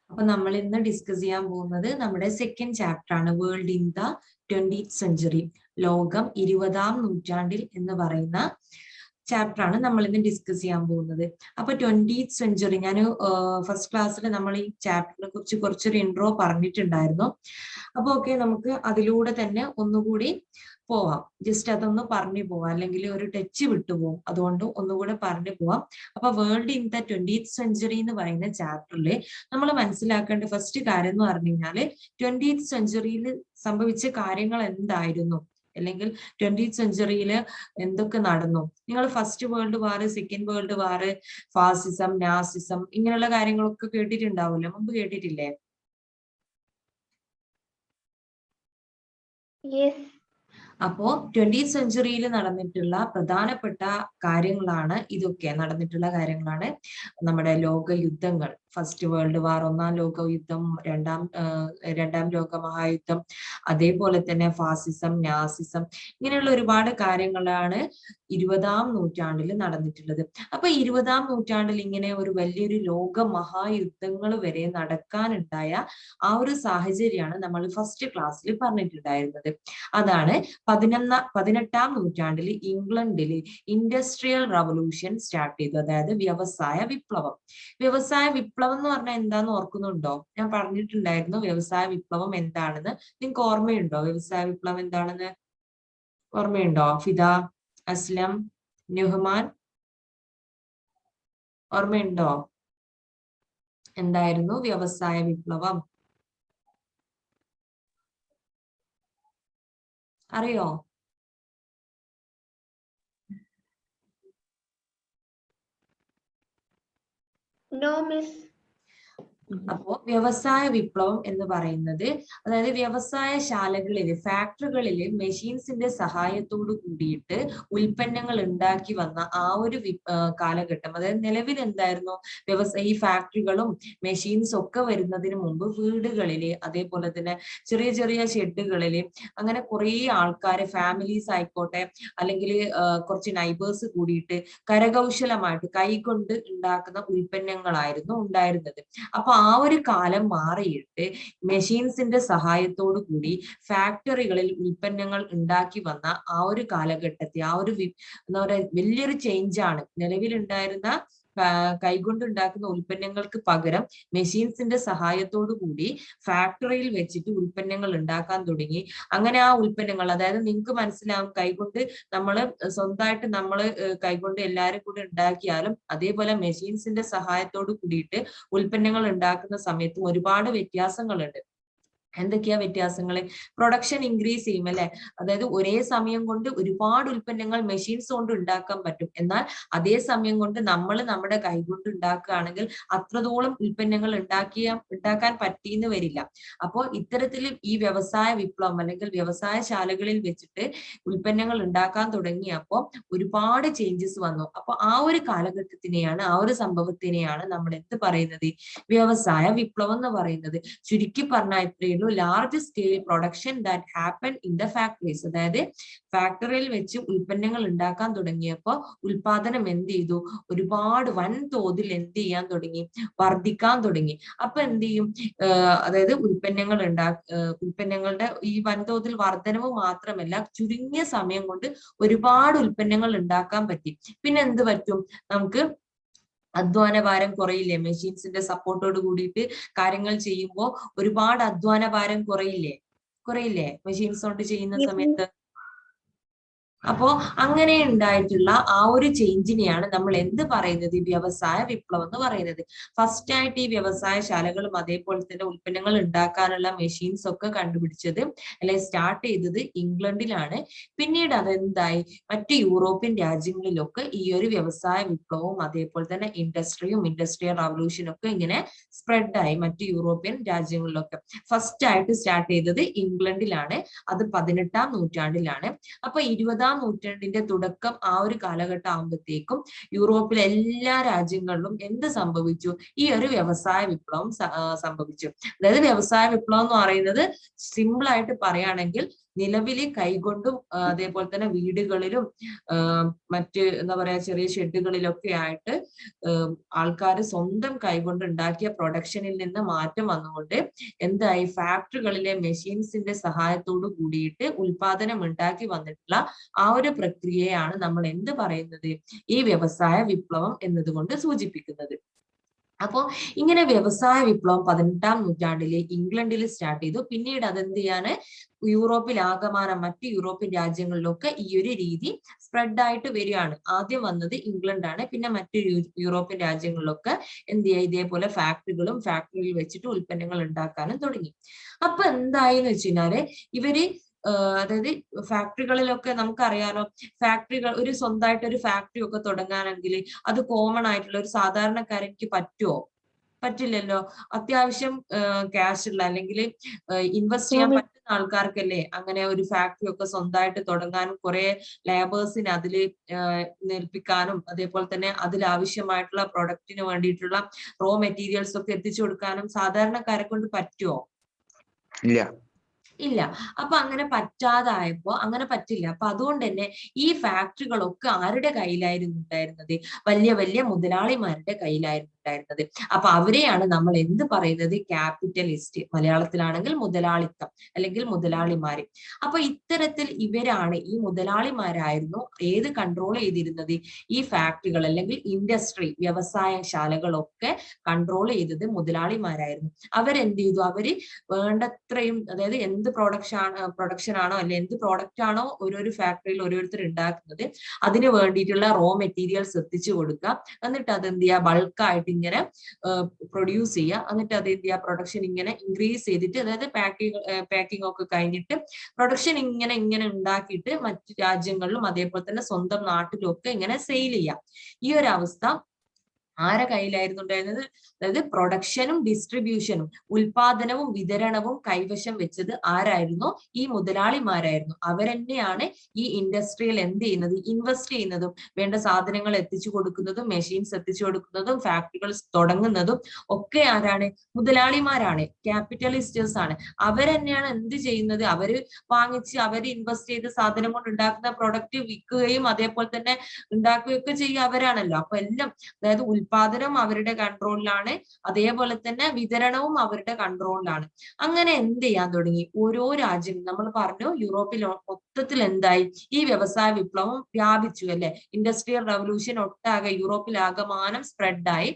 അപ്പൊ നമ്മൾ ഇന്ന് ഡിസ്കസ് ചെയ്യാൻ പോകുന്നത് നമ്മുടെ സെക്കൻഡ് ചാപ്റ്റർ ആണ്, world in the 20th century, ലോകം 20ാം നൂറ്റാണ്ടിൽ എന്ന് പറയുന്ന ചാപ്റ്റർ ആണ് നമ്മൾ ഇന്ന് ഡിസ്കസ് ചെയ്യാൻ പോകുന്നത്. അപ്പൊ 20th സെഞ്ചുറി, ഞാൻ ഫസ്റ്റ് ക്ലാസ്സിൽ നമ്മൾ ഈ ചാപ്റ്ററിനെ കുറിച്ച് കുറച്ചൊരു ഇൻട്രോ പറഞ്ഞിട്ടുണ്ടായിരുന്നു. അപ്പൊ ഓക്കെ, നമുക്ക് അതിലൂടെ തന്നെ ഒന്നുകൂടി പോവാം. ജസ്റ്റ് അതൊന്ന് പറഞ്ഞു പോവാം, അല്ലെങ്കിൽ ഒരു ടച്ച് വിട്ടുപോകും. അതുകൊണ്ട് ഒന്നുകൂടെ പറഞ്ഞു പോവാം. അപ്പൊ world in the 20th century എന്ന് പറയുന്ന ചാപ്റ്ററിൽ നമ്മൾ മനസ്സിലാക്കേണ്ട ഫസ്റ്റ് കാര്യം എന്ന് പറഞ്ഞു കഴിഞ്ഞാല് 20th സെഞ്ചുറിയിൽ സംഭവിച്ച കാര്യങ്ങൾ എന്തായിരുന്നു, അല്ലെങ്കിൽ 20th സെഞ്ചുറിയിൽ എന്തൊക്കെ നടന്നു. നിങ്ങൾ first world war, second world war, fascism, Nazism ഇങ്ങനെയുള്ള കാര്യങ്ങളൊക്കെ കേട്ടിട്ടുണ്ടാവില്ലേ, മുമ്പ് കേട്ടിട്ടില്ലേ? അപ്പോ 20th സെഞ്ചുറിയിൽ നടന്നിട്ടുള്ള പ്രധാനപ്പെട്ട കാര്യങ്ങളാണ് ഇതൊക്കെ. നടന്നിട്ടുള്ള കാര്യങ്ങളാണ് നമ്മുടെ ലോക യുദ്ധങ്ങൾ. ഫസ്റ്റ് വേൾഡ് വാർ, ഒന്നാം ലോക യുദ്ധം, രണ്ടാം ലോക മഹായുദ്ധം, അതേപോലെ തന്നെ ഫാസിസം, നാസിസം, ഇങ്ങനെയുള്ള ഒരുപാട് കാര്യങ്ങളാണ് 20ാം നൂറ്റാണ്ടിൽ നടന്നിട്ടുള്ളത്. അപ്പൊ 20ാം നൂറ്റാണ്ടിൽ ഇങ്ങനെ ഒരു വലിയൊരു ലോക മഹായുദ്ധങ്ങൾ വരെ നടക്കാനുണ്ടായ ആ ഒരു സാഹചര്യമാണ് നമ്മൾ ഫസ്റ്റ് ക്ലാസ്സിൽ പറഞ്ഞിട്ടുണ്ടായിരുന്നത്. അതാണ് 18ാം നൂറ്റാണ്ടിൽ ഇംഗ്ലണ്ടിൽ ഇൻഡസ്ട്രിയൽ റവല്യൂഷൻ സ്റ്റാർട്ട് ചെയ്തു, അതായത് വ്യവസായ വിപ്ലവം. വ്യവസായ വിപ്ലവം എന്ന് പറഞ്ഞാൽ എന്താന്ന് ഓർക്കുന്നുണ്ടോ? ഞാൻ പറഞ്ഞിട്ടുണ്ടായിരുന്നു വ്യവസായ വിപ്ലവം എന്താണെന്ന്. നിങ്ങൾക്ക് ഓർമ്മയുണ്ടോ വ്യവസായ വിപ്ലവം എന്താണെന്ന്? ഓർമ്മയുണ്ടോ? ഫിദ, അസ്ലം, നുഹ്മാൻ, ഓർമ്മയുണ്ടോ എന്തായിരുന്നു വ്യവസായ വിപ്ലവം? അറിയോ? No, miss. അപ്പോ വ്യവസായ വിപ്ലവം എന്ന് പറയുന്നത്, അതായത് വ്യവസായശാലകളില്, ഫാക്ടറികളില് മെഷീൻസിന്റെ സഹായത്തോട് കൂടിയിട്ട് ഉൽപ്പന്നങ്ങൾ ഉണ്ടാക്കി വന്ന ആ ഒരു കാലഘട്ടം. അതായത് നിലവിൽ എന്തായിരുന്നു, ഈ ഫാക്ടറികളും മെഷീൻസും ഒക്കെ വരുന്നതിന് മുമ്പ് വീടുകളില്, അതേപോലെ തന്നെ ചെറിയ ചെറിയ ഷെഡുകളില്, അങ്ങനെ കുറെ ആൾക്കാര്, ഫാമിലീസ് ആയിക്കോട്ടെ, അല്ലെങ്കിൽ കുറച്ച് നൈബേഴ്സ് കൂടിയിട്ട് കരകൗശലമായിട്ട് കൈകൊണ്ട് ഉണ്ടാക്കുന്ന ഉൽപ്പന്നങ്ങളായിരുന്നു ഉണ്ടായിരുന്നത്. അപ്പൊ ആ ഒരു കാലം മാറിയിട്ട് മെഷീൻസിന്റെ സഹായത്തോടു കൂടി ഫാക്ടറികളിൽ ഉൽപ്പന്നങ്ങൾ ഉണ്ടാക്കി വന്ന ആ ഒരു കാലഘട്ടത്തെ, ആ ഒരു എന്താ പറയാ, വലിയൊരു ചേഞ്ചാണ്. നിലവിലുണ്ടായിരുന്ന കൈകൊണ്ട് ഉണ്ടാക്കുന്ന ഉൽപ്പന്നങ്ങൾക്ക് പകരം മെഷീൻസിന്റെ സഹായത്തോടു കൂടി ഫാക്ടറിയിൽ വെച്ചിട്ട് ഉൽപ്പന്നങ്ങൾ ഉണ്ടാക്കാൻ തുടങ്ങി. അങ്ങനെ ആ ഉൽപ്പന്നങ്ങൾ, അതായത് നിങ്ങൾക്ക് മനസ്സിലാവും, കൈകൊണ്ട് നമ്മള് സ്വന്തമായിട്ട് കൈകൊണ്ട് എല്ലാരും കൂടി ഉണ്ടാക്കിയാലും അതേപോലെ മെഷീൻസിന്റെ സഹായത്തോട് കൂടിയിട്ട് ഉൽപ്പന്നങ്ങൾ ഉണ്ടാക്കുന്ന സമയത്തും ഒരുപാട് വ്യത്യാസങ്ങളുണ്ട്. എന്തൊക്കെയാ വ്യത്യാസങ്ങള്? പ്രൊഡക്ഷൻ ഇൻക്രീസ് ചെയ്യും അല്ലെ? അതായത് ഒരേ സമയം കൊണ്ട് ഒരുപാട് ഉൽപ്പന്നങ്ങൾ മെഷീൻസ് കൊണ്ട് ഉണ്ടാക്കാൻ പറ്റും. എന്നാൽ അതേ സമയം കൊണ്ട് നമ്മൾ നമ്മുടെ കൈകൊണ്ട് ഉണ്ടാക്കുകയാണെങ്കിൽ അത്രത്തോളം ഉൽപ്പന്നങ്ങൾ ഉണ്ടാക്കാൻ പറ്റിയെന്ന് വരില്ല. അപ്പോൾ ഇത്തരത്തിൽ ഈ വ്യവസായ വിപ്ലവം അല്ലെങ്കിൽ വ്യവസായശാലകളിൽ വെച്ചിട്ട് ഉൽപ്പന്നങ്ങൾ ഉണ്ടാക്കാൻ തുടങ്ങിയപ്പോൾ ഒരുപാട് ചേഞ്ചസ് വന്നു. അപ്പൊ ആ ഒരു കാലഘട്ടത്തിനെയാണ്, ആ ഒരു സംഭവത്തിനെയാണ് നമ്മൾ എന്ത് പറയുന്നത്, വ്യവസായ വിപ്ലവം എന്ന് പറയുന്നത്. ചുരുക്കി പറഞ്ഞാൽ ഇത്രയേ ഉള്ളൂ, large scale production that happen in the factories. അതായത് ഫാക്ടറിയിൽ വെച്ച് ഉൽപ്പന്നങ്ങൾ ഉണ്ടാക്കാൻ തുടങ്ങിയപ്പോൾ ഉൽപാദനം എന്ത് ചെയ്തു, ഒരുപാട് വൻതോതിൽ എന്ത് ചെയ്യാൻ തുടങ്ങി, വർദ്ധിക്കാൻ തുടങ്ങി. അപ്പൊ എന്ത് ചെയ്യും, അതായത് ഉൽപ്പന്നങ്ങളുടെ ഈ വൻതോതിൽ വർധനവ് മാത്രമല്ല, ചുരുങ്ങിയ സമയം കൊണ്ട് ഒരുപാട് ഉൽപ്പന്നങ്ങൾ ഉണ്ടാക്കാൻ പറ്റി. പിന്നെ എന്ത് പറ്റും, നമുക്ക് അധ്വാന ഭാരം കുറയില്ലേ? മെഷീൻസിന്റെ സപ്പോർട്ടോട് കൂടിയിട്ട് കാര്യങ്ങൾ ചെയ്യുമ്പോൾ ഒരുപാട് അധ്വാന ഭാരം കുറയില്ലേ മെഷീൻസ് കൊണ്ട് ചെയ്യുന്ന സമയത്ത്? അപ്പോ അങ്ങനെ ഉണ്ടായിട്ടുള്ള ആ ഒരു ചേഞ്ചിനെയാണ് നമ്മൾ എന്ത് പറയുന്നത്, വ്യവസായ വിപ്ലവം എന്ന് പറയുന്നത്. ഫസ്റ്റ് ആയിട്ട് ഈ വ്യവസായശാലകളും അതേപോലെ തന്നെ ഉൽപ്പന്നങ്ങൾ ഉണ്ടാക്കാനുള്ള മെഷീൻസ് ഒക്കെ കണ്ടുപിടിച്ചത്, അല്ലെ സ്റ്റാർട്ട് ചെയ്തത് ഇംഗ്ലണ്ടിലാണ്. പിന്നീട് അതെന്തായി, മറ്റ് യൂറോപ്യൻ രാജ്യങ്ങളിലൊക്കെ ഈ ഒരു വ്യവസായ വിപ്ലവവും അതേപോലെ തന്നെ ഇൻഡസ്ട്രിയൽ റവല്യൂഷനും ഒക്കെ ഇങ്ങനെ സ്പ്രെഡായി മറ്റ് യൂറോപ്യൻ രാജ്യങ്ങളിലൊക്കെ. ഫസ്റ്റ് ആയിട്ട് സ്റ്റാർട്ട് ചെയ്തത് ഇംഗ്ലണ്ടിലാണ്, അത് 18ാം നൂറ്റാണ്ടിലാണ്. അപ്പൊ 20ാം നൂറ്റാണ്ടിന്റെ തുടക്കം, ആ ഒരു കാലഘട്ടം ആകുമ്പോഴത്തേക്കും യൂറോപ്പിലെ എല്ലാ രാജ്യങ്ങളിലും എന്ത് സംഭവിച്ചു, ഈ ഒരു വ്യവസായ വിപ്ലവം സംഭവിച്ചു. അതായത് വ്യവസായ വിപ്ലവം എന്ന് പറയുന്നത് സിമ്പിൾ ആയിട്ട് പറയുകയാണെങ്കിൽ നിലവിൽ കൈകൊണ്ടും അതേപോലെ തന്നെ വീടുകളിലും മറ്റ് എന്താ പറയാ ചെറിയ ഷെഡുകളിലൊക്കെ ആയിട്ട് ആൾക്കാർ സ്വന്തം കൈകൊണ്ട് ഉണ്ടാക്കിയ പ്രൊഡക്ഷനിൽ നിന്ന് മാറ്റം വന്നുകൊണ്ട് എന്തായി ഫാക്ടറികളിലെ മെഷീൻസിന്റെ സഹായത്തോട് കൂടിയിട്ട് ഉൽപാദനം ഉണ്ടാക്കി വന്നിട്ടുള്ള ആ ഒരു പ്രക്രിയയാണ് നമ്മൾ എന്ത് പറയുന്നത് ഈ വ്യവസായ വിപ്ലവം എന്നതുകൊണ്ട് സൂചിപ്പിക്കുന്നത്. അപ്പോ ഇങ്ങനെ വ്യവസായ വിപ്ലവം 18-ാം നൂറ്റാണ്ടിലെ ഇംഗ്ലണ്ടിൽ സ്റ്റാർട്ട് ചെയ്തു. പിന്നീട് അതെന്ത് ചെയ്യാണ് യൂറോപ്പിൽ ആകമാനം മറ്റ് യൂറോപ്യൻ രാജ്യങ്ങളിലൊക്കെ ഈ ഒരു രീതി സ്പ്രെഡ് ആയിട്ട് വരികയാണ്. ആദ്യം വന്നത് ഇംഗ്ലണ്ടാണ്, പിന്നെ മറ്റ് യൂറോപ്യൻ രാജ്യങ്ങളിലൊക്കെ എന്ത് ചെയ്യുക ഇതേപോലെ ഫാക്ടറിയിൽ വെച്ചിട്ട് ഉൽപ്പന്നങ്ങൾ ഉണ്ടാക്കാനും തുടങ്ങി. അപ്പൊ എന്തായെന്ന് വെച്ച് കഴിഞ്ഞാല് ഇവര് അതായത് ഫാക്ടറികളിലൊക്കെ നമുക്കറിയാലോ, ഫാക്ടറികൾ ഒരു സ്വന്തമായിട്ട് ഒരു ഫാക്ടറി ഒക്കെ തുടങ്ങാനെങ്കിൽ അത് കോമൺ ആയിട്ടുള്ള ഒരു സാധാരണക്കാരനിക്ക് പറ്റുമോ? പറ്റില്ലല്ലോ. അത്യാവശ്യം ക്യാഷ് ഉള്ള അല്ലെങ്കിൽ ഇൻവെസ്റ്റ് ചെയ്യാൻ പറ്റുന്ന ആൾക്കാർക്കല്ലേ അങ്ങനെ ഒരു ഫാക്ടറി ഒക്കെ സ്വന്തമായിട്ട് തുടങ്ങാനും കുറെ ലേബേഴ്സിന് അതിൽ നേൽപ്പിക്കാനും അതേപോലെ തന്നെ അതിൽ ആവശ്യമായിട്ടുള്ള പ്രൊഡക്റ്റിന് വേണ്ടിയിട്ടുള്ള റോ മെറ്റീരിയൽസ് ഒക്കെ എത്തിച്ചു കൊടുക്കാനും സാധാരണക്കാരെ കൊണ്ട് പറ്റുമോ? ഇല്ല. അപ്പൊ അങ്ങനെ പറ്റാതായപ്പോ അങ്ങനെ പറ്റില്ല. അപ്പൊ അതുകൊണ്ട് തന്നെ ഈ ഫാക്ടറികളൊക്കെ ആരുടെ കയ്യിലായിരുന്നു ഉണ്ടായിരുന്നത്? വലിയ വലിയ മുതലാളിമാരുടെ കയ്യിലായിരുന്നു ഉണ്ടായിരുന്നത്. അപ്പൊ അവരെയാണ് നമ്മൾ എന്ത് പറയുന്നത്? ക്യാപിറ്റലിസ്റ്റ്. മലയാളത്തിലാണെങ്കിൽ മുതലാളിത്തം അല്ലെങ്കിൽ മുതലാളിമാര്. അപ്പൊ ഇത്തരത്തിൽ ഇവരാണ്, ഈ മുതലാളിമാരായിരുന്നു ഏത് കൺട്രോൾ ചെയ്തിരുന്നത്? ഈ ഫാക്ടറികൾ അല്ലെങ്കിൽ ഇൻഡസ്ട്രി വ്യവസായശാലകളൊക്കെ കൺട്രോൾ ചെയ്തത് മുതലാളിമാരായിരുന്നു. അവരെന്ത് ചെയ്തു? അവര് വേണ്ടത്രയും, അതായത് എന്ത് പ്രൊഡക്ഷൻ ആണോ അല്ലെ എന്ത് പ്രോഡക്റ്റ് ആണോ ഓരോരോ ഫാക്ടറിയിൽ ഓരോരുത്തർ ഉണ്ടാക്കുന്നത് അതിന് വേണ്ടിയിട്ടുള്ള റോ മെറ്റീരിയൽസ് എത്തിച്ചു കൊടുക്കുക. എന്നിട്ട് അത് എന്ത് ചെയ്യുക ബൾക്കായിട്ട് ഇങ്ങനെ പ്രൊഡ്യൂസ് ചെയ്യുക. എന്നിട്ട് അത് എന്ത് ചെയ്യുക പ്രൊഡക്ഷൻ ഇങ്ങനെ ഇൻക്രീസ് ചെയ്തിട്ട്, അതായത് പാക്കിംഗ് ഒക്കെ കഴിഞ്ഞിട്ട് പ്രൊഡക്ഷൻ ഇങ്ങനെ ഉണ്ടാക്കിയിട്ട് മറ്റു രാജ്യങ്ങളിലും അതേപോലെ തന്നെ സ്വന്തം നാട്ടിലും ഒക്കെ ഇങ്ങനെ സെയിൽ ചെയ്യാം. ഈ ഒരു അവസ്ഥ ആരെ കയ്യിലായിരുന്നു ഉണ്ടായിരുന്നത്? അതായത് പ്രൊഡക്ഷനും ഡിസ്ട്രിബ്യൂഷനും ഉൽപാദനവും വിതരണവും കൈവശം വെച്ചത് ആരായിരുന്നു? ഈ മുതലാളിമാരായിരുന്നു. അവരെന്നെയാണ് ഈ ഇൻഡസ്ട്രിയിൽ എന്ത് ചെയ്യുന്നത്? ഇൻവെസ്റ്റ് ചെയ്യുന്നതും വേണ്ട സാധനങ്ങൾ എത്തിച്ചു കൊടുക്കുന്നതും മെഷീൻസ് എത്തിച്ചു കൊടുക്കുന്നതും ഫാക്ടറികൾ തുടങ്ങുന്നതും ഒക്കെ ആരാണ്? മുതലാളിമാരാണ്, ക്യാപിറ്റലിസ്റ്റേഴ്സ് ആണ്. അവരെന്നെയാണ് എന്ത് ചെയ്യുന്നത്? അവര് വാങ്ങിച്ച് അവര് ഇൻവെസ്റ്റ് ചെയ്ത് സാധനം കൊണ്ട് ഉണ്ടാക്കുന്ന പ്രൊഡക്റ്റ് വിൽക്കുകയും അതേപോലെ തന്നെ ഉണ്ടാക്കുകയൊക്കെ ചെയ്യുക അവരാണല്ലോ. അപ്പൊ എല്ലാം, അതായത് ഉൽപാദനം അവരുടെ കൺട്രോളിലാണ്, അതേപോലെ തന്നെ വിതരണവും അവരുടെ കൺട്രോളിലാണ്. അങ്ങനെ എന്ത് ചെയ്യാൻ തുടങ്ങി? ഓരോ രാജ്യം, നമ്മൾ പറഞ്ഞു യൂറോപ്പിൽ മൊത്തത്തിൽ എന്തായി? ഈ വ്യവസായ വിപ്ലവം വ്യാപിച്ചു അല്ലെ? ഇൻഡസ്ട്രിയൽ റവല്യൂഷൻ ഒട്ടാകെ യൂറോപ്പിൽ ആകമാനം സ്പ്രെഡായി.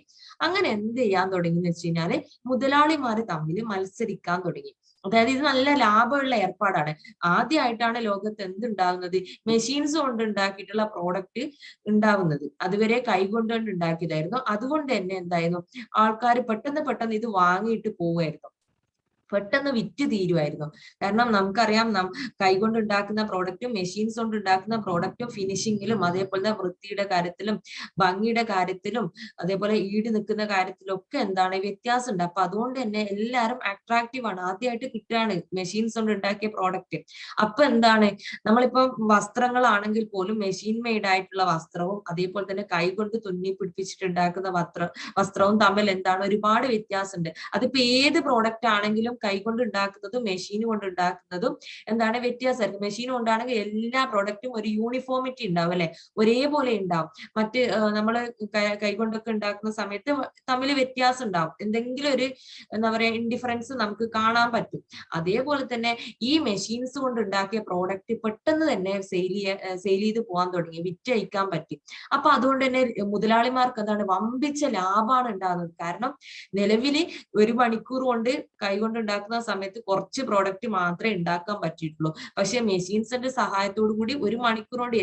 അങ്ങനെ എന്ത് ചെയ്യാൻ തുടങ്ങി എന്ന് വെച്ച് കഴിഞ്ഞാല് മുതലാളിമാര് തമ്മിൽ മത്സരിക്കാൻ തുടങ്ങി. അതായത് ഇത് നല്ല ലാഭമുള്ള ഏർപ്പാടാണ്. ആദ്യമായിട്ടാണ് ലോകത്ത് എന്തുണ്ടാകുന്നത്? മെഷീൻസ് കൊണ്ട് ഉണ്ടാക്കിയിട്ടുള്ള പ്രോഡക്റ്റ് ഉണ്ടാവുന്നത്. അതുവരെ കൈകൊണ്ട് ഉണ്ടാക്കിയതായിരുന്നു. അതുകൊണ്ട് തന്നെ എന്തായിരുന്നു, ആൾക്കാർ പെട്ടെന്ന് ഇത് വാങ്ങിയിട്ട് പോവുമായിരുന്നു, പെട്ടെന്ന് വിറ്റ് തീരുമായിരുന്നു. കാരണം നമുക്കറിയാം, കൈകൊണ്ട് ഉണ്ടാക്കുന്ന പ്രോഡക്റ്റും മെഷീൻസ് കൊണ്ട് ഉണ്ടാക്കുന്ന പ്രോഡക്റ്റും ഫിനിഷിങ്ങിലും അതേപോലെ വൃത്തിയുടെ കാര്യത്തിലും ഭംഗിയുടെ കാര്യത്തിലും അതേപോലെ ഈട് നിൽക്കുന്ന കാര്യത്തിലും ഒക്കെ എന്താണ് വ്യത്യാസം ഉണ്ട്. അപ്പൊ അതുകൊണ്ട് തന്നെ എല്ലാവരും അട്രാക്റ്റീവ് ആണ്. ആദ്യമായിട്ട് കിട്ടുകയാണ് മെഷീൻസ് കൊണ്ട് ഉണ്ടാക്കിയ പ്രോഡക്റ്റ്. അപ്പൊ എന്താണ്, നമ്മളിപ്പോ വസ്ത്രങ്ങളാണെങ്കിൽ പോലും മെഷീൻ മെയ്ഡ് ആയിട്ടുള്ള വസ്ത്രവും അതേപോലെ തന്നെ കൈകൊണ്ട് തുന്നി പിടിപ്പിച്ചിട്ടുണ്ടാക്കുന്ന വസ്ത്രവും തമ്മിൽ എന്താണ് ഒരുപാട് വ്യത്യാസമുണ്ട്. അതിപ്പോ ഏത് പ്രോഡക്റ്റ് ആണെങ്കിലും കൈകൊണ്ട് ഉണ്ടാക്കുന്നതും മെഷീൻ കൊണ്ട് ഉണ്ടാക്കുന്നതും എന്താണ് വ്യത്യാസമായിരിക്കും. മെഷീൻ കൊണ്ടാണെങ്കിൽ എല്ലാ പ്രോഡക്റ്റും ഒരു യൂണിഫോമിറ്റി ഉണ്ടാവും അല്ലെ, ഒരേപോലെ ഉണ്ടാവും. മറ്റ് നമ്മള് കൈകൊണ്ടൊക്കെ ഉണ്ടാക്കുന്ന സമയത്ത് തമ്മിൽ വ്യത്യാസം ഉണ്ടാവും, എന്തെങ്കിലും ഒരു എന്താ പറയാ ഇൻഡിഫറൻസ് നമുക്ക് കാണാൻ പറ്റും. അതേപോലെ തന്നെ ഈ മെഷീൻസ് കൊണ്ട് ഉണ്ടാക്കിയ പ്രോഡക്റ്റ് പെട്ടെന്ന് തന്നെ സെയിൽ ചെയ്ത് പോകാൻ തുടങ്ങി, വിറ്റഴിക്കാൻ പറ്റി. അപ്പൊ അതുകൊണ്ട് തന്നെ മുതലാളിമാർക്ക് എന്താണ് വമ്പിച്ച ലാഭമാണ് ഉണ്ടാകുന്നത്. കാരണം നിലവില് 1 മണിക്കൂർ കൊണ്ട് കൈകൊണ്ട് ഉണ്ടാക്കുന്ന സമയത്ത് കുറച്ച് പ്രോഡക്റ്റ് മാത്രമേ ഉണ്ടാക്കാൻ പറ്റിയിട്ടുള്ളൂ. പക്ഷെ മെഷീൻസിന്റെ സഹായത്തോടു കൂടി 1 മണിക്കൂർ കൊണ്ട്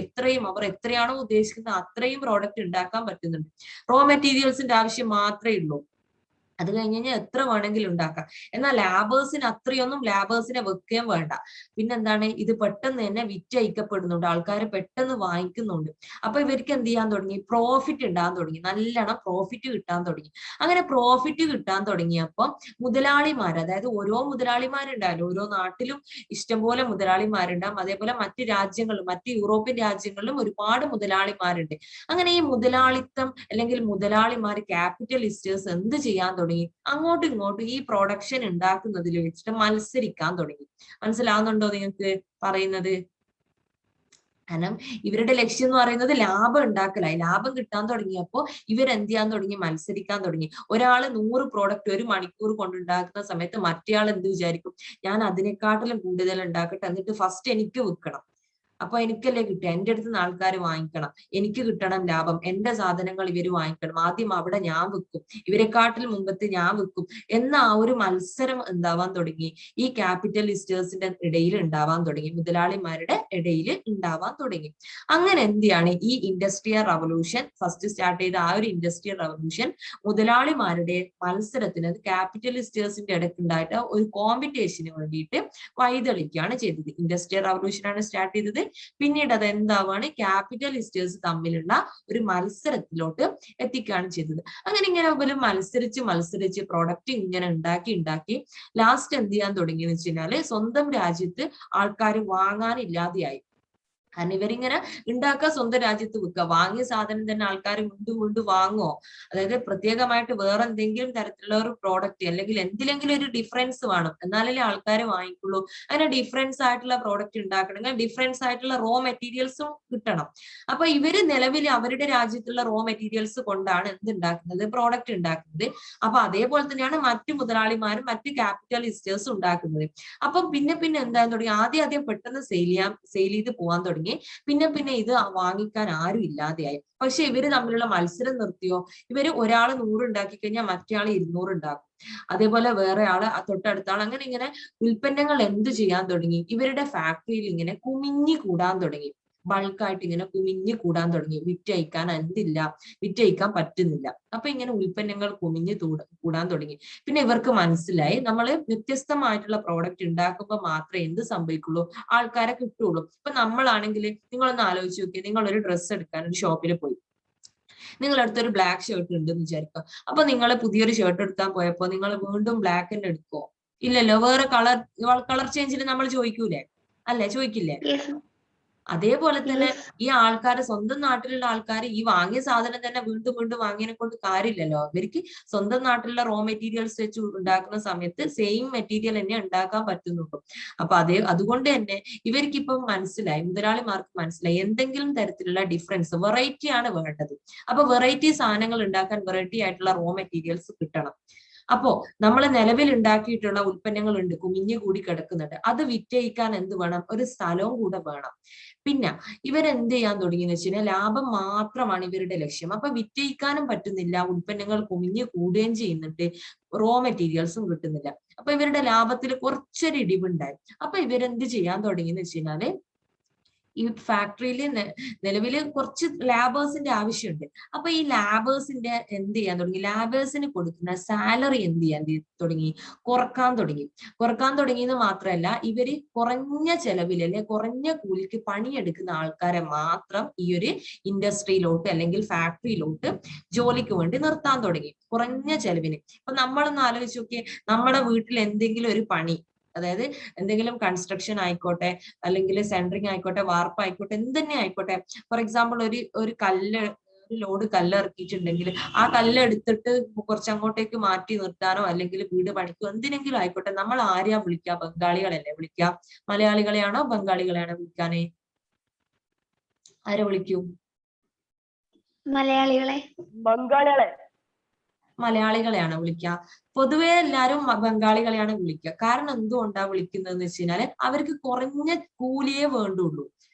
അവർ എത്രയാണോ ഉദ്ദേശിക്കുന്നത് അത്രയും പ്രോഡക്റ്റ് ഉണ്ടാക്കാൻ പറ്റുന്നുണ്ട്. റോ മെറ്റീരിയൽസിന്റെ ആവശ്യം മാത്രമേ ഉള്ളൂ. അത് കഴിഞ്ഞ് കഴിഞ്ഞാൽ എത്ര വേണമെങ്കിലും ഉണ്ടാക്കാം. എന്നാൽ ലാബേഴ്സിനെ വെക്കുകയും വേണ്ട. പിന്നെന്താണ്, ഇത് പെട്ടെന്ന് തന്നെ വിറ്റഴിക്കപ്പെടുന്നുണ്ട്, ആൾക്കാർ പെട്ടെന്ന് വാങ്ങിക്കുന്നുണ്ട്. അപ്പൊ ഇവർക്ക് എന്ത് ചെയ്യാൻ തുടങ്ങി? പ്രോഫിറ്റ് ഉണ്ടാകാൻ തുടങ്ങി, നല്ലോണം പ്രോഫിറ്റ് കിട്ടാൻ തുടങ്ങി. അങ്ങനെ പ്രോഫിറ്റ് കിട്ടാൻ തുടങ്ങിയപ്പോൾ മുതലാളിമാർ, അതായത് ഓരോ മുതലാളിമാരുണ്ടായാലും ഓരോ നാട്ടിലും ഇഷ്ടംപോലെ മുതലാളിമാരുണ്ടാകും. അതേപോലെ മറ്റ് യൂറോപ്യൻ രാജ്യങ്ങളിലും ഒരുപാട് മുതലാളിമാരുണ്ട്. അങ്ങനെ ഈ മുതലാളിത്തം അല്ലെങ്കിൽ മുതലാളിമാർ ക്യാപിറ്റലിസ്റ്റേഴ്സ് എന്ത് ചെയ്യാൻ തുടങ്ങി? തുടങ്ങി? അങ്ങോട്ടും ഇങ്ങോട്ടും ഈ പ്രൊഡക്ഷൻ ഉണ്ടാക്കുന്നതിൽ വെച്ചിട്ട് മത്സരിക്കാൻ തുടങ്ങി. മനസ്സിലാവുന്നുണ്ടോ നിങ്ങൾക്ക് പറയുന്നത്? കാരണം ഇവരുടെ ലക്ഷ്യം എന്ന് പറയുന്നത് ലാഭം ഉണ്ടാക്കലായി. ലാഭം കിട്ടാൻ തുടങ്ങിയപ്പോ ഇവരെന്ത് ചെയ്യാൻ തുടങ്ങി? മത്സരിക്കാൻ തുടങ്ങി. ഒരാള് 100 പ്രോഡക്റ്റ് 1 മണിക്കൂർ കൊണ്ടുണ്ടാക്കുന്ന സമയത്ത് മറ്റേയാൾ എന്ത് വിചാരിക്കും? ഞാൻ അതിനെക്കാട്ടിലും കൂടുതൽ ഉണ്ടാക്കട്ടെ, എന്നിട്ട് ഫസ്റ്റ് എനിക്ക് വിൽക്കണം. അപ്പൊ എനിക്കല്ലേ കിട്ടുക, എന്റെ അടുത്ത് നിന്ന് ആൾക്കാർ വാങ്ങിക്കണം, എനിക്ക് കിട്ടണം ലാഭം, എന്റെ സാധനങ്ങൾ ഇവര് വാങ്ങിക്കണം, ആദ്യം അവിടെ ഞാൻ വിൽക്കും, ഇവരെക്കാട്ടിൽ മുമ്പത്ത് ഞാൻ വിൽക്കും എന്ന ആ ഒരു മത്സരം എന്താവാൻ തുടങ്ങി? ഈ ക്യാപിറ്റലിസ്റ്റേഴ്സിന്റെ ഇടയിൽ ഉണ്ടാവാൻ തുടങ്ങി, മുതലാളിമാരുടെ ഇടയിൽ ഉണ്ടാവാൻ തുടങ്ങി. അങ്ങനെ എന്തിയാണ് ഈ ഇൻഡസ്ട്രിയൽ റവല്യൂഷൻ ഫസ്റ്റ് സ്റ്റാർട്ട് ചെയ്ത ആ ഒരു ഇൻഡസ്ട്രിയൽ റവല്യൂഷൻ മുതലാളിമാരുടെ മത്സരത്തിന്, ക്യാപിറ്റലിസ്റ്റേഴ്സിന്റെ ഇടയ്ക്ക് ഉണ്ടായിട്ട് ഒരു കോമ്പറ്റീഷന് വേണ്ടിയിട്ട് വഴിതെളിക്കുകയാണ് ചെയ്തത്. ഇൻഡസ്ട്രിയൽ റവല്യൂഷൻ ആണ് സ്റ്റാർട്ട് ചെയ്തത്. പിന്നീട് അത് എന്താവാണ്? ക്യാപിറ്റലിസ്റ്റേഴ്സ് തമ്മിലുള്ള ഒരു മത്സരത്തിലോട്ട് എത്തിക്കുകയാണ് ചെയ്തത്. അങ്ങനെ ഇങ്ങനെ പോലും മത്സരിച്ച് പ്രോഡക്റ്റ് ഇങ്ങനെ ഉണ്ടാക്കി ലാസ്റ്റ് എന്ത് ചെയ്യാൻ തുടങ്ങി എന്ന് വെച്ച് കഴിഞ്ഞാല് സ്വന്തം രാജ്യത്ത് ആൾക്കാർ വാങ്ങാനില്ലാതെയായി. കാരണം ഇവരിങ്ങനെ ഉണ്ടാക്കുക, സ്വന്തം രാജ്യത്ത് വിൽക്കുക, വാങ്ങിയ സാധനം തന്നെ ആൾക്കാർ വീണ്ടും വാങ്ങുമോ? അതായത് പ്രത്യേകമായിട്ട് വേറെ എന്തെങ്കിലും തരത്തിലുള്ള ഒരു പ്രോഡക്റ്റ് അല്ലെങ്കിൽ എന്തിലെങ്കിലും ഒരു ഡിഫറൻസ് വേണം, എന്നാലല്ലേ ആൾക്കാർ വാങ്ങിക്കുള്ളൂ. അങ്ങനെ ഡിഫറൻസ് ആയിട്ടുള്ള പ്രോഡക്റ്റ് ഉണ്ടാക്കണമെങ്കിൽ ഡിഫറൻസ് ആയിട്ടുള്ള റോ മെറ്റീരിയൽസും കിട്ടണം. അപ്പൊ ഇവര് നിലവിൽ അവരുടെ രാജ്യത്തുള്ള റോ മെറ്റീരിയൽസ് കൊണ്ടാണ് എന്തുണ്ടാക്കുന്നത്? പ്രോഡക്റ്റ് ഉണ്ടാക്കുന്നത്. അപ്പൊ അതേപോലെ തന്നെയാണ് മറ്റു മുതലാളിമാരും മറ്റു ക്യാപിറ്റലിസ്റ്റേഴ്സും ഉണ്ടാക്കുന്നത്. അപ്പൊ പിന്നെ എന്താന്ന് തുടങ്ങി? ആദ്യം പെട്ടെന്ന് സെയിൽ ചെയ്ത് പോകാൻ തുടങ്ങി. പിന്നെ ഇത് വാങ്ങിക്കാൻ ആരും ഇല്ലാതെയായി. പക്ഷെ ഇവര് തമ്മിലുള്ള മത്സരം നിർത്തിയോ? ഇവര് ഒരാൾ 100 ഉണ്ടാക്കി കഴിഞ്ഞാൽ മറ്റേ ആൾ 200 ഉണ്ടാക്കും. അതേപോലെ വേറെ ആള് തൊട്ടടുത്ത ആൾ, അങ്ങനെ ഇങ്ങനെ ഉൽപ്പന്നങ്ങൾ എന്ത് ചെയ്യാൻ തുടങ്ങി? ഇവരുടെ ഫാക്ടറിയിൽ ഇങ്ങനെ കുമിഞ്ഞു കൂടാൻ തുടങ്ങി. ബൾക്കായിട്ട് ഇങ്ങനെ കുമിഞ്ഞു കൂടാൻ തുടങ്ങി. വിറ്റഴിക്കാൻ പറ്റുന്നില്ല. അപ്പൊ ഇങ്ങനെ ഉൽപ്പന്നങ്ങൾ കുമിഞ്ഞു കൂടാൻ തുടങ്ങി. പിന്നെ ഇവർക്ക് മനസ്സിലായി, നമ്മൾ വ്യത്യസ്തമായിട്ടുള്ള പ്രോഡക്റ്റ് ഉണ്ടാക്കുമ്പോൾ മാത്രമേ എന്ത് സംഭവിക്കുള്ളൂ? ആൾക്കാരെ കിട്ടുള്ളൂ. ഇപ്പൊ നമ്മളാണെങ്കിൽ നിങ്ങളൊന്ന് ആലോചിച്ച് നോക്കിയേ, നിങ്ങൾ ഒരു ഡ്രസ്സ് എടുക്കാൻ ഒരു ഷോപ്പിൽ പോയി, നിങ്ങളടുത്തൊരു ബ്ലാക്ക് ഷർട്ട് ഉണ്ടെന്ന് വിചാരിക്കുക. അപ്പൊ നിങ്ങൾ പുതിയൊരു ഷർട്ട് എടുക്കാൻ പോയപ്പോ നിങ്ങൾ വീണ്ടും ബ്ലാക്ക് തന്നെ എടുക്കുമോ? ഇല്ലല്ലോ. വേറെ കളർ ചേഞ്ചിന് നമ്മൾ ചോദിക്കൂലേ? അല്ലെ, ചോദിക്കില്ലേ? അതേപോലെ തന്നെ ഈ ആൾക്കാര്, സ്വന്തം നാട്ടിലുള്ള ആൾക്കാർ ഈ വാങ്ങിയ സാധനം തന്നെ വീണ്ടും വാങ്ങിയതിനെ കൊണ്ട് കാര്യമില്ലല്ലോ. അവർക്ക് സ്വന്തം നാട്ടിലുള്ള റോ മെറ്റീരിയൽസ് വെച്ച് ഉണ്ടാക്കുന്ന സമയത്ത് സെയിം മെറ്റീരിയൽ തന്നെ ഉണ്ടാക്കാൻ പറ്റുന്നുള്ളൂ. അപ്പൊ അതുകൊണ്ട് തന്നെ ഇവർക്കിപ്പം മനസ്സിലായി, മുതലാളിമാർക്ക് മനസ്സിലായി, എന്തെങ്കിലും തരത്തിലുള്ള ഡിഫറൻസ്, വെറൈറ്റി ആണ് വേണ്ടത്. അപ്പൊ വെറൈറ്റി സാധനങ്ങൾ ഉണ്ടാക്കാൻ വെറൈറ്റി ആയിട്ടുള്ള റോ മെറ്റീരിയൽസ് കിട്ടണം. അപ്പോ നമ്മൾ നിലവിൽ ഉണ്ടാക്കിയിട്ടുള്ള ഉൽപ്പന്നങ്ങൾ ഉണ്ട്, കുമിഞ്ഞു കൂടി കിടക്കുന്നുണ്ട്. അത് വിറ്റഴിക്കാൻ എന്ത് വേണം? ഒരു സ്ഥലവും കൂടെ വേണം. പിന്നെ ഇവരെന്ത് ചെയ്യാൻ തുടങ്ങിയെന്ന് വെച്ച് കഴിഞ്ഞാൽ ലാഭം മാത്രമാണ് ഇവരുടെ ലക്ഷ്യം. അപ്പൊ വിറ്റഴിക്കാനും പറ്റുന്നില്ല, ഉൽപ്പന്നങ്ങൾ കുമിഞ്ഞു കൂടുകയും ചെയ്യുന്നുണ്ട്, റോ മെറ്റീരിയൽസും കിട്ടുന്നില്ല. അപ്പൊ ഇവരുടെ ലാഭത്തിൽ കുറച്ചൊരു ഇടിവുണ്ടായി. അപ്പൊ ഇവരെന്ത് ചെയ്യാൻ തുടങ്ങിയെന്ന് വെച്ച് കഴിഞ്ഞാല്, ഈ ഫാക്ടറിയിൽ നിലവിൽ കുറച്ച് ലാബേഴ്സിന്റെ ആവശ്യമുണ്ട്. അപ്പൊ ഈ ലാബേഴ്സിന്റെ എന്ത് ചെയ്യാൻ തുടങ്ങി? ലാബേഴ്സിന് കൊടുക്കുന്ന സാലറി എന്ത് ചെയ്യാൻ തുടങ്ങി? കുറക്കാൻ തുടങ്ങിയെന്ന് മാത്രമല്ല, ഇവര് കുറഞ്ഞ ചെലവിൽ അല്ലെ കുറഞ്ഞ കൂലിക്ക് പണിയെടുക്കുന്ന ആൾക്കാരെ മാത്രം ഈ ഒരു ഇൻഡസ്ട്രിയിലോട്ട് അല്ലെങ്കിൽ ഫാക്ടറിയിലോട്ട് ജോലിക്ക് വേണ്ടി നിർത്താൻ തുടങ്ങി, കുറഞ്ഞ ചെലവിന്. അപ്പൊ നമ്മളൊന്ന് ആലോചിച്ച് നോക്കിയേ, നമ്മുടെ വീട്ടിൽ എന്തെങ്കിലും ഒരു പണി, അതായത് എന്തെങ്കിലും കൺസ്ട്രക്ഷൻ ആയിക്കോട്ടെ, അല്ലെങ്കിൽ സെൻട്രിങ് ആയിക്കോട്ടെ, വാർപ്പ് ആയിക്കോട്ടെ, എന്തെന്നെ ആയിക്കോട്ടെ. ഫോർ എക്സാമ്പിൾ ഒരു ലോഡ് കല്ല് ഇറക്കിയിട്ടുണ്ടെങ്കിൽ ആ കല്ല് എടുത്തിട്ട് കുറച്ച് അങ്ങോട്ടേക്ക് മാറ്റി നിർത്താനോ അല്ലെങ്കിൽ വീട് പണിക്കോ എന്തിനെങ്കിലും ആയിക്കോട്ടെ, നമ്മൾ ആരെയാ വിളിക്കുക? ബംഗാളികളല്ലേ വിളിക്കുക? മലയാളികളെയാണോ ബംഗാളികളെയാണോ വിളിക്കാനേ? ആരെ വിളിക്കൂ? മലയാളികളെയാണ് വിളിക്കുക. പൊതുവെ എല്ലാവരും ബംഗാളികളെയാണ് വിളിക്കുക. കാരണം എന്തുകൊണ്ടാ വിളിക്കുന്നതെന്ന് വെച്ച് കഴിഞ്ഞാല് അവർക്ക് കുറഞ്ഞ കൂലിയേ വേണ്ടുള്ളൂ,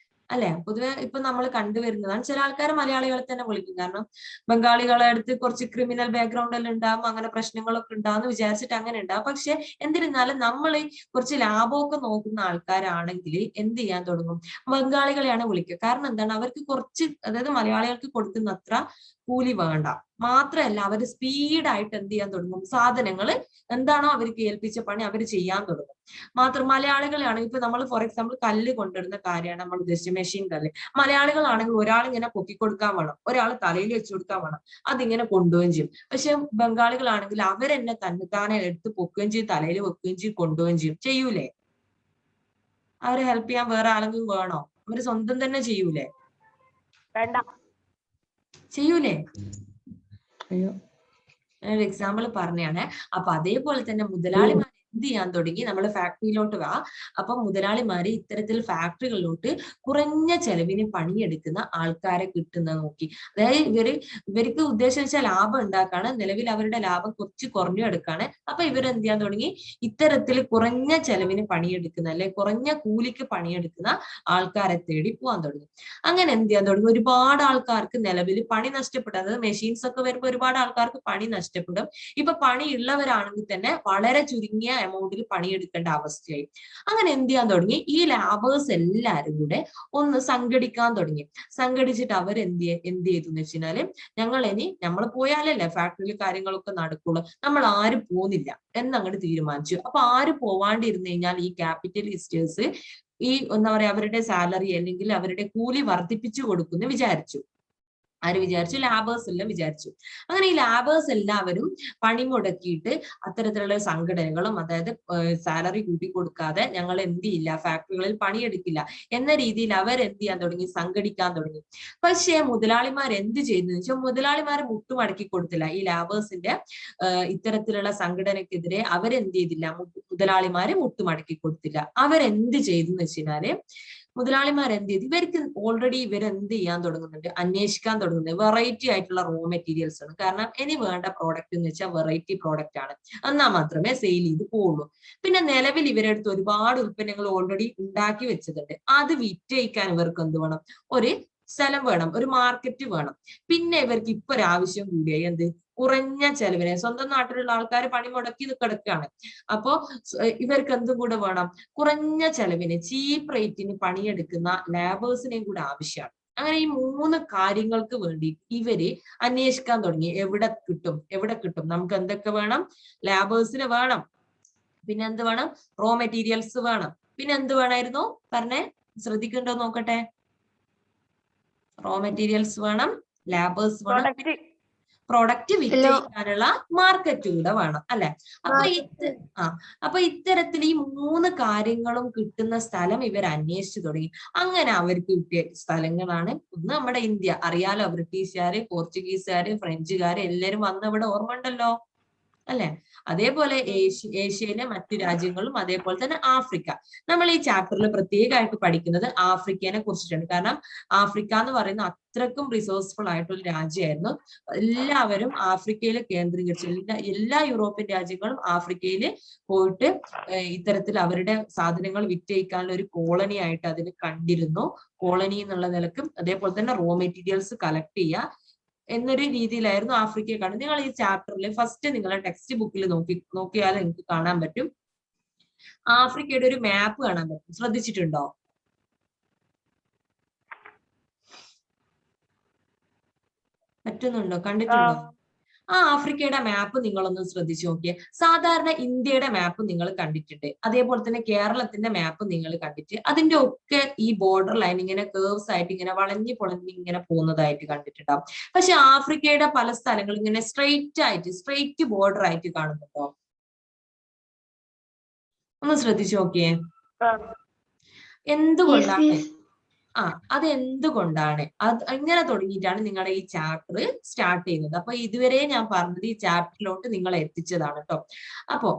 അല്ലെ? പൊതുവെ ഇപ്പൊ നമ്മൾ കണ്ടുവരുന്നതാണ്. ചില ആൾക്കാർ മലയാളികളെ തന്നെ വിളിക്കും, കാരണം ബംഗാളികളെ അടുത്ത് കുറച്ച് ക്രിമിനൽ ബാക്ക്ഗ്രൗണ്ട് എല്ലാം ഉണ്ടാവും, അങ്ങനെ പ്രശ്നങ്ങളൊക്കെ ഉണ്ടാവുമെന്ന് വിചാരിച്ചിട്ട് അങ്ങനെ ഉണ്ടാവും. പക്ഷെ എന്നിരുന്നാലും നമ്മൾ കുറച്ച് ലാഭമൊക്കെ നോക്കുന്ന ആൾക്കാരാണെങ്കിൽ എന്ത് ചെയ്യാൻ തുടങ്ങും? ബംഗാളികളെയാണ് വിളിക്കുക. കാരണം എന്താണ്? അവർക്ക് കുറച്ച്, അതായത് മലയാളികൾക്ക് കൊടുക്കുന്ന അത്ര കൂലി വേണ്ട. മാത്രമല്ല അവര് സ്പീഡായിട്ട് എന്ത് ചെയ്യാൻ തുടങ്ങും? സാധനങ്ങൾ എന്താണോ അവർക്ക് ഏൽപ്പിച്ച പണി അവർ ചെയ്യാൻ തുടങ്ങും. മാത്രം മലയാളികളാണെങ്കിൽ ഇപ്പൊ നമ്മൾ ഫോർ എക്സാമ്പിൾ കല്ല് കൊണ്ടുവരുന്ന കാര്യമാണ് നമ്മൾ ഉദ്ദേശിച്ചത്, മെഷീൻ കല്ല്. മലയാളികളാണെങ്കിൽ ഒരാൾ ഇങ്ങനെ പൊക്കി കൊടുക്കാൻ വേണം, ഒരാൾ തലയിൽ വെച്ചു കൊടുക്കാൻ വേണം, അതിങ്ങനെ കൊണ്ടുപോവുകയും ചെയ്യും. പക്ഷെ ബംഗാളികളാണെങ്കിൽ അവരെന്നെ തന്നെത്താനെ എടുത്ത് പൊക്കുകയും ചെയ്യും, തലയിൽ വെക്കുകയും ചെയ്യും, കൊണ്ടുപോവുകയും ചെയ്യൂലേ? അവരെ ഹെൽപ്പ് ചെയ്യാൻ വേറെ ആരെങ്കിലും വേണോ? അവര് സ്വന്തം തന്നെ ചെയ്യൂലേ? ചെയ്യൂലേ? ഒരു എക്സാമ്പിൾ പറഞ്ഞാണ്. അപ്പൊ അതേപോലെ തന്നെ മുതലാളിമാർ എന്ത് ചെയ്യാൻ തുടങ്ങി, നമ്മൾ ഫാക്ടറിയിലോട്ട് വാ. അപ്പൊ മുതലാളിമാര് ഇത്തരത്തിൽ ഫാക്ടറികളിലോട്ട് കുറഞ്ഞ ചെലവിന് പണിയെടുക്കുന്ന ആൾക്കാരെ കിട്ടുന്ന നോക്കി. അതായത് ഇവർക്ക് ഉദ്ദേശം വെച്ചാൽ ലാഭം ഉണ്ടാക്കാണ്. നിലവിൽ അവരുടെ ലാഭം കുറച്ച് കുറഞ്ഞു എടുക്കാണ്. അപ്പൊ ഇവരെന്ത് ചെയ്യാൻ തുടങ്ങി, ഇത്തരത്തിൽ കുറഞ്ഞ ചെലവിന് പണിയെടുക്കുന്ന അല്ലെ കുറഞ്ഞ കൂലിക്ക് പണിയെടുക്കുന്ന ആൾക്കാരെ തേടി പോകാൻ തുടങ്ങി. അങ്ങനെ എന്ത് ചെയ്യാൻ തുടങ്ങി, ഒരുപാട് ആൾക്കാർക്ക് നിലവിൽ പണി നഷ്ടപ്പെടും. അതായത് മെഷീൻസ് ഒക്കെ വരുമ്പോൾ ഒരുപാട് ആൾക്കാർക്ക് പണി നഷ്ടപ്പെടും. ഇപ്പൊ പണി ഉള്ളവരാണെങ്കിൽ തന്നെ വളരെ ചുരുങ്ങിയ എമൗണ്ടിൽ പണിയെടുക്കേണ്ട അവസ്ഥയായി. അങ്ങനെ എന്ത് ചെയ്യാൻ തുടങ്ങി, ഈ ലാബേഴ്സ് എല്ലാവരും കൂടെ ഒന്ന് സംഘടിക്കാൻ തുടങ്ങി. സംഘടിച്ചിട്ട് അവർ എന്ത് ചെയ്തു എന്ന് വെച്ചാല്, നമ്മൾ പോയാലല്ലേ ഫാക്ടറിയിൽ കാര്യങ്ങളൊക്കെ നടക്കുള്ളൂ, നമ്മൾ ആരും പോകുന്നില്ല എന്നങ്ങോട്ട് തീരുമാനിച്ചു. അപ്പൊ ആര് പോവാണ്ടിരുന്നു കഴിഞ്ഞാൽ ഈ ക്യാപിറ്റലിസ്റ്റേഴ്സ് ഈ എന്താ പറയാ അവരുടെ സാലറി അല്ലെങ്കിൽ അവരുടെ കൂലി വർദ്ധിപ്പിച്ചു കൊടുക്കുമെന്ന് വിചാരിച്ചു. ആര് വിചാരിച്ചു? ലാബേഴ്സ് എല്ലാം വിചാരിച്ചു. അങ്ങനെ ഈ ലാബേഴ്സ് എല്ലാവരും പണിമുടക്കിയിട്ട് അത്തരത്തിലുള്ള സംഘടനകളും, അതായത് സാലറി കൂട്ടി കൊടുക്കാതെ ഞങ്ങൾ എന്ത് ചെയ്യില്ല, ഫാക്ടറികളിൽ പണിയെടുക്കില്ല എന്ന രീതിയിൽ അവരെന്ത് ചെയ്യാൻ തുടങ്ങി, സംഘടിക്കാൻ തുടങ്ങി. പക്ഷേ മുതലാളിമാർ എന്ത് ചെയ്തു വെച്ചാൽ, മുതലാളിമാർ മുട്ടുമടക്കി കൊടുത്തില്ല. ഈ ലാബേഴ്സിന്റെ ഇത്തരത്തിലുള്ള സംഘടനക്കെതിരെ അവരെന്ത് ചെയ്തില്ല, മുതലാളിമാര് മുട്ടുമടക്കി കൊടുത്തില്ല. അവരെന്ത് ചെയ്തു എന്ന് വെച്ചാല്, മുതലാളിമാർ എന്ത് ചെയ്തു, ഇവർക്ക് ഓൾറെഡി ഇവരെന്ത് ചെയ്യാൻ തുടങ്ങുന്നുണ്ട്, അന്വേഷിക്കാൻ തുടങ്ങുന്നത് വെറൈറ്റി ആയിട്ടുള്ള റോ മെറ്റീരിയൽസ് ആണ്. കാരണം ഇനി വേണ്ട പ്രോഡക്റ്റ് എന്ന് വെച്ചാൽ വെറൈറ്റി പ്രോഡക്റ്റ് ആണ്, എന്നാൽ മാത്രമേ സെയിൽ ചെയ്ത് പോവുള്ളൂ. പിന്നെ നിലവിൽ ഇവരെടുത്ത് ഒരുപാട് ഉൽപ്പന്നങ്ങൾ ഓൾറെഡി ഉണ്ടാക്കി വെച്ചിട്ടുണ്ട്. അത് വിറ്റഴിക്കാൻ ഇവർക്ക് എന്ത് വേണം, ഒരു സ്ഥലം വേണം, ഒരു മാർക്കറ്റ് വേണം. പിന്നെ ഇവർക്ക് ഇപ്പൊ ഒരു ആവശ്യം കൂടിയായി, എന്ത്, കുറഞ്ഞ ചെലവിന് സ്വന്തം നാട്ടിലുള്ള ആൾക്കാർ പണി മുടക്കി കിടക്കുകയാണ്. അപ്പോ ഇവർക്ക് എന്തും കൂടെ വേണം, കുറഞ്ഞ ചെലവിന് ചീപ്പ് റേറ്റിന് പണിയെടുക്കുന്ന ലേബേഴ്സിനെയും കൂടെ ആവശ്യമാണ്. അങ്ങനെ ഈ 3 കാര്യങ്ങൾക്ക് വേണ്ടി ഇവര് അന്വേഷിക്കാൻ തുടങ്ങി. എവിടെ കിട്ടും, നമുക്ക് എന്തൊക്കെ വേണം, ലേബേഴ്സിന് വേണം, പിന്നെ എന്ത് വേണം, റോ മെറ്റീരിയൽസ് വേണം, പിന്നെ എന്ത് വേണമായിരുന്നു പറഞ്ഞേ, ശ്രദ്ധിക്കണ്ടോ നോക്കട്ടെ. റോ മെറ്റീരിയൽസ് വേണം, ലേബേഴ്സ് വേണം, പ്രൊഡക്റ്റ് വിറ്റഴിക്കാനുള്ള മാർക്കറ്റ് കൂടെ വേണം അല്ലെ. അപ്പൊ ഇത്തരത്തിൽ ഈ 3 കാര്യങ്ങളും കിട്ടുന്ന സ്ഥലം ഇവർ അന്വേഷിച്ചു തുടങ്ങി. അങ്ങനെ അവർക്ക് കിട്ടിയ സ്ഥലങ്ങളാണ് ഒന്ന് നമ്മുടെ ഇന്ത്യ. അറിയാലോ, ബ്രിട്ടീഷുകാര്, പോർച്ചുഗീസുകാര്, ഫ്രഞ്ചുകാര് എല്ലാരും വന്നവിടെ ഓർമ്മ ഉണ്ടല്ലോ അല്ലെ. അതേപോലെ ഏഷ്യയിലെ മറ്റു രാജ്യങ്ങളും, അതേപോലെ തന്നെ ആഫ്രിക്ക. നമ്മൾ ഈ ചാപ്റ്ററിൽ പ്രത്യേകമായിട്ട് പഠിക്കുന്നത് ആഫ്രിക്കനെ കുറിച്ചിട്ടാണ്. കാരണം ആഫ്രിക്ക എന്ന് പറയുന്ന അത്രക്കും റിസോഴ്സ്ഫുൾ ആയിട്ടുള്ള രാജ്യമായിരുന്നു. എല്ലാവരും ആഫ്രിക്കയിൽ കേന്ദ്രീകരിച്ചു. എല്ലാ യൂറോപ്യൻ രാജ്യങ്ങളും ആഫ്രിക്കയിൽ പോയിട്ട് ഇത്തരത്തിൽ അവരുടെ സാധനങ്ങൾ വിറ്റഴിക്കാനുള്ള ഒരു കോളനി ആയിട്ട് അതിന് കണ്ടിരുന്നു. കോളനി എന്നുള്ള നിലക്കും അതേപോലെ തന്നെ റോ മെറ്റീരിയൽസ് കളക്ട് ചെയ്യുക എന്നൊരു രീതിയിലായിരുന്നു ആഫ്രിക്കയെ കാണുന്നത്. നിങ്ങൾ ഈ ചാപ്റ്ററിൽ ഫസ്റ്റ് നിങ്ങളുടെ ടെക്സ്റ്റ് ബുക്കിൽ നോക്കിയാൽ നിങ്ങൾക്ക് കാണാൻ പറ്റും, ആഫ്രിക്കയുടെ ഒരു മാപ്പ് കാണാൻ പറ്റും. ശ്രദ്ധിച്ചിട്ടുണ്ടോ? പറ്റുന്നുണ്ടോ? കണ്ടിട്ടുണ്ടോ? ആ ആഫ്രിക്കയുടെ മാപ്പ് നിങ്ങളൊന്ന് ശ്രദ്ധിച്ചു നോക്കിയേ. സാധാരണ ഇന്ത്യയുടെ മാപ്പ് നിങ്ങൾ കണ്ടിട്ടുണ്ട്, അതേപോലെ തന്നെ കേരളത്തിന്റെ മാപ്പ് നിങ്ങൾ കണ്ടിട്ട് അതിന്റെ ഒക്കെ ഈ ബോർഡർ ലൈൻ ഇങ്ങനെ കേർവ്സ് ആയിട്ട് ഇങ്ങനെ വളഞ്ഞു പൊളഞ്ഞ് ഇങ്ങനെ പോകുന്നതായിട്ട് കണ്ടിട്ടുണ്ടാവും. പക്ഷെ ആഫ്രിക്കയുടെ പല സ്ഥലങ്ങളും ഇങ്ങനെ സ്ട്രെയിറ്റ് ബോർഡർ ആയിട്ട് കാണുന്നുണ്ടോ? ഒന്ന് ശ്രദ്ധിച്ചു നോക്കിയേ. എന്തുകൊണ്ടാണ്? അത് എന്തുകൊണ്ടാണ്? ഇങ്ങനെ തുടങ്ങിയിട്ടാണ് നിങ്ങളുടെ ഈ ചാപ്റ്റർ സ്റ്റാർട്ട് ചെയ്യുന്നത്. അപ്പൊ ഇതുവരെ ഞാൻ പറഞ്ഞത് ഈ ചാപ്റ്ററിലോട്ട് നിങ്ങളെ എത്തിച്ചതാണ് കേട്ടോ. അപ്പോ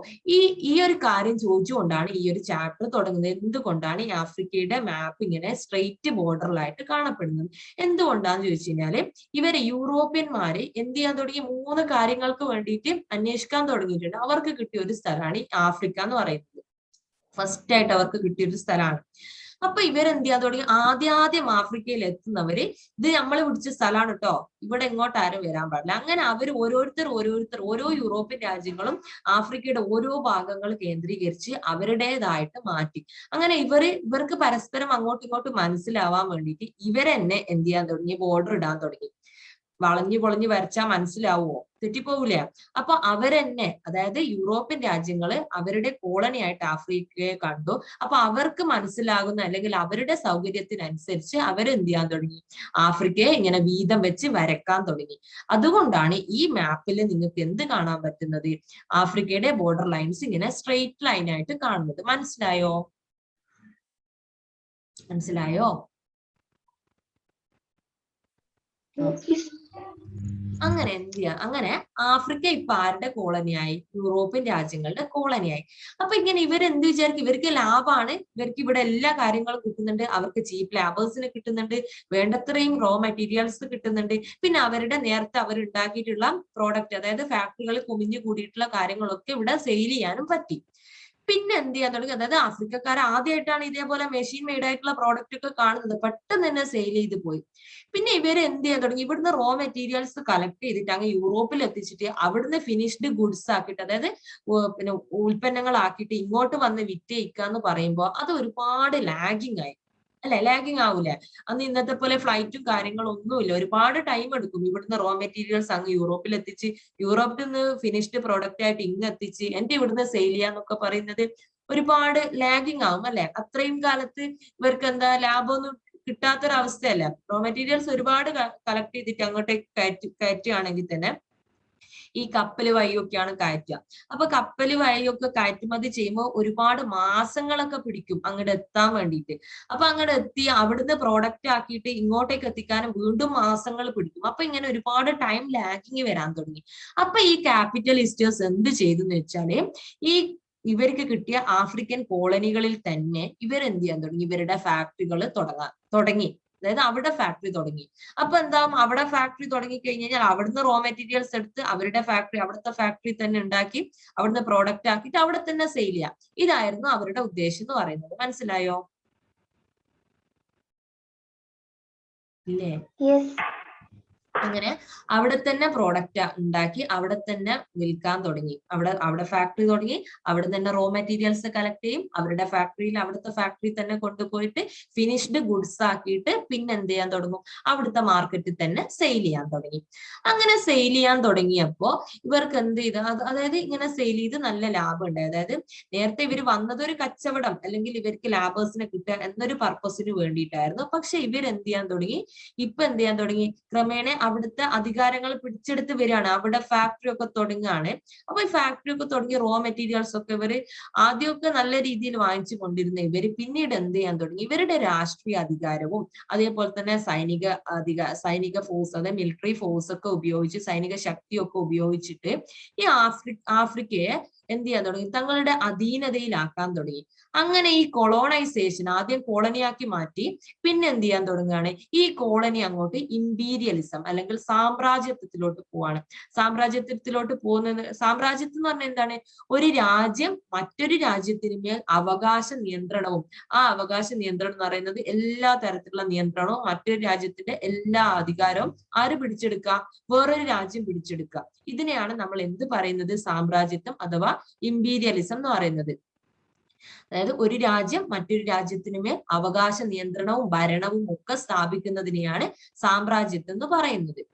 ഈ ഒരു കാര്യം ചോദിച്ചുകൊണ്ടാണ് ഈ ഒരു ചാപ്റ്റർ തുടങ്ങുന്നത്. എന്തുകൊണ്ടാണ് ഈ ആഫ്രിക്കയുടെ മാപ്പ് ഇങ്ങനെ സ്ട്രെയിറ്റ് ബോർഡറിലായിട്ട് കാണപ്പെടുന്നത്? എന്തുകൊണ്ടാന്ന് ചോദിച്ചു കഴിഞ്ഞാല്, ഇവര് യൂറോപ്യന്മാര് എന്ത് ചെയ്യാൻ തുടങ്ങി, 3 കാര്യങ്ങൾക്ക് വേണ്ടിയിട്ട് അന്വേഷിക്കാൻ തുടങ്ങിയിട്ടുണ്ട്. അവർക്ക് കിട്ടിയ ഒരു സ്ഥലമാണ് ഈ ആഫ്രിക്ക എന്ന് പറയുന്നത്. ഫസ്റ്റ് ആയിട്ട് അവർക്ക് കിട്ടിയൊരു സ്ഥലമാണ്. അപ്പൊ ഇവരെന്ത് ചെയ്യാൻ തുടങ്ങി, ആദ്യം ആഫ്രിക്കയിൽ എത്തുന്നവര് ഇത് നമ്മൾ പിടിച്ച സ്ഥലമാണ് കേട്ടോ, ഇവിടെ ഇങ്ങോട്ട് ആരും വരാൻ പാടില്ല. അങ്ങനെ അവർ ഓരോ യൂറോപ്യൻ രാജ്യങ്ങളും ആഫ്രിക്കയുടെ ഓരോ ഭാഗങ്ങൾ കേന്ദ്രീകരിച്ച് അവരുടേതായിട്ട് മാറ്റി. അങ്ങനെ ഇവർക്ക് പരസ്പരം അങ്ങോട്ടും ഇങ്ങോട്ടും മനസ്സിലാവാൻ വേണ്ടിയിട്ട് ഇവരെന്നെ എന്ത് ചെയ്യാൻ തുടങ്ങി, ബോർഡർ ഇടാൻ തുടങ്ങി. വളഞ്ഞു പൊളഞ്ഞു വരച്ചാൽ മനസ്സിലാവുമോ? തെറ്റിപ്പോവില്ലേ? അപ്പൊ അവരെന്നെ, അതായത് യൂറോപ്യൻ രാജ്യങ്ങള് അവരുടെ കോളനി ആയിട്ട് ആഫ്രിക്കയെ കണ്ടു. അപ്പൊ അവർക്ക് മനസ്സിലാകുന്ന അല്ലെങ്കിൽ അവരുടെ സൗകര്യത്തിനനുസരിച്ച് അവരെന്ത് ചെയ്യാൻ തുടങ്ങി, ആഫ്രിക്കയെ ഇങ്ങനെ വീതം വെച്ച് വരക്കാൻ തുടങ്ങി. അതുകൊണ്ടാണ് ഈ മാപ്പിൽ നിങ്ങൾക്ക് എന്ത് കാണാൻ പറ്റുന്നത്, ആഫ്രിക്കയുടെ ബോർഡർ ലൈൻസ് ഇങ്ങനെ സ്ട്രെയിറ്റ് ലൈൻ ആയിട്ട് കാണുന്നത്. മനസ്സിലായോ? അങ്ങനെ എന്ത് ചെയ്യാ, അങ്ങനെ ആഫ്രിക്ക ഇപ്പൊ ആരുടെ കോളനിയായി? യൂറോപ്യൻ രാജ്യങ്ങളുടെ കോളനിയായി. അപ്പൊ ഇങ്ങനെ ഇവരെന്ത് വിചാരിക്കും? ഇവർക്ക് ലാഭമാണ്, ഇവർക്ക് ഇവിടെ എല്ലാ കാര്യങ്ങളും കിട്ടുന്നുണ്ട്, അവർക്ക് ചീപ്പ് ലേബേഴ്സിന് കിട്ടുന്നുണ്ട്, വേണ്ടത്രയും റോ മെറ്റീരിയൽസ് കിട്ടുന്നുണ്ട്, പിന്നെ അവരുടെ നേരത്തെ അവർ ഉണ്ടാക്കിയിട്ടുള്ള പ്രോഡക്റ്റ്, അതായത് ഫാക്ടറികളിൽ കുമിഞ്ഞു കൂടിയിട്ടുള്ള കാര്യങ്ങളൊക്കെ ഇവിടെ സെയിൽ ചെയ്യാനും പറ്റി. പിന്നെ എന്ത് ചെയ്യാൻ തുടങ്ങി? അതായത് ആഫ്രിക്കക്കാർ ആദ്യമായിട്ടാണ് ഇതേപോലെ മെഷീൻ മെയ്ഡ് ആയിട്ടുള്ള പ്രോഡക്റ്റ് ഒക്കെ കാണുന്നത്. പെട്ടെന്ന് തന്നെ സെയിൽ ചെയ്ത് പോയി. പിന്നെ ഇവര് എന്ത് ചെയ്യാൻ തുടങ്ങി? ഇവിടുന്ന് റോ മെറ്റീരിയൽസ് കളക്ട് ചെയ്തിട്ട് അങ്ങ് യൂറോപ്പിൽ എത്തിച്ചിട്ട് അവിടുന്ന് ഫിനിഷ്ഡ് ഗുഡ്സ് ആക്കിയിട്ട്, അതായത് പിന്നെ ഉൽപ്പന്നങ്ങളാക്കിയിട്ട് ഇങ്ങോട്ട് വന്ന് വിറ്റയിക്കുക എന്ന് പറയുമ്പോൾ അത് ഒരുപാട് ലാഗിങ് ആയി. അല്ലെ, ലാഗിങ് ആവൂലേ? അന്ന് ഇന്നത്തെ പോലെ ഫ്ലൈറ്റും കാര്യങ്ങളും ഒന്നുമില്ല. ഒരുപാട് ടൈം എടുക്കും ഇവിടുന്ന് റോ മെറ്റീരിയൽസ് അങ്ങ് യൂറോപ്പിൽ എത്തിച്ച്, യൂറോപ്പിൽ നിന്ന് ഫിനിഷ്ഡ് പ്രോഡക്റ്റ് ആയിട്ട് ഇങ്ങ് എത്തിച്ച് എന്റെ ഇവിടുന്ന് സെയിൽ ചെയ്യാന്നൊക്കെ പറയുന്നത് ഒരുപാട് ലാഗിങ് ആവും. അല്ലെ? അത്രയും കാലത്ത് ഇവർക്ക് എന്താ ലാഭമൊന്നും കിട്ടാത്തൊരവസ്ഥയല്ല. റോ മെറ്റീരിയൽസ് ഒരുപാട് കളക്ട് ചെയ്തിട്ട് അങ്ങോട്ടേക്ക് കയറ്റുകയാണെങ്കിൽ തന്നെ ഈ കപ്പൽ വഴിയൊക്കെയാണ് കയറ്റുക. അപ്പൊ കപ്പൽ വഴിയൊക്കെ കയറ്റുമതി ചെയ്യുമ്പോൾ ഒരുപാട് മാസങ്ങളൊക്കെ പിടിക്കും അങ്ങോട്ട് എത്താൻ വേണ്ടിയിട്ട്. അപ്പൊ അങ്ങോട്ട് എത്തി അവിടുന്ന് പ്രോഡക്റ്റ് ആക്കിയിട്ട് ഇങ്ങോട്ടേക്ക് എത്തിക്കാനും വീണ്ടും മാസങ്ങൾ പിടിക്കും. അപ്പൊ ഇങ്ങനെ ഒരുപാട് ടൈം ലാഗിങ് വരാൻ തുടങ്ങി. അപ്പൊ ഈ ക്യാപിറ്റലിസ്റ്റേഴ്സ് എന്ത് ചെയ്തു എന്ന് വെച്ചാല്, ഈ ഇവർക്ക് കിട്ടിയ ആഫ്രിക്കൻ കോളനികളിൽ തന്നെ ഇവരെന്ത് ചെയ്യാൻ തുടങ്ങി? ഇവരുടെ ഫാക്ടറികൾ തുടങ്ങി. അതായത് അവിടെ ഫാക്ടറി തുടങ്ങി. അപ്പൊ എന്താവും? അവിടെ ഫാക്ടറി തുടങ്ങി കഴിഞ്ഞാൽ അവിടുന്ന് റോ മെറ്റീരിയൽസ് എടുത്ത് അവരുടെ ഫാക്ടറി, അവിടുത്തെ ഫാക്ടറി തന്നെ ഉണ്ടാക്കി അവിടുന്ന് പ്രോഡക്റ്റ് ആക്കിയിട്ട് അവിടെ തന്നെ സെയിൽ ചെയ്യാം. ഇതായിരുന്നു അവരുടെ ഉദ്ദേശം എന്ന് പറയുന്നത്. മനസ്സിലായോ? ഇല്ലേ? അങ്ങനെ അവിടെ തന്നെ പ്രോഡക്റ്റ് ഉണ്ടാക്കി അവിടെ തന്നെ വിൽക്കാൻ തുടങ്ങി. അവിടെ ഫാക്ടറി തുടങ്ങി, അവിടെ തന്നെ റോ മെറ്റീരിയൽസ് കളക്ട് ചെയ്യും, അവരുടെ ഫാക്ടറിയിൽ അവിടുത്തെ ഫാക്ടറി തന്നെ കൊണ്ടുപോയിട്ട് ഫിനിഷ്ഡ് ഗുഡ്സ് ആക്കിയിട്ട് പിന്നെ എന്ത് ചെയ്യാൻ തുടങ്ങും? അവിടുത്തെ മാർക്കറ്റിൽ തന്നെ സെയിൽ ചെയ്യാൻ തുടങ്ങി. അങ്ങനെ സെയിൽ ചെയ്യാൻ തുടങ്ങിയപ്പോ ഇവർക്ക് എന്ത് ചെയ്ത്, അതായത് ഇങ്ങനെ സെയിൽ ചെയ്ത് നല്ല ലാഭം ഉണ്ടായി. അതായത് നേരത്തെ ഇവർ വന്നത് ഒരു കച്ചവടം അല്ലെങ്കിൽ ഇവർക്ക് ലാബേഴ്സിനെ കിട്ടുക എന്നൊരു പർപ്പസിന് വേണ്ടിയിട്ടായിരുന്നു. പക്ഷെ ഇവരെന്ത് ചെയ്യാൻ തുടങ്ങി? ഇപ്പൊ എന്ത് ചെയ്യാൻ തുടങ്ങി? ക്രമേണ അവിടുത്തെ അധികാരങ്ങൾ പിടിച്ചെടുത്ത് വരികയാണ്. അവിടെ ഫാക്ടറി ഒക്കെ തുടങ്ങുകയാണ്. അപ്പൊ ഈ ഫാക്ടറി ഒക്കെ തുടങ്ങി റോ മെറ്റീരിയൽസ് ഒക്കെ ഇവര് ആദ്യമൊക്കെ നല്ല രീതിയിൽ വാങ്ങിച്ചു കൊണ്ടിരുന്ന ഇവര് പിന്നീട് എന്ത് ചെയ്യാൻ തുടങ്ങി? ഇവരുടെ രാഷ്ട്രീയ അധികാരവും അതേപോലെ തന്നെ സൈനിക ഫോഴ്സ്, അതായത് മിലിറ്ററി ഫോഴ്സ് ഒക്കെ ഉപയോഗിച്ച്, സൈനിക ശക്തിയൊക്കെ ഉപയോഗിച്ചിട്ട് ഈ ആഫ്രിക്കയെ എന്ത് ചെയ്യാൻ തുടങ്ങി? തങ്ങളുടെ അധീനതയിലാക്കാൻ തുടങ്ങി. അങ്ങനെ ഈ കൊളോണൈസേഷൻ ആദ്യം കോളനിയാക്കി മാറ്റി, പിന്നെ എന്ത് ചെയ്യാൻ തുടങ്ങുകയാണ്? ഈ കോളനി അങ്ങോട്ട് ഇമ്പീരിയലിസം അല്ലെങ്കിൽ സാമ്രാജ്യത്വത്തിലോട്ട് പോവാണ്. സാമ്രാജ്യത്വത്തിലോട്ട് പോകുന്നത്, സാമ്രാജ്യത്വം എന്ന് പറഞ്ഞാൽ എന്താണ്? ഒരു രാജ്യം മറ്റൊരു രാജ്യത്തിന് മേൽ അവകാശ നിയന്ത്രണവും, ആ അവകാശ നിയന്ത്രണം എന്ന് പറയുന്നത് എല്ലാ തരത്തിലുള്ള നിയന്ത്രണവും മറ്റൊരു രാജ്യത്തിന്റെ എല്ലാ അധികാരവും ആര് പിടിച്ചെടുക്കുക? വേറൊരു രാജ്യം പിടിച്ചെടുക്കുക. ഇതിനെയാണ് നമ്മൾ എന്ത് പറയുന്നത്? സാമ്രാജ്യത്വം അഥവാ ഇമ്പീരിയലിസം എന്ന് പറയുന്നത്. അതായത് ഒരു രാജ്യം മറ്റൊരു രാജ്യത്തിന് മേൽ അവകാശ നിയന്ത്രണവും ഭരണവും ഒക്കെ സ്ഥാപിക്കുന്നതിനെയാണ് സാമ്രാജ്യത്വം എന്ന് പറയുന്നത്.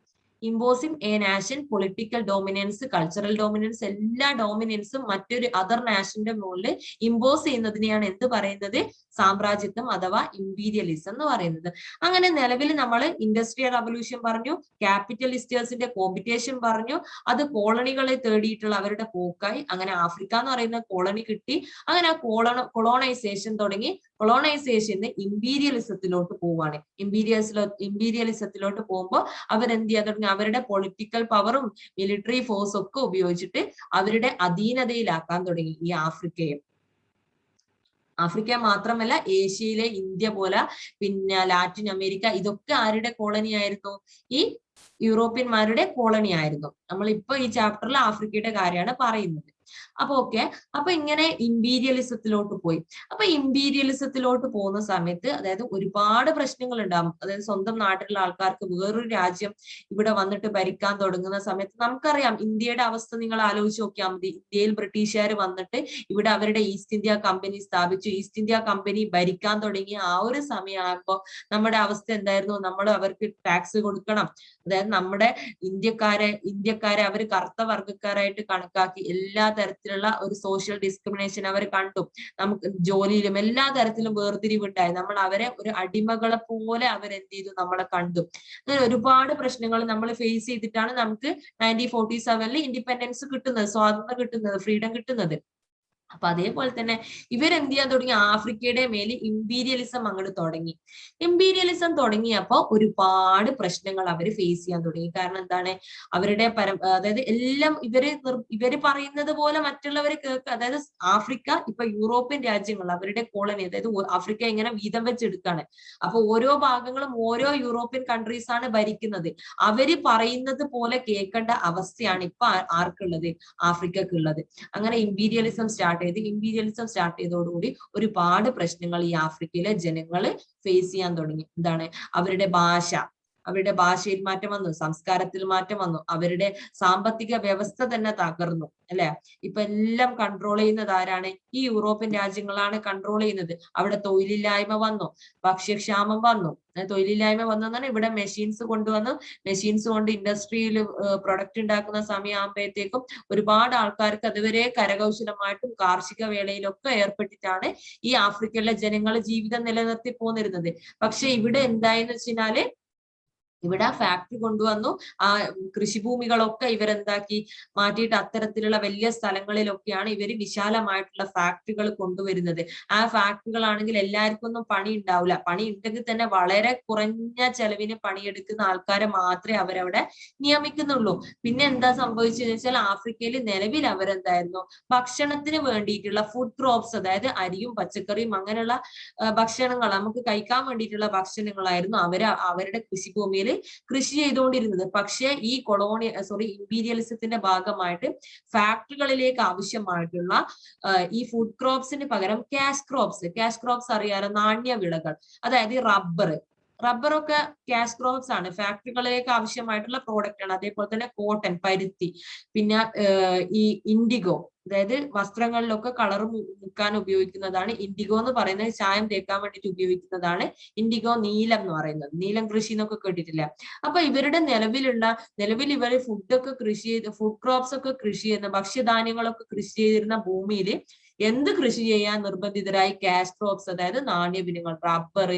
Imposing A nation political dominance, cultural dominance, എല്ലാ ഡോമിനൻസും മറ്റൊരു അതർ നാഷന്റെ മുകളിൽ ഇമ്പോസ് ചെയ്യുന്നതിനെയാണ് എന്ത് പറയുന്നത്? സാമ്രാജ്യത്വം അഥവാ ഇമ്പീരിയലിസം എന്ന് പറയുന്നത്. അങ്ങനെ നിലവിൽ നമ്മൾ ഇൻഡസ്ട്രിയൽ റവല്യൂഷൻ പറഞ്ഞു, ക്യാപിറ്റലിസ്റ്റേഴ്സിന്റെ കോമ്പറ്റീഷൻ പറഞ്ഞു, അത് കോളനികളെ തേടിയിട്ടുള്ള അവരുടെ പോക്കായി. അങ്ങനെ ആഫ്രിക്ക എന്ന് പറയുന്ന കോളനി കിട്ടി. അങ്ങനെ ആ കൊളോണൈസേഷൻ തുടങ്ങി. കൊളോണൈസേഷന് ഇമ്പീരിയലിസത്തിലോട്ട് പോവാണ്. ഇമ്പീരിയലിസത്തിലോട്ട് പോകുമ്പോൾ അവരെന്ത് ചെയ്യാൻ തുടങ്ങി? അവരുടെ പൊളിറ്റിക്കൽ പവറും മിലിറ്ററി ഫോഴ്സും ഒക്കെ ഉപയോഗിച്ചിട്ട് അവരുടെ അധീനതയിലാക്കാൻ തുടങ്ങി ഈ ആഫ്രിക്കയെ. ആഫ്രിക്ക മാത്രമല്ല, ഏഷ്യയിലെ ഇന്ത്യ പോലെ, പിന്നെ ലാറ്റിൻ അമേരിക്ക, ഇതൊക്കെ ആരുടെ കോളനി ആയിരുന്നു? ഈ യൂറോപ്യന്മാരുടെ കോളനി ആയിരുന്നു. നമ്മളിപ്പോ ഈ ചാപ്റ്ററിൽ ആഫ്രിക്കയുടെ കാര്യമാണ് പറയുന്നത്. അപ്പൊ ഓക്കെ, അപ്പൊ ഇങ്ങനെ ഇമ്പീരിയലിസത്തിലോട്ട് പോയി. അപ്പൊ ഇമ്പീരിയലിസത്തിലോട്ട് പോകുന്ന സമയത്ത് അതായത് ഒരുപാട് പ്രശ്നങ്ങൾ ഉണ്ടാവും. അതായത് സ്വന്തം നാട്ടിലുള്ള ആൾക്കാർക്ക് വേറൊരു രാജ്യം ഇവിടെ വന്നിട്ട് ഭരിക്കാൻ തുടങ്ങുന്ന സമയത്ത് നമുക്കറിയാം ഇന്ത്യയുടെ അവസ്ഥ. നിങ്ങൾ ആലോചിച്ച് നോക്കിയാൽ മതി. ഇന്ത്യയിൽ ബ്രിട്ടീഷുകാർ വന്നിട്ട് ഇവിടെ അവരുടെ ഈസ്റ്റ് ഇന്ത്യ കമ്പനി സ്ഥാപിച്ചു. ഈസ്റ്റ് ഇന്ത്യ കമ്പനി ഭരിക്കാൻ തുടങ്ങിയ ആ ഒരു സമയമാകുമ്പോൾ നമ്മുടെ അവസ്ഥ എന്തായിരുന്നു? നമ്മൾ അവർക്ക് ടാക്സ് കൊടുക്കണം. അതായത് നമ്മുടെ ഇന്ത്യക്കാരെ അവർ കറുത്ത വർഗ്ഗക്കാരായിട്ട് കണക്കാക്കി എല്ലാ തരത്തിലുള്ള ഒരു സോഷ്യൽ ഡിസ്ക്രിമിനേഷൻ അവർ കണ്ടു. നമുക്ക് ജോലിയിലും എല്ലാ തരത്തിലും വേർതിരിവുണ്ടായി. നമ്മൾ അവരെ ഒരു അടിമകളെ പോലെ അവരെന്ത് ചെയ്തു? നമ്മളെ കണ്ടു. അങ്ങനെ ഒരുപാട് പ്രശ്നങ്ങൾ നമ്മൾ ഫേസ് ചെയ്തിട്ടാണ് നമുക്ക് 1947 ഇൻഡിപെൻഡൻസ് കിട്ടുന്നത്, സ്വാതന്ത്ര്യം കിട്ടുന്നത്, ഫ്രീഡം കിട്ടുന്നത്. അപ്പൊ അതേപോലെ തന്നെ ഇവരെന്ത് ചെയ്യാൻ തുടങ്ങി, ആഫ്രിക്കയുടെ മേലെ ഇമ്പീരിയലിസം അങ്ങോട്ട് തുടങ്ങി. ഇമ്പീരിയലിസം തുടങ്ങിയപ്പോ ഒരുപാട് പ്രശ്നങ്ങൾ അവർ ഫേസ് ചെയ്യാൻ തുടങ്ങി. കാരണം എന്താണ്, അവരുടെ അതായത് എല്ലാം ഇവര് പറയുന്നത് പോലെ മറ്റുള്ളവർ കേൾക്കുക. അതായത് ആഫ്രിക്ക ഇപ്പൊ യൂറോപ്യൻ രാജ്യങ്ങൾ അവരുടെ കോളനി, അതായത് ആഫ്രിക്ക ഇങ്ങനെ വീതം വെച്ചെടുക്കാണ്. അപ്പൊ ഓരോ ഭാഗങ്ങളും ഓരോ യൂറോപ്യൻ കൺട്രീസ് ആണ് ഭരിക്കുന്നത്. അവര് പറയുന്നത് പോലെ കേൾക്കേണ്ട അവസ്ഥയാണ് ഇപ്പൊ ആർക്കുള്ളത്, ആഫ്രിക്കക്കുള്ളത്. അങ്ങനെ ഇമ്പീരിയലിസം സ്റ്റാർട്ട് ചെയ്തതോടുകൂടി ഒരുപാട് പ്രശ്നങ്ങൾ ഈ ആഫ്രിക്കയിലെ ജനങ്ങൾ ഫേസ് ചെയ്യാൻ തുടങ്ങി. എന്താണ്, അവരുടെ ഭാഷയിൽ മാറ്റം വന്നു, സംസ്കാരത്തിൽ മാറ്റം വന്നു, അവരുടെ സാമ്പത്തിക വ്യവസ്ഥ തന്നെ തകർന്നു, അല്ലെ? ഇപ്പൊ എല്ലാം കൺട്രോൾ ചെയ്യുന്നത് ആരാണ്, ഈ യൂറോപ്യൻ രാജ്യങ്ങളാണ് കൺട്രോൾ ചെയ്യുന്നത്. അവിടെ തൊഴിലില്ലായ്മ വന്നു, ഭക്ഷ്യക്ഷാമം വന്നു. തൊഴിലില്ലായ്മ വന്നെന്നാണ് ഇവിടെ മെഷീൻസ് കൊണ്ടുവന്നു. മെഷീൻസ് കൊണ്ട് ഇൻഡസ്ട്രിയിൽ പ്രൊഡക്റ്റ് ഉണ്ടാക്കുന്ന സമയമാകുമ്പോഴത്തേക്കും ഒരുപാട് ആൾക്കാർക്ക് അതുവരെ കരകൗശലമായിട്ടും കാർഷിക വേളയിലൊക്കെ ഏർപ്പെട്ടിട്ടാണ് ഈ ആഫ്രിക്കയിലെ ജനങ്ങൾ ജീവിതം നിലനിർത്തി പോന്നിരുന്നത്. പക്ഷെ ഇവിടെ എന്തായെന്ന് വെച്ചാല്, ഇവിടെ ഫാക്ടറി കൊണ്ടുവന്നു, ആ കൃഷിഭൂമികളൊക്കെ ഇവരെന്താക്കി മാറ്റിയിട്ട് അത്തരത്തിലുള്ള വലിയ സ്ഥലങ്ങളിലൊക്കെയാണ് ഇവര് വിശാലമായിട്ടുള്ള ഫാക്ടറികൾ കൊണ്ടുവരുന്നത്. ആ ഫാക്ടറികളാണെങ്കിൽ എല്ലാവർക്കും ഒന്നും പണി ഉണ്ടാവില്ല. പണി ഉണ്ടെങ്കിൽ തന്നെ വളരെ കുറഞ്ഞ ചെലവിന് പണിയെടുക്കുന്ന ആൾക്കാരെ മാത്രമേ അവരവിടെ നിയമിക്കുന്നുള്ളൂ. പിന്നെ എന്താ സംഭവിച്ചതെന്ന് വെച്ചാൽ, ആഫ്രിക്കയിൽ നിലവിൽ അവരെന്തായിരുന്നു, ഭക്ഷണത്തിന് വേണ്ടിയിട്ടുള്ള ഫുഡ് ക്രോപ്സ്, അതായത് അരിയും പച്ചക്കറിയും അങ്ങനെയുള്ള ഭക്ഷണങ്ങൾ നമുക്ക് കഴിക്കാൻ വേണ്ടിയിട്ടുള്ള ഭക്ഷണങ്ങളായിരുന്നു അവരുടെ കൃഷിഭൂമിയിൽ കൃഷി ചെയ്തുകൊണ്ടിരുന്നത്. പക്ഷെ ഈ ഇമ്പീരിയലിസത്തിന്റെ ഭാഗമായിട്ട് ഫാക്ടറികളിലേക്ക് ആവശ്യമായിട്ടുള്ള ഈ ഫുഡ് ക്രോപ്സിന് പകരം ക്യാഷ് ക്രോപ്സ് അറിയാലോ, നാണ്യവിളകൾ, അതായത് റബ്ബറൊക്കെ ക്യാഷ് ക്രോപ്സ് ആണ്, ഫാക്ടറികളിലേക്ക് ആവശ്യമായിട്ടുള്ള പ്രോഡക്റ്റ് ആണ്. അതേപോലെ തന്നെ കോട്ടൺ, പരുത്തി, പിന്നെ ഈ ഇൻഡിഗോ, അതായത് വസ്ത്രങ്ങളിലൊക്കെ കളർ മുക്കാൻ ഉപയോഗിക്കുന്നതാണ് ഇൻഡിഗോ എന്ന് പറയുന്നത്. ചായം തേക്കാൻ വേണ്ടിയിട്ട് ഉപയോഗിക്കുന്നതാണ് ഇൻഡിഗോ. നീലം എന്ന് പറയുന്നത്, നീലം കൃഷി എന്നൊക്കെ കേട്ടിട്ടില്ല. അപ്പൊ ഇവരുടെ നിലവിൽ ഇവർ ഫുഡ് ക്രോപ്സ് ഒക്കെ കൃഷി ചെയ്യുന്ന, ഭക്ഷ്യധാന്യങ്ങളൊക്കെ കൃഷി ചെയ്തിരുന്ന ഭൂമിയിൽ എന്ത് കൃഷി ചെയ്യാൻ നിർബന്ധിതരായി, ക്യാഷ് ക്രോപ്സ്, അതായത് നാണ്യവിളകൾ, റബ്ബർ,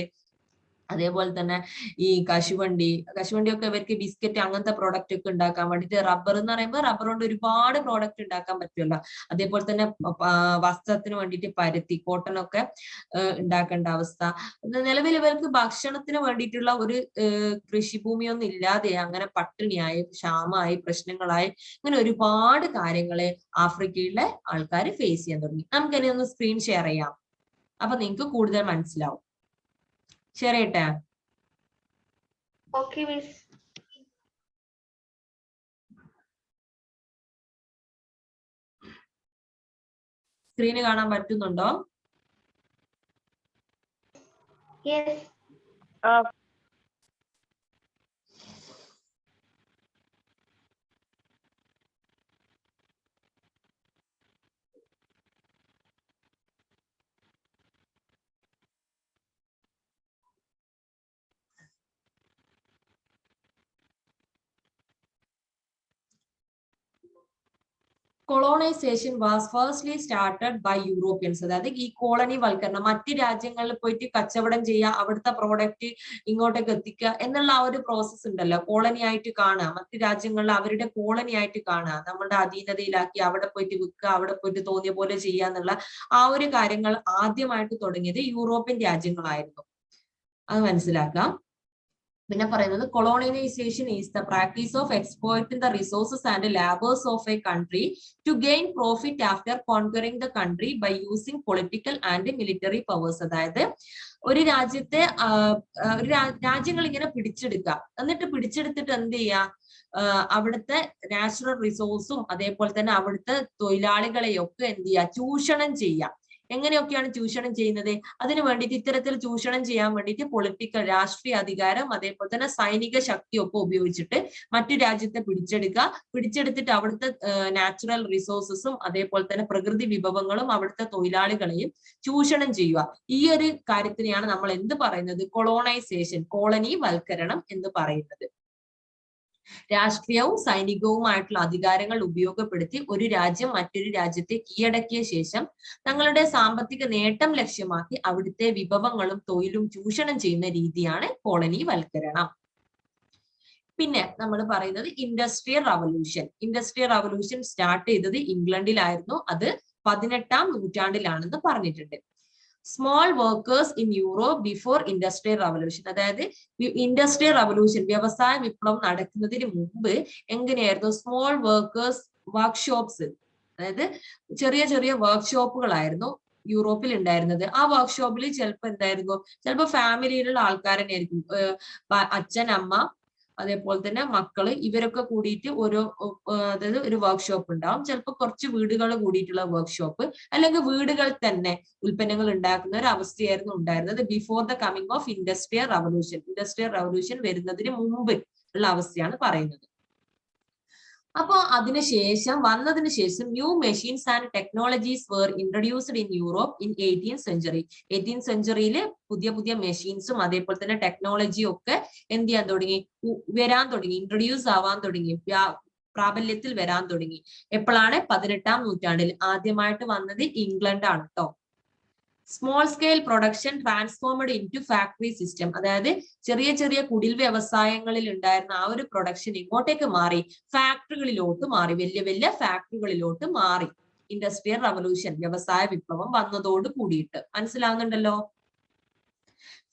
അതേപോലെ തന്നെ ഈ കശുവണ്ടിയൊക്കെ ഇവർക്ക് ബിസ്ക്കറ്റ് അങ്ങനത്തെ പ്രോഡക്റ്റ് ഒക്കെ ഉണ്ടാക്കാൻ വേണ്ടിയിട്ട്, റബ്ബർ എന്ന് പറയുമ്പോൾ റബ്ബർ കൊണ്ട് ഒരുപാട് പ്രോഡക്റ്റ് ഉണ്ടാക്കാൻ പറ്റുമല്ലോ. അതേപോലെ തന്നെ വസ്ത്രത്തിന് വേണ്ടിയിട്ട് പരുത്തി, കോട്ടൺ ഒക്കെ ഉണ്ടാക്കേണ്ട അവസ്ഥ. നിലവിൽ ഇവർക്ക് ഭക്ഷണത്തിന് വേണ്ടിയിട്ടുള്ള ഒരു കൃഷിഭൂമിയൊന്നും ഇല്ലാതെ അങ്ങനെ പട്ടിണിയായി, ക്ഷാമമായി, പ്രശ്നങ്ങളായി, ഇങ്ങനെ ഒരുപാട് കാര്യങ്ങളെ ആഫ്രിക്കയിലെ ആൾക്കാർ ഫേസ് ചെയ്യാൻ തുടങ്ങി. നമുക്കിനി ഒന്ന് സ്ക്രീൻ ഷെയർ ചെയ്യാം, അപ്പൊ നിങ്ങൾക്ക് കൂടുതൽ മനസ്സിലാവും. ഷെയർ ചെയ്യട്ടെ? Okay, miss. സ്ക്രീന് കാണാൻ പറ്റുന്നുണ്ടോ? Yes. Colonisation was firstly started by Europeans. അതായത് ഈ കോളനി വൽക്കരണം, മറ്റ് രാജ്യങ്ങളിൽ പോയിട്ട് കച്ചവടം ചെയ്യുക, അവിടുത്തെ പ്രോഡക്റ്റ് ഇങ്ങോട്ടേക്ക് എത്തിക്കുക എന്നുള്ള ആ ഒരു പ്രോസസ്സ് ഉണ്ടല്ലോ, കോളനി ആയിട്ട് കാണുക, മറ്റ് രാജ്യങ്ങളിൽ അവരുടെ കോളനി ആയിട്ട് കാണുക, നമ്മുടെ അധീനതയിലാക്കി അവിടെ പോയിട്ട് വിൽക്കുക, അവിടെ പോയിട്ട് തോന്നിയ പോലെ ചെയ്യുക എന്നുള്ള ആ ഒരു കാര്യങ്ങൾ ആദ്യമായിട്ട് തുടങ്ങിയത് യൂറോപ്യൻ രാജ്യങ്ങളായിരുന്നു. അത് മനസ്സിലാക്കാം. പിന്നെ പറയുന്നത്, colonialisation is the practice of exploiting the resources and labours of a country to gain profit after conquering the country by using political and military powers. അതായത് ഒരു രാജ്യത്തെ രാജ്യങ്ങൾ ഇങ്ങനെ പിടിച്ചെടുക്കുക, എന്നിട്ട് പിടിച്ചെടുത്തിട്ട് എന്ത് ചെയ്യുക, അവിടുത്തെ നാച്ചുറൽ റിസോഴ്സും അതേപോലെ തന്നെ അവിടുത്തെ തൊഴിലാളികളെയൊക്കെ എന്ത് ചെയ്യുക, ചൂഷണം ചെയ്യുക. എങ്ങനെയൊക്കെയാണ് ചൂഷണം ചെയ്യുന്നത്? അതിനു വേണ്ടിയിട്ട്, ഇത്തരത്തിൽ ചൂഷണം ചെയ്യാൻ വേണ്ടിയിട്ട് പൊളിറ്റിക്കൽ, രാഷ്ട്രീയ അധികാരം, അതേപോലെ തന്നെ സൈനിക ശക്തിയൊക്കെ ഉപയോഗിച്ചിട്ട് മറ്റു രാജ്യത്തെ പിടിച്ചെടുത്തിട്ട് അവിടുത്തെ നാച്ചുറൽ റിസോഴ്സസും അതേപോലെ തന്നെ പ്രകൃതി വിഭവങ്ങളും അവിടുത്തെ തൊഴിലാളികളെയും ചൂഷണം ചെയ്യുക. ഈ ഒരു കാര്യത്തിനെയാണ് നമ്മൾ എന്ത് പറയുന്നത്, കൊളോണൈസേഷൻ, കോളനി വൽക്കരണം എന്ന് പറയുന്നത്. രാഷ്ട്രീയവും സൈനികവുമായിട്ടുള്ള അധികാരങ്ങൾ ഉപയോഗപ്പെടുത്തി ഒരു രാജ്യം മറ്റൊരു രാജ്യത്തെ കീഴടക്കിയ ശേഷം തങ്ങളുടെ സാമ്പത്തിക നേട്ടം ലക്ഷ്യമാക്കി അവിടുത്തെ വിഭവങ്ങളും തൊഴിലും ചൂഷണം ചെയ്യുന്ന രീതിയാണ് കോളനി വൽക്കരണം. പിന്നെ നമ്മൾ പറയുന്നത് ഇൻഡസ്ട്രിയൽ റവല്യൂഷൻ സ്റ്റാർട്ട് ചെയ്തത് ഇംഗ്ലണ്ടിലായിരുന്നു. അത് 18ാം നൂറ്റാണ്ടിലാണെന്ന് പറഞ്ഞിട്ടുണ്ട്. Small workers in Europe before industrial revolution, അതായത് ഇൻഡസ്ട്രിയൽ റവല്യൂഷൻ വ്യവസായ വിപ്ലവം നടക്കുന്നതിന് മുമ്പ് എങ്ങനെയായിരുന്നു സ്മോൾ വർക്കേഴ്സ് വർക്ക്ഷോപ്സ്, അതായത് ചെറിയ ചെറിയ വർക്ക്ഷോപ്പുകളായിരുന്നു യൂറോപ്പിൽ ഉണ്ടായിരുന്നത്. ആ വർക്ക്ഷോപ്പിൽ ചിലപ്പോൾ എന്തായിരുന്നു, ചിലപ്പോൾ ഫാമിലിയിലുള്ള ആൾക്കാർ തന്നെ ആയിരിക്കും, അച്ഛൻ, അമ്മ, അതേപോലെ തന്നെ മക്കള്, ഇവരൊക്കെ കൂടിയിട്ട് ഓരോ അതായത് ഒരു വർക്ക്ഷോപ്പ് ഉണ്ടാവും. ചിലപ്പോൾ കുറച്ച് വീടുകൾ കൂടിയിട്ടുള്ള വർക്ക്ഷോപ്പ്, അല്ലെങ്കിൽ വീടുകൾ തന്നെ ഉൽപ്പന്നങ്ങൾ ഉണ്ടാക്കുന്ന ഒരു അവസ്ഥയായിരുന്നു ഉണ്ടായിരുന്നത് before the coming of industrial revolution. Industrial revolution വരുന്നതിന് മുമ്പ് ഉള്ള അവസ്ഥയാണ് പറയുന്നത്. അപ്പോ അതിനുശേഷം വന്നതിന് ശേഷം new machines and technologies were introduced in Europe in 18th century. 18th സെഞ്ചുറിയിൽ പുതിയ പുതിയ മെഷീൻസും അതേപോലെ തന്നെ ടെക്നോളജിയും ഒക്കെ എന്ത് ചെയ്യാൻ തുടങ്ങി, വരാൻ തുടങ്ങി, ഇൻട്രൊഡ്യൂസ് ആവാൻ തുടങ്ങി, പ്രാബല്യത്തിൽ വരാൻ തുടങ്ങി. എപ്പോഴാണ്? 18ാം നൂറ്റാണ്ടിൽ. ആദ്യമായിട്ട് വന്നത് ഇംഗ്ലണ്ട് ആണ് കേട്ടോ. Small scale production transformed into factory system, അതായത് ചെറിയ ചെറിയ കുടിൽ വ്യവസായങ്ങളിൽ ഉണ്ടായിരുന്ന ആ ഒരു പ്രൊഡക്ഷൻ ഇങ്ങോട്ടേക്ക് മാറി ഫാക്ടറികളിലോട്ട് മാറി, വലിയ വലിയ ഫാക്ടറികളിലോട്ട് മാറി. ഇൻഡസ്ട്രിയൽ റവല്യൂഷൻ, വ്യവസായ വിപ്ലവം വന്നതോട് കൂടിയിട്ട്. മനസ്സിലാവുന്നുണ്ടല്ലോ?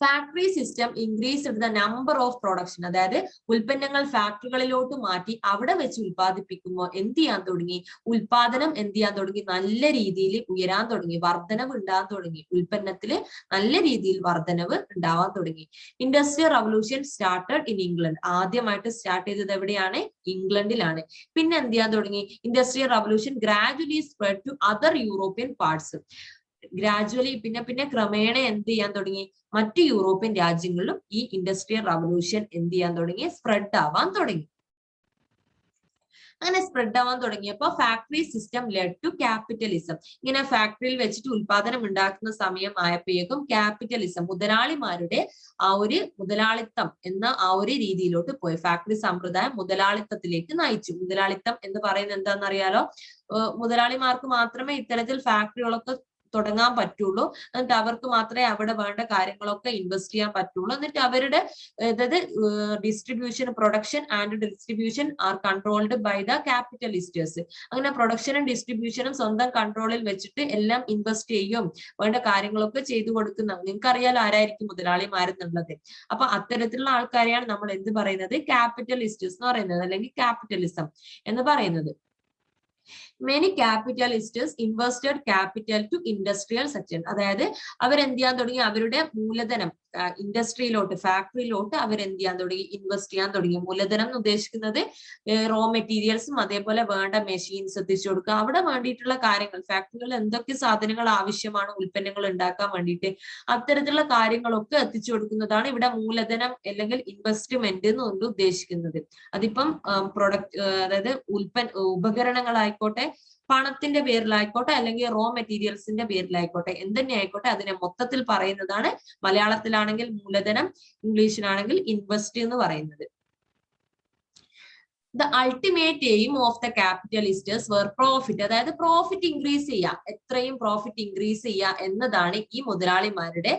Factory system increased the number of production, അതായത് ഉൽപ്പന്നങ്ങൾ ഫാക്ടറികളിലോട്ട് മാറ്റി അവിടെ വെച്ച് ഉൽപ്പാദിപ്പിക്കുമ്പോൾ എന്ത് ചെയ്യാൻ തുടങ്ങി, ഉൽപാദനം എന്ത് ചെയ്യാൻ തുടങ്ങി, നല്ല രീതിയിൽ ഉയരാൻ തുടങ്ങി, വർധനവ് ഉണ്ടാകാൻ തുടങ്ങി, ഉൽപ്പന്നത്തിൽ നല്ല രീതിയിൽ വർധനവ് ഉണ്ടാവാൻ തുടങ്ങി. Industrial revolution started in England, ആദ്യമായിട്ട് സ്റ്റാർട്ട് ചെയ്തത് എവിടെയാണ്? ഇംഗ്ലണ്ടിലാണ്. പിന്നെ എന്ത് ചെയ്യാൻ തുടങ്ങി, industrial revolution gradually spread to other European parts. Gradually പിന്നെ ക്രമേണ എന്ത് ചെയ്യാൻ തുടങ്ങി, മറ്റു യൂറോപ്യൻ രാജ്യങ്ങളിലും ഈ ഇൻഡസ്ട്രിയൽ റവല്യൂഷൻ എന്ത് ചെയ്യാൻ തുടങ്ങി, സ്പ്രെഡ് ആവാൻ തുടങ്ങി. അങ്ങനെ സ്പ്രെഡ് ആവാൻ തുടങ്ങിയപ്പോൾ factory system led to capitalism. ഇങ്ങനെ ഫാക്ടറിയിൽ വെച്ചിട്ട് ഉൽപാദനം ഉണ്ടാക്കുന്ന സമയം ആയപ്പോഴേക്കും ക്യാപിറ്റലിസം, മുതലാളിമാരുടെ ആ ഒരു മുതലാളിത്തം എന്ന ആ ഒരു രീതിയിലോട്ട് പോയി. ഫാക്ടറി സമ്പ്രദായം മുതലാളിത്തത്തിലേക്ക് നയിച്ചു. മുതലാളിത്തം എന്ന് പറയുന്നത് എന്താണെന്നറിയാലോ? മുതലാളിമാർക്ക് മാത്രമേ ഇത്തരത്തിൽ ഫാക്ടറികളൊക്കെ തുടങ്ങാൻ പറ്റുള്ളൂ. എന്നിട്ട് അവർക്ക് മാത്രമേ അവിടെ വേണ്ട കാര്യങ്ങളൊക്കെ ഇൻവെസ്റ്റ് ചെയ്യാൻ പറ്റുള്ളൂ. എന്നിട്ട് അവരുടെ അതായത് distribution, production and distribution are controlled by the capitalists. അങ്ങനെ പ്രൊഡക്ഷനും ഡിസ്ട്രിബ്യൂഷനും സ്വന്തം കൺട്രോളിൽ വെച്ചിട്ട് എല്ലാം ഇൻവെസ്റ്റ് ചെയ്യും, വേണ്ട കാര്യങ്ങളൊക്കെ ചെയ്തു കൊടുക്കുന്ന, നിങ്ങൾക്ക് അറിയാലോ ആരായിരിക്കും മുതലാളിമാരെന്നുള്ളത്. അപ്പൊ അത്തരത്തിലുള്ള ആൾക്കാരെയാണ് നമ്മൾ എന്ത് പറയുന്നത്, ക്യാപിറ്റലിസ്റ്റേഴ്സ് എന്ന് പറയുന്നത്, അല്ലെങ്കിൽ ക്യാപിറ്റലിസം എന്ന് പറയുന്നത്. Many capitalists invested capital to industrial section, അതായത് അവരെന്ത് ചെയ്യാൻ തുടങ്ങി, അവരുടെ മൂലധനം ഇൻഡസ്ട്രിയിലോട്ട്, ഫാക്ടറിയിലോട്ട് അവരെന്ത് ചെയ്യാൻ തുടങ്ങി, ഇൻവെസ്റ്റ് ചെയ്യാൻ തുടങ്ങി. മൂലധനം എന്ന് ഉദ്ദേശിക്കുന്നത് റോ മെറ്റീരിയൽസും അതേപോലെ വേണ്ട മെഷീൻസ് എത്തിച്ചു കൊടുക്കുക, അവിടെ വേണ്ടിയിട്ടുള്ള കാര്യങ്ങൾ, ഫാക്ടറികളിൽ എന്തൊക്കെ സാധനങ്ങൾ ആവശ്യമാണ് ഉൽപ്പന്നങ്ങൾ ഉണ്ടാക്കാൻ വേണ്ടിയിട്ട്, അത്തരത്തിലുള്ള കാര്യങ്ങളൊക്കെ എത്തിച്ചു കൊടുക്കുന്നതാണ് ഇവിടെ മൂലധനം അല്ലെങ്കിൽ ഇൻവെസ്റ്റ്മെന്റ് എന്നുകൊണ്ട് ഉദ്ദേശിക്കുന്നത്. അതിപ്പം അതായത് ഉപകരണങ്ങളായിക്കോട്ടെ, പണത്തിന്റെ പേരിലായിക്കോട്ടെ, അല്ലെങ്കിൽ റോ മെറ്റീരിയൽസിന്റെ പേരിലായിക്കോട്ടെ, എന്തെന്നെ ആയിക്കോട്ടെ, അതിനെ മൊത്തത്തിൽ പറയുന്നതാണ് മലയാളത്തിലാണെങ്കിൽ മൂലധനം, ഇംഗ്ലീഷിലാണെങ്കിൽ ഇൻവെസ്റ്റ് എന്ന് പറയുന്നത്. The ultimate aim of the capitalists were profit, അതായത് പ്രോഫിറ്റ് ഇൻക്രീസ് ചെയ്യുക, എത്രയും പ്രോഫിറ്റ് ഇൻക്രീസ് ചെയ്യുക എന്നതാണ് ഈ മുതലാളിമാരുടെ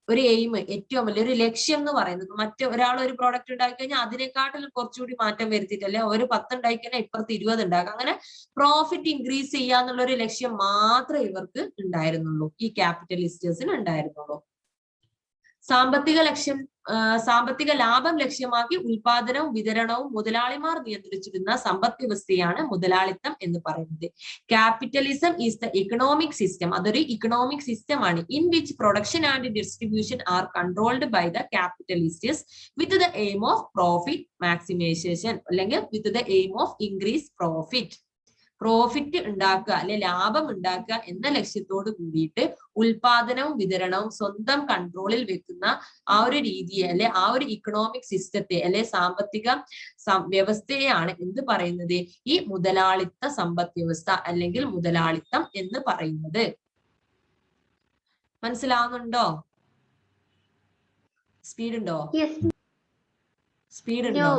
ഒരു എയിം, ഏറ്റവും വലിയൊരു ലക്ഷ്യം എന്ന് പറയുന്നത്. ഒരാൾ ഒരു പ്രോഡക്റ്റ് ഉണ്ടാക്കി കഴിഞ്ഞാൽ അതിനെക്കാട്ടിലും കുറച്ചുകൂടി മാറ്റം വരുത്തിയിട്ടല്ലേ, ഒരു 10 ഉണ്ടാക്കി കഴിഞ്ഞാൽ ഇപ്പുറത്ത് 20 ഉണ്ടാക്കാം. അങ്ങനെ പ്രോഫിറ്റ് ഇൻക്രീസ് ചെയ്യുക എന്നുള്ള ഒരു ലക്ഷ്യം മാത്രമേ ഇവർക്ക് ഉണ്ടായിരുന്നുള്ളൂ, ഈ ക്യാപിറ്റലിസ്റ്റേഴ്സിന് ഉണ്ടായിരുന്നുള്ളൂ. സാമ്പത്തിക ലാഭം ലക്ഷ്യമാക്കി ഉൽപാദനവും വിതരണവും മുതലാളിമാർ നിയന്ത്രിച്ചിരുന്ന സമ്പദ് വ്യവസ്ഥയാണ് മുതലാളിത്തം എന്ന് പറയുന്നത്. Capitalism is the economic system, അതൊരു ഇക്കണോമിക് സിസ്റ്റം ആണ്. In which production and distribution are controlled by the capitalists with the aim of profit maximisation, അല്ലെങ്കിൽ with the aim of increase profit. Profit ഉണ്ടാക്കുക അല്ലെ ലാഭം ഉണ്ടാക്കുക എന്ന ലക്ഷ്യത്തോട് കൂടിയിട്ട് ഉൽപാദനവും വിതരണവും സ്വന്തം കൺട്രോളിൽ വെക്കുന്ന ആ ഒരു രീതിയെ, അല്ലെ ആ ഒരു ഇക്കണോമിക് സിസ്റ്റത്തെ, അല്ലെ സാമ്പത്തിക വ്യവസ്ഥയെയാണ് എന്ത് പറയുന്നത്, ഈ മുതലാളിത്ത സമ്പദ് വ്യവസ്ഥ അല്ലെങ്കിൽ മുതലാളിത്തം എന്ന് പറയുന്നത്. മനസ്സിലാവുന്നുണ്ടോ? സ്പീഡ് ഉണ്ടോ? സ്പീഡ് ഉണ്ടോ?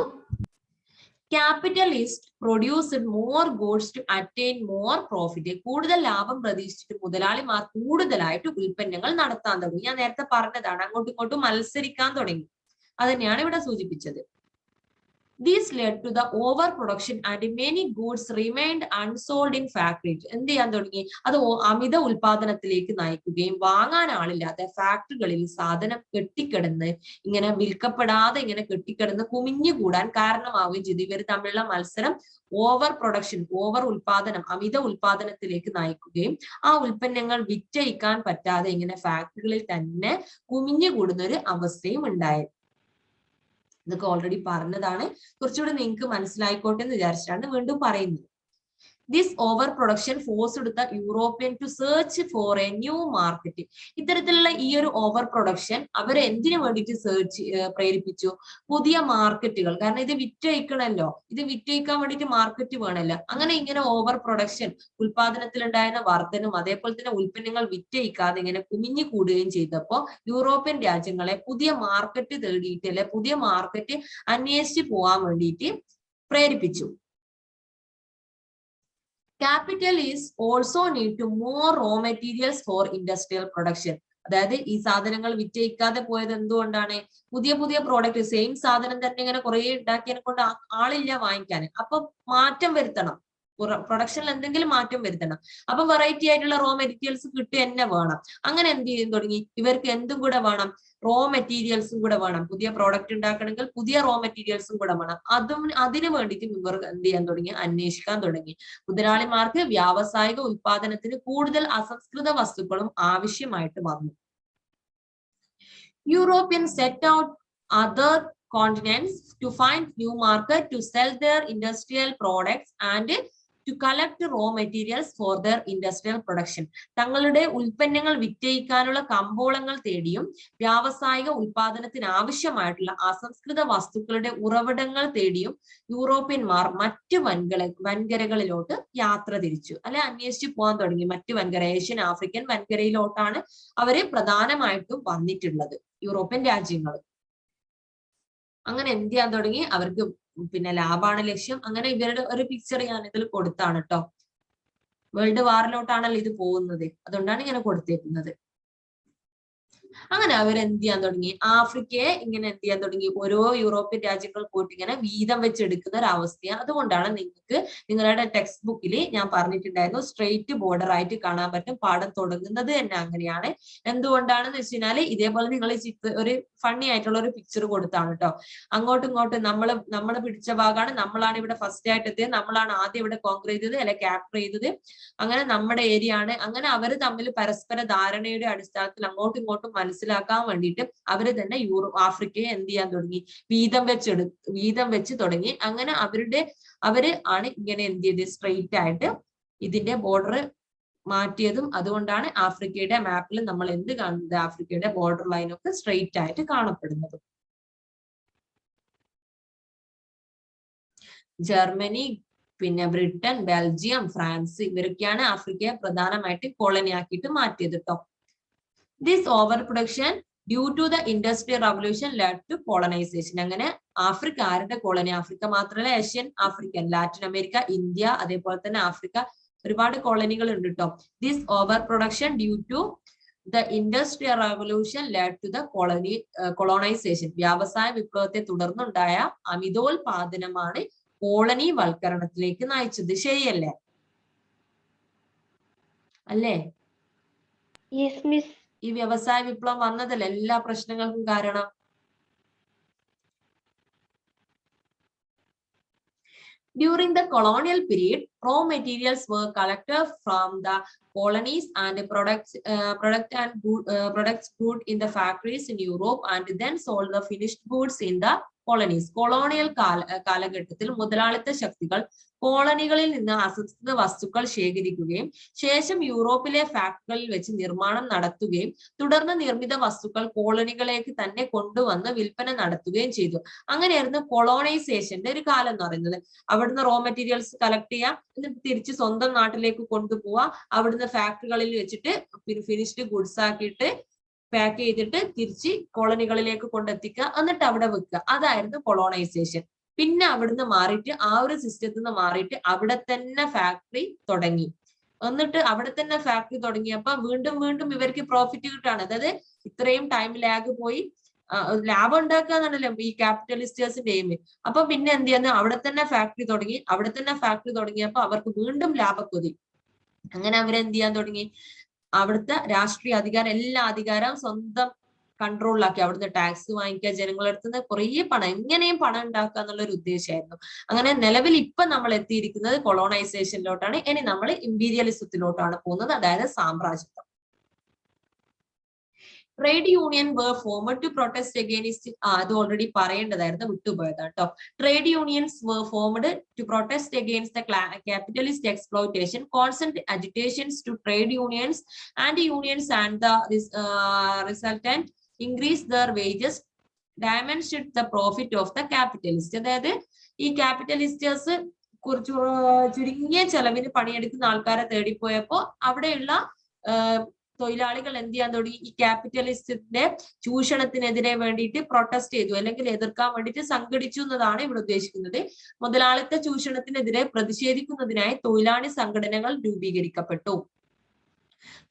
Capitalists produced more goods to attain more profit. കൂടുതൽ ലാഭം പ്രതീക്ഷിച്ചിട്ട് മുതലാളിമാർ കൂടുതലായിട്ട് ഉൽപ്പന്നങ്ങൾ നടത്താൻ തുടങ്ങി. ഞാൻ നേരത്തെ പറഞ്ഞതാണ്, അങ്ങോട്ടും ഇങ്ങോട്ടും മത്സരിക്കാൻ തുടങ്ങി. അത് തന്നെയാണ് ഇവിടെ സൂചിപ്പിച്ചത്. This led to the overproduction and many goods remained unsold in factories. എന്ത് ചെയ്യാൻ തുടങ്ങി? അത് അമിത ഉൽപാദനത്തിലേക്ക് നയിക്കുകയും വാങ്ങാൻ ആളില്ലാതെ ഫാക്ടറികളിൽ സാധനം കെട്ടിക്കിടന്ന് ഇങ്ങനെ വിൽക്കപ്പെടാതെ ഇങ്ങനെ കെട്ടിക്കിടന്ന് കുമിഞ്ഞുകൂടാൻ കാരണമാവുകയും ചെയ്തു. ഇവർ തമ്മിലുള്ള മത്സരം ഓവർ പ്രൊഡക്ഷൻ, ഓവർ ഉൽപാദനം, അമിത ഉൽപാദനത്തിലേക്ക് നയിക്കുകയും ആ ഉൽപ്പന്നങ്ങൾ വിറ്റഴിക്കാൻ പറ്റാതെ ഇങ്ങനെ ഫാക്ടറികളിൽ തന്നെ കുമിഞ്ഞുകൂടുന്ന ഒരു അവസ്ഥയും ഉണ്ടായി. ഇതൊക്കെ ഓൾറെഡി പറഞ്ഞതാണ്. കുറച്ചുകൂടി നിങ്ങൾക്ക് മനസ്സിലായിക്കോട്ടെ എന്ന് വിചാരിച്ചിട്ടാണ് വീണ്ടും പറയുന്നത്. This overproduction forced the European to search for a new market. ഇത്തരത്തിലുള്ള ഈ ഒരു ഓവർ പ്രൊഡക്ഷൻ അവരെ എന്തിനു വേണ്ടിയിട്ട് പ്രേരിപ്പിച്ചു? പുതിയ മാർക്കറ്റുകൾ. കാരണം ഇത് വിറ്റഴിക്കണമല്ലോ, ഇത് വിറ്റഴിക്കാൻ വേണ്ടിയിട്ട് മാർക്കറ്റ് വേണമല്ലോ. അങ്ങനെ ഇങ്ങനെ ഓവർ പ്രൊഡക്ഷൻ, ഉൽപാദനത്തിൽ ഉണ്ടായിരുന്ന വർധനവും അതേപോലെ തന്നെ ഉൽപ്പന്നങ്ങൾ വിറ്റഴിക്കാതെ ഇങ്ങനെ കുമിഞ്ഞു കൂടുകയും ചെയ്തപ്പോ യൂറോപ്യൻ രാജ്യങ്ങളെ പുതിയ മാർക്കറ്റ് തേടിയിട്ട് അല്ലെ പുതിയ മാർക്കറ്റ് അന്വേഷിച്ച് പോകാൻ വേണ്ടിയിട്ട് പ്രേരിപ്പിച്ചു. Capital is also need to more raw materials for industrial production. അതായത് ഈ സാധനങ്ങൾ വിറ്റഴിക്കാതെ പോയത് എന്തുകൊണ്ടാണ്? പുതിയ പുതിയ പ്രോഡക്റ്റ്, സെയിം സാധനം തന്നെ ഇങ്ങനെ കുറെ ഉണ്ടാക്കിയതിനെ കൊണ്ട് ആളില്ല വാങ്ങിക്കാൻ. അപ്പൊ മാറ്റം വരുത്തണം, പ്രൊഡക്ഷനിൽ എന്തെങ്കിലും മാറ്റം വരുത്തണം. അപ്പൊ വെറൈറ്റി ആയിട്ടുള്ള റോ മെറ്റീരിയൽസ് കിട്ടുക തന്നെ വേണം. അങ്ങനെ എന്ത് ചെയ്യാൻ തുടങ്ങി? ഇവർക്ക് എന്തും കൂടെ വേണം, റോ മെറ്റീരിയൽസും കൂടെ വേണം. പുതിയ പ്രോഡക്റ്റ് ഉണ്ടാക്കണമെങ്കിൽ പുതിയ റോ മെറ്റീരിയൽസും കൂടെ വേണം. അതിന് വേണ്ടിയിട്ട് ഇവർ എന്ത് ചെയ്യാൻ തുടങ്ങി? അന്വേഷിക്കാൻ തുടങ്ങി. മുതലാളിമാർക്ക് വ്യാവസായിക ഉൽപാദനത്തിന് കൂടുതൽ അസംസ്കൃത വസ്തുക്കളും ആവശ്യമായിട്ട് വന്നു. European set out other continents to find new market to sell their industrial products and to collect raw materials for their industrial production. തങ്ങളുടെ ഉൽപ്പന്നങ്ങൾ വിറ്റഴിക്കാനുള്ള കമ്പോളങ്ങൾ തേടിയും വ്യാവസായിക ഉൽപാദനത്തിന് ആവശ്യമായിട്ടുള്ള അസംസ്കൃത വസ്തുക്കളുടെ ഉറവിടങ്ങൾ തേടിയും യൂറോപ്യന്മാർ മറ്റ് വൻകരകളിലോട്ട് യാത്ര തിരിച്ചു, അല്ലെ അന്വേഷിച്ചു പോകാൻ തുടങ്ങി. മറ്റ് വൻകര, ഏഷ്യൻ, ആഫ്രിക്കൻ വൻകരയിലോട്ടാണ് അവര് പ്രധാനമായിട്ടും വന്നിട്ടുള്ളത്, യൂറോപ്യൻ രാജ്യങ്ങൾ. അങ്ങനെ എന്ത് ചെയ്യാൻ തുടങ്ങി? അവർക്ക് പിന്നെ ലാഭമാണ് ലക്ഷ്യം. അങ്ങനെ ഇവരുടെ ഒരു പിക്ചർ ഞാൻ ഇതിൽ കൊടുത്താണ് കേട്ടോ. വേൾഡ് വാറിലോട്ടാണല്ലോ ഇത് പോകുന്നത്, അതുകൊണ്ടാണ് ഇങ്ങനെ കൊടുത്തേക്കുന്നത്. അങ്ങനെ അവർ എന്ത് ചെയ്യാൻ തുടങ്ങി? ആഫ്രിക്കയെ ഇങ്ങനെ എന്ത് ചെയ്യാൻ തുടങ്ങി? ഓരോ യൂറോപ്യൻ രാജ്യങ്ങൾ പോയിട്ട് ഇങ്ങനെ വീതം വെച്ചെടുക്കുന്ന ഒരു അവസ്ഥയാണ്. അതുകൊണ്ടാണ് നിങ്ങൾക്ക് നിങ്ങളുടെ ടെക്സ്റ്റ് ബുക്കിൽ ഞാൻ പറഞ്ഞിട്ടുണ്ടായിരുന്നു സ്ട്രെയിറ്റ് ബോർഡർ ആയിട്ട് കാണാൻ പറ്റും. പാഠം തുടങ്ങുന്നത് തന്നെ അങ്ങനെയാണ്. എന്തുകൊണ്ടാണെന്ന് വെച്ച് കഴിഞ്ഞാല് ഇതേപോലെ നിങ്ങൾ ഒരു ഫണ്ണി ആയിട്ടുള്ള ഒരു പിക്ചർ കൊടുത്താണ് കേട്ടോ. അങ്ങോട്ടും ഇങ്ങോട്ടും നമ്മൾ പിടിച്ച ഭാഗമാണ്, നമ്മളാണ് ഇവിടെ ഫസ്റ്റ് ആയിട്ട് എത്തിയത്, നമ്മളാണ് ആദ്യം ഇവിടെ കോൺക്രീറ്റ് ചെയ്തത് അല്ലെ ക്യാപ്ചർ ചെയ്തത്, അങ്ങനെ നമ്മുടെ ഏരിയ ആണ്. അങ്ങനെ അവർ തമ്മിൽ പരസ്പര ധാരണയുടെ അടിസ്ഥാനത്തിൽ അങ്ങോട്ടും ഇങ്ങോട്ടും മനസ്സിലാക്കാൻ വേണ്ടിയിട്ട് അവര് തന്നെ ആഫ്രിക്കയെ എന്ത് ചെയ്യാൻ തുടങ്ങി? വീതം വെച്ച് തുടങ്ങി. അങ്ങനെ അവര് ആണ് ഇങ്ങനെ എന്ത് ചെയ്ത് സ്ട്രെയിറ്റ് ആയിട്ട് ഇതിന്റെ ബോർഡർ മാറ്റിയതും. അതുകൊണ്ടാണ് ആഫ്രിക്കയുടെ മാപ്പിൽ നമ്മൾ എന്ത് കാണുന്നത്? ആഫ്രിക്കയുടെ ബോർഡർ ലൈനൊക്കെ സ്ട്രെയിറ്റ് ആയിട്ട് കാണപ്പെടുന്നത്. ജർമ്മനി, പിന്നെ ബ്രിട്ടൻ, ബെൽജിയം, ഫ്രാൻസ് ഇവരൊക്കെയാണ് ആഫ്രിക്കയെ പ്രധാനമായിട്ട് കോളനി ആക്കിയിട്ട് മാറ്റിയത് കേട്ടോ. This overproduction due to the industrial revolution led to colonization. അങ്ങനെ ആഫ്രിക്ക ആരുടെ കോളനി? ആഫ്രിക്ക മാത്രമല്ല, Asian, African, Latin America, India, അതേപോലെ തന്നെ ആഫ്രിക്ക ഒരുപാട് കോളനികൾ ഉണ്ട് കേട്ടോ. This overproduction due to the industrial revolution led to the colonization. വ്യാവസായ വിപ്ലവത്തെ തുടർന്നുണ്ടായ അമിതോൽപാദനമാണ് കോളനി വൽക്കരണത്തിലേക്ക് നയിച്ചത്. ശരിയല്ലേ? അല്ലേ? ഈ വ്യവസായ വിപ്ലവം വന്നതല്ല എല്ലാ പ്രശ്നങ്ങൾക്കും കാരണം. During the colonial period, raw materials were collected from the colonies and products in the factories in Europe and then sold the finished goods in the colonies. Colonial കാലഘട്ടത്തിൽ മുതലാളിത്ത ശക്തികൾ കോളനികളിൽ നിന്ന് അസംസ്കൃത വസ്തുക്കൾ ശേഖരിക്കുകയും ശേഷം യൂറോപ്പിലെ ഫാക്ടറികളിൽ വെച്ച് നിർമ്മാണം നടത്തുകയും തുടർന്ന് നിർമ്മിത വസ്തുക്കൾ കോളനികളിലേക്ക് തന്നെ കൊണ്ടുവന്ന് വിൽപ്പന നടത്തുകയും ചെയ്തു. അങ്ങനെയായിരുന്നു കൊളോണൈസേഷന്റെ ഒരു കാലം എന്ന് പറയുന്നത്. അവിടുന്ന് റോ മെറ്റീരിയൽസ് കളക്ട് ചെയ്യാം, എന്നിട്ട് തിരിച്ച് സ്വന്തം നാട്ടിലേക്ക് കൊണ്ടുപോവാ, അവിടുന്ന് ഫാക്ടറികളിൽ വെച്ചിട്ട് ഫിനിഷ്ഡ് ഗുഡ്സ് ആക്കിയിട്ട് പാക്ക് ചെയ്തിട്ട് തിരിച്ച് കോളനികളിലേക്ക് കൊണ്ടെത്തിക്കുക, എന്നിട്ട് അവിടെ വെക്കുക. അതായിരുന്നു കൊളോണൈസേഷൻ. പിന്നെ അവിടുന്ന് മാറിയിട്ട് ആ ഒരു സിസ്റ്റത്തിൽ നിന്ന് മാറിയിട്ട് അവിടെ തന്നെ ഫാക്ടറി തുടങ്ങി. എന്നിട്ട് അവിടെ തന്നെ ഫാക്ടറി തുടങ്ങിയപ്പോ വീണ്ടും ഇവർക്ക് പ്രോഫിറ്റ് കിട്ടാണ്. അതായത് ഇത്രയും ടൈം ലാഗ് പോയി, ലാഭം ഉണ്ടാക്കുക എന്നാണല്ലോ ഈ ക്യാപിറ്റലിസ്റ്റേഴ്സിന്റെ എയിം. അപ്പൊ പിന്നെ എന്ത് ചെയ്യുന്നു, അവിടെ തന്നെ ഫാക്ടറി തുടങ്ങിയപ്പോ അവർക്ക് വീണ്ടും ലാഭക്കൊതി. അങ്ങനെ അവരെന്ത് ചെയ്യാൻ തുടങ്ങി, അവിടുത്തെ രാഷ്ട്രീയ അധികാരം, എല്ലാ അധികാരവും സ്വന്തം കൺട്രോളിലാക്കി. അവിടുന്ന് ടാക്സ് വാങ്ങിക്കുക, ജനങ്ങളുടെ അടുത്ത് നിന്ന് കുറേ പണം, എങ്ങനെയും പണം ഉണ്ടാക്കുക എന്നുള്ള ഒരു ഉദ്ദേശമായിരുന്നു. അങ്ങനെ നിലവിൽ ഇപ്പൊ നമ്മൾ എത്തിയിരിക്കുന്നത് കൊളോണൈസേഷനിലോട്ടാണ്. ഇനി നമ്മൾ ഇമ്പീരിയലിസത്തിലോട്ടാണ് പോകുന്നത്, അതായത് സാമ്രാജ്യത്വം. Trade union were formed to protest against, അത് ഓൾറെഡി പറയേണ്ടതായിരുന്നു, വിട്ടുപോയതാണ് കേട്ടോ. Trade unions were formed to protest against the capitalist exploitation. Constant agitations to trade unions and the resultant increase their wages diminished the profit of the capitalist. അതായത് ഈ ക്യാപിറ്റലിസ്റ്റേഴ്സ് കുറച്ച് ചുരുങ്ങിയ ചെലവിന് പണിയെടുക്കുന്ന ആൾക്കാരെ തേടിപ്പോയപ്പോ അവിടെയുള്ള തൊഴിലാളികൾ എന്ത് ചെയ്യാൻ തുടങ്ങി, ഈ ക്യാപിറ്റലിസ്റ്റിന്റെ ചൂഷണത്തിനെതിരെ വേണ്ടിയിട്ട് പ്രൊട്ടസ്റ്റ് ചെയ്തു, അല്ലെങ്കിൽ എതിർക്കാൻ വേണ്ടിയിട്ട് സംഘടിച്ചു എന്നതാണ് ഇവിടെ ഉദ്ദേശിക്കുന്നത്. മുതലാളിത്ത ചൂഷണത്തിനെതിരെ പ്രതിഷേധിക്കുന്നതിനായി തൊഴിലാളി സംഘടനകൾ രൂപീകരിക്കപ്പെട്ടു.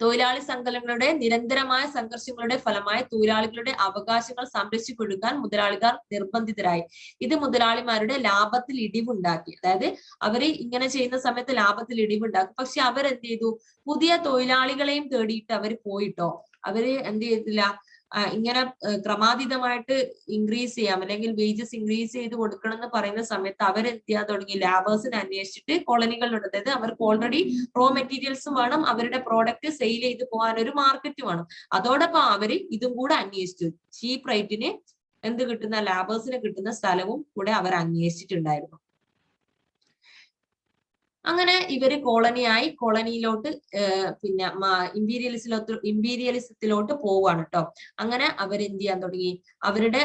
തൊഴിലാളി സംഘടനകളുടെ നിരന്തരമായ സംഘർഷങ്ങളുടെ ഫലമായി തൊഴിലാളികളുടെ അവകാശങ്ങൾ സംരക്ഷിച്ചെടുക്കാൻ മുതലാളിമാർ നിർബന്ധിതരായി. ഇത് മുതലാളിമാരുടെ ലാഭത്തിൽ ഇടിവുണ്ടാക്കി. അതായത് അവര് ഇങ്ങനെ ചെയ്യുന്ന സമയത്ത് ലാഭത്തിൽ ഇടിവുണ്ടാക്കി. പക്ഷെ അവരെന്ത് ചെയ്തു, പുതിയ തൊഴിലാളികളെയും തേടിയിട്ട് അവർ പോയിട്ടോ. അവര് എന്ത് ചെയ്തില്ല, ഇങ്ങനെ ക്രമാതീതമായിട്ട് ഇൻക്രീസ് ചെയ്യാം, അല്ലെങ്കിൽ വേജസ് ഇൻക്രീസ് ചെയ്ത് കൊടുക്കണം എന്ന് പറയുന്ന സമയത്ത് അവരെന്ത് ചെയ്യാൻ തുടങ്ങി, ലാബേഴ്സിനെ അന്വേഷിച്ചിട്ട് കോളനികളിലുണ്ട്. അതായത് അവർക്ക് ഓൾറെഡി റോ മെറ്റീരിയൽസും വേണം, അവരുടെ പ്രോഡക്റ്റ് സെയിൽ ചെയ്ത് പോകാൻ ഒരു മാർക്കറ്റ് വേണം. അതോടൊപ്പം അവര് ഇതും കൂടെ അന്വേഷിച്ചു. ചീപ്പ് റേറ്റിന് എന്ത് കിട്ടുന്ന, ലാബേഴ്സിന് കിട്ടുന്ന സ്ഥലവും കൂടെ അവർ അന്വേഷിച്ചിട്ടുണ്ടായിരുന്നു. അങ്ങനെ ഇവര് കോളനിയിലോട്ട് പിന്നെ ഇമ്പീരിയലിസത്തിലോട്ട് പോവാണ് കേട്ടോ. അങ്ങനെ അവരെന്ത് ചെയ്യാൻ തുടങ്ങി, അവരുടെ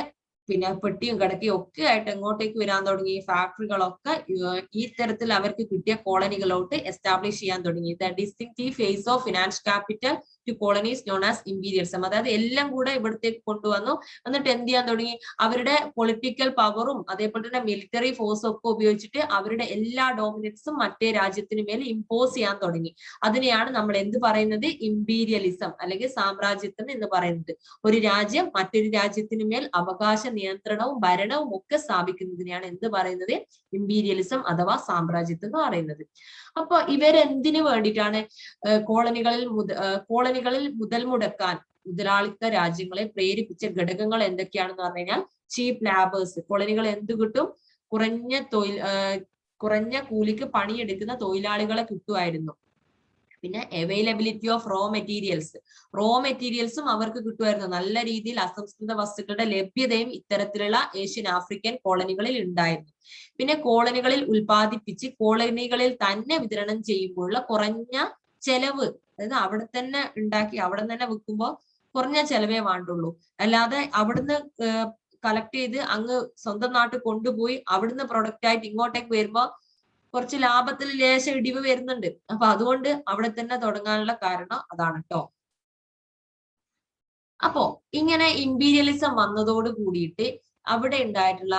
പിന്നെ പെട്ടിയും കിടക്കയും ഒക്കെ ആയിട്ട് എങ്ങോട്ടേക്ക് വരാൻ തുടങ്ങി, ഫാക്ടറികളൊക്കെ ഈ തരത്തിൽ അവർക്ക് കിട്ടിയ കോളനികളോട്ട് എസ്റ്റാബ്ലിഷ് ചെയ്യാൻ തുടങ്ങി. The distinctive phase of finance capital to colonies known as imperialism. അതായത് എല്ലാം കൂടെ ഇവിടത്തേക്ക് കൊണ്ടുവന്നു. എന്നിട്ട് എന്ത് ചെയ്യാൻ തുടങ്ങി, അവരുടെ പൊളിറ്റിക്കൽ പവറും അതേപോലെ തന്നെ മിലിറ്ററി ഫോഴ്സും ഒക്കെ ഉപയോഗിച്ചിട്ട് അവരുടെ എല്ലാ ഡോമിനൻസും മറ്റേ രാജ്യത്തിന് മേൽ ഇമ്പോസ് ചെയ്യാൻ തുടങ്ങി. അതിനെയാണ് നമ്മൾ എന്ത് പറയുന്നത്, ഇമ്പീരിയലിസം അല്ലെങ്കിൽ സാമ്രാജ്യത്വം എന്ന് പറയുന്നത്. ഒരു രാജ്യം മറ്റൊരു രാജ്യത്തിന് മേൽ അവകാശ നിയന്ത്രണവും ഭരണവും ഒക്കെ സ്ഥാപിക്കുന്നതിനെയാണ് എന്ത് പറയുന്നത്, ഇമ്പീരിയലിസം അഥവാ സാമ്രാജ്യത്വം എന്ന് പറയുന്നത്. അപ്പൊ ഇവരെന്തിനു വേണ്ടിയിട്ടാണ് കോളനികളിൽ മുതൽ മുടക്കാൻ മുതലാളിത്ത രാജ്യങ്ങളെ പ്രേരിപ്പിച്ച ഘടകങ്ങൾ എന്തൊക്കെയാണെന്ന് പറഞ്ഞു കഴിഞ്ഞാൽ, ചീപ്പ് ലാബേഴ്സ്. കോളനികൾ എന്ത് കിട്ടും, കുറഞ്ഞ കൂലിക്ക് പണിയെടുക്കുന്ന തൊഴിലാളികളെ കിട്ടുമായിരുന്നു. പിന്നെ അവൈലബിലിറ്റി ഓഫ് റോ മെറ്റീരിയൽസും അവർക്ക് കിട്ടുമായിരുന്നു. നല്ല രീതിയിൽ അസംസ്കൃത വസ്തുക്കളുടെ ലഭ്യതയും ഇത്തരത്തിലുള്ള ഏഷ്യൻ ആഫ്രിക്കൻ കോളനികളിൽ ഉണ്ടായിരുന്നു. പിന്നെ കോളനികളിൽ ഉൽപ്പാദിപ്പിച്ച് കോളനികളിൽ തന്നെ വിതരണം ചെയ്യുമ്പോഴുള്ള കുറഞ്ഞ ചെലവ്, അതായത് അവിടെ തന്നെ ഉണ്ടാക്കി അവിടെ തന്നെ വിൽക്കുമ്പോൾ കുറഞ്ഞ ചെലവേ വേണ്ടുള്ളൂ. അല്ലാതെ അവിടുന്ന് കളക്ട് ചെയ്ത് അങ്ങ് സ്വന്തം നാട്ടിൽ കൊണ്ടുപോയി അവിടുന്ന് പ്രൊഡക്റ്റ് ആയിട്ട് ഇങ്ങോട്ടേക്ക് വരുമ്പോ കുറച്ച് ലാഭത്തിൽ ലേശം ഇടിവ് വരുന്നുണ്ട്. അപ്പൊ അതുകൊണ്ട് അവിടെ തന്നെ തുടങ്ങാനുള്ള കാരണം അതാണ് കേട്ടോ. അപ്പോ ഇങ്ങനെ ഇമ്പീരിയലിസം വന്നതോട് കൂടിയിട്ട് അവിടെ ഉണ്ടായിട്ടുള്ള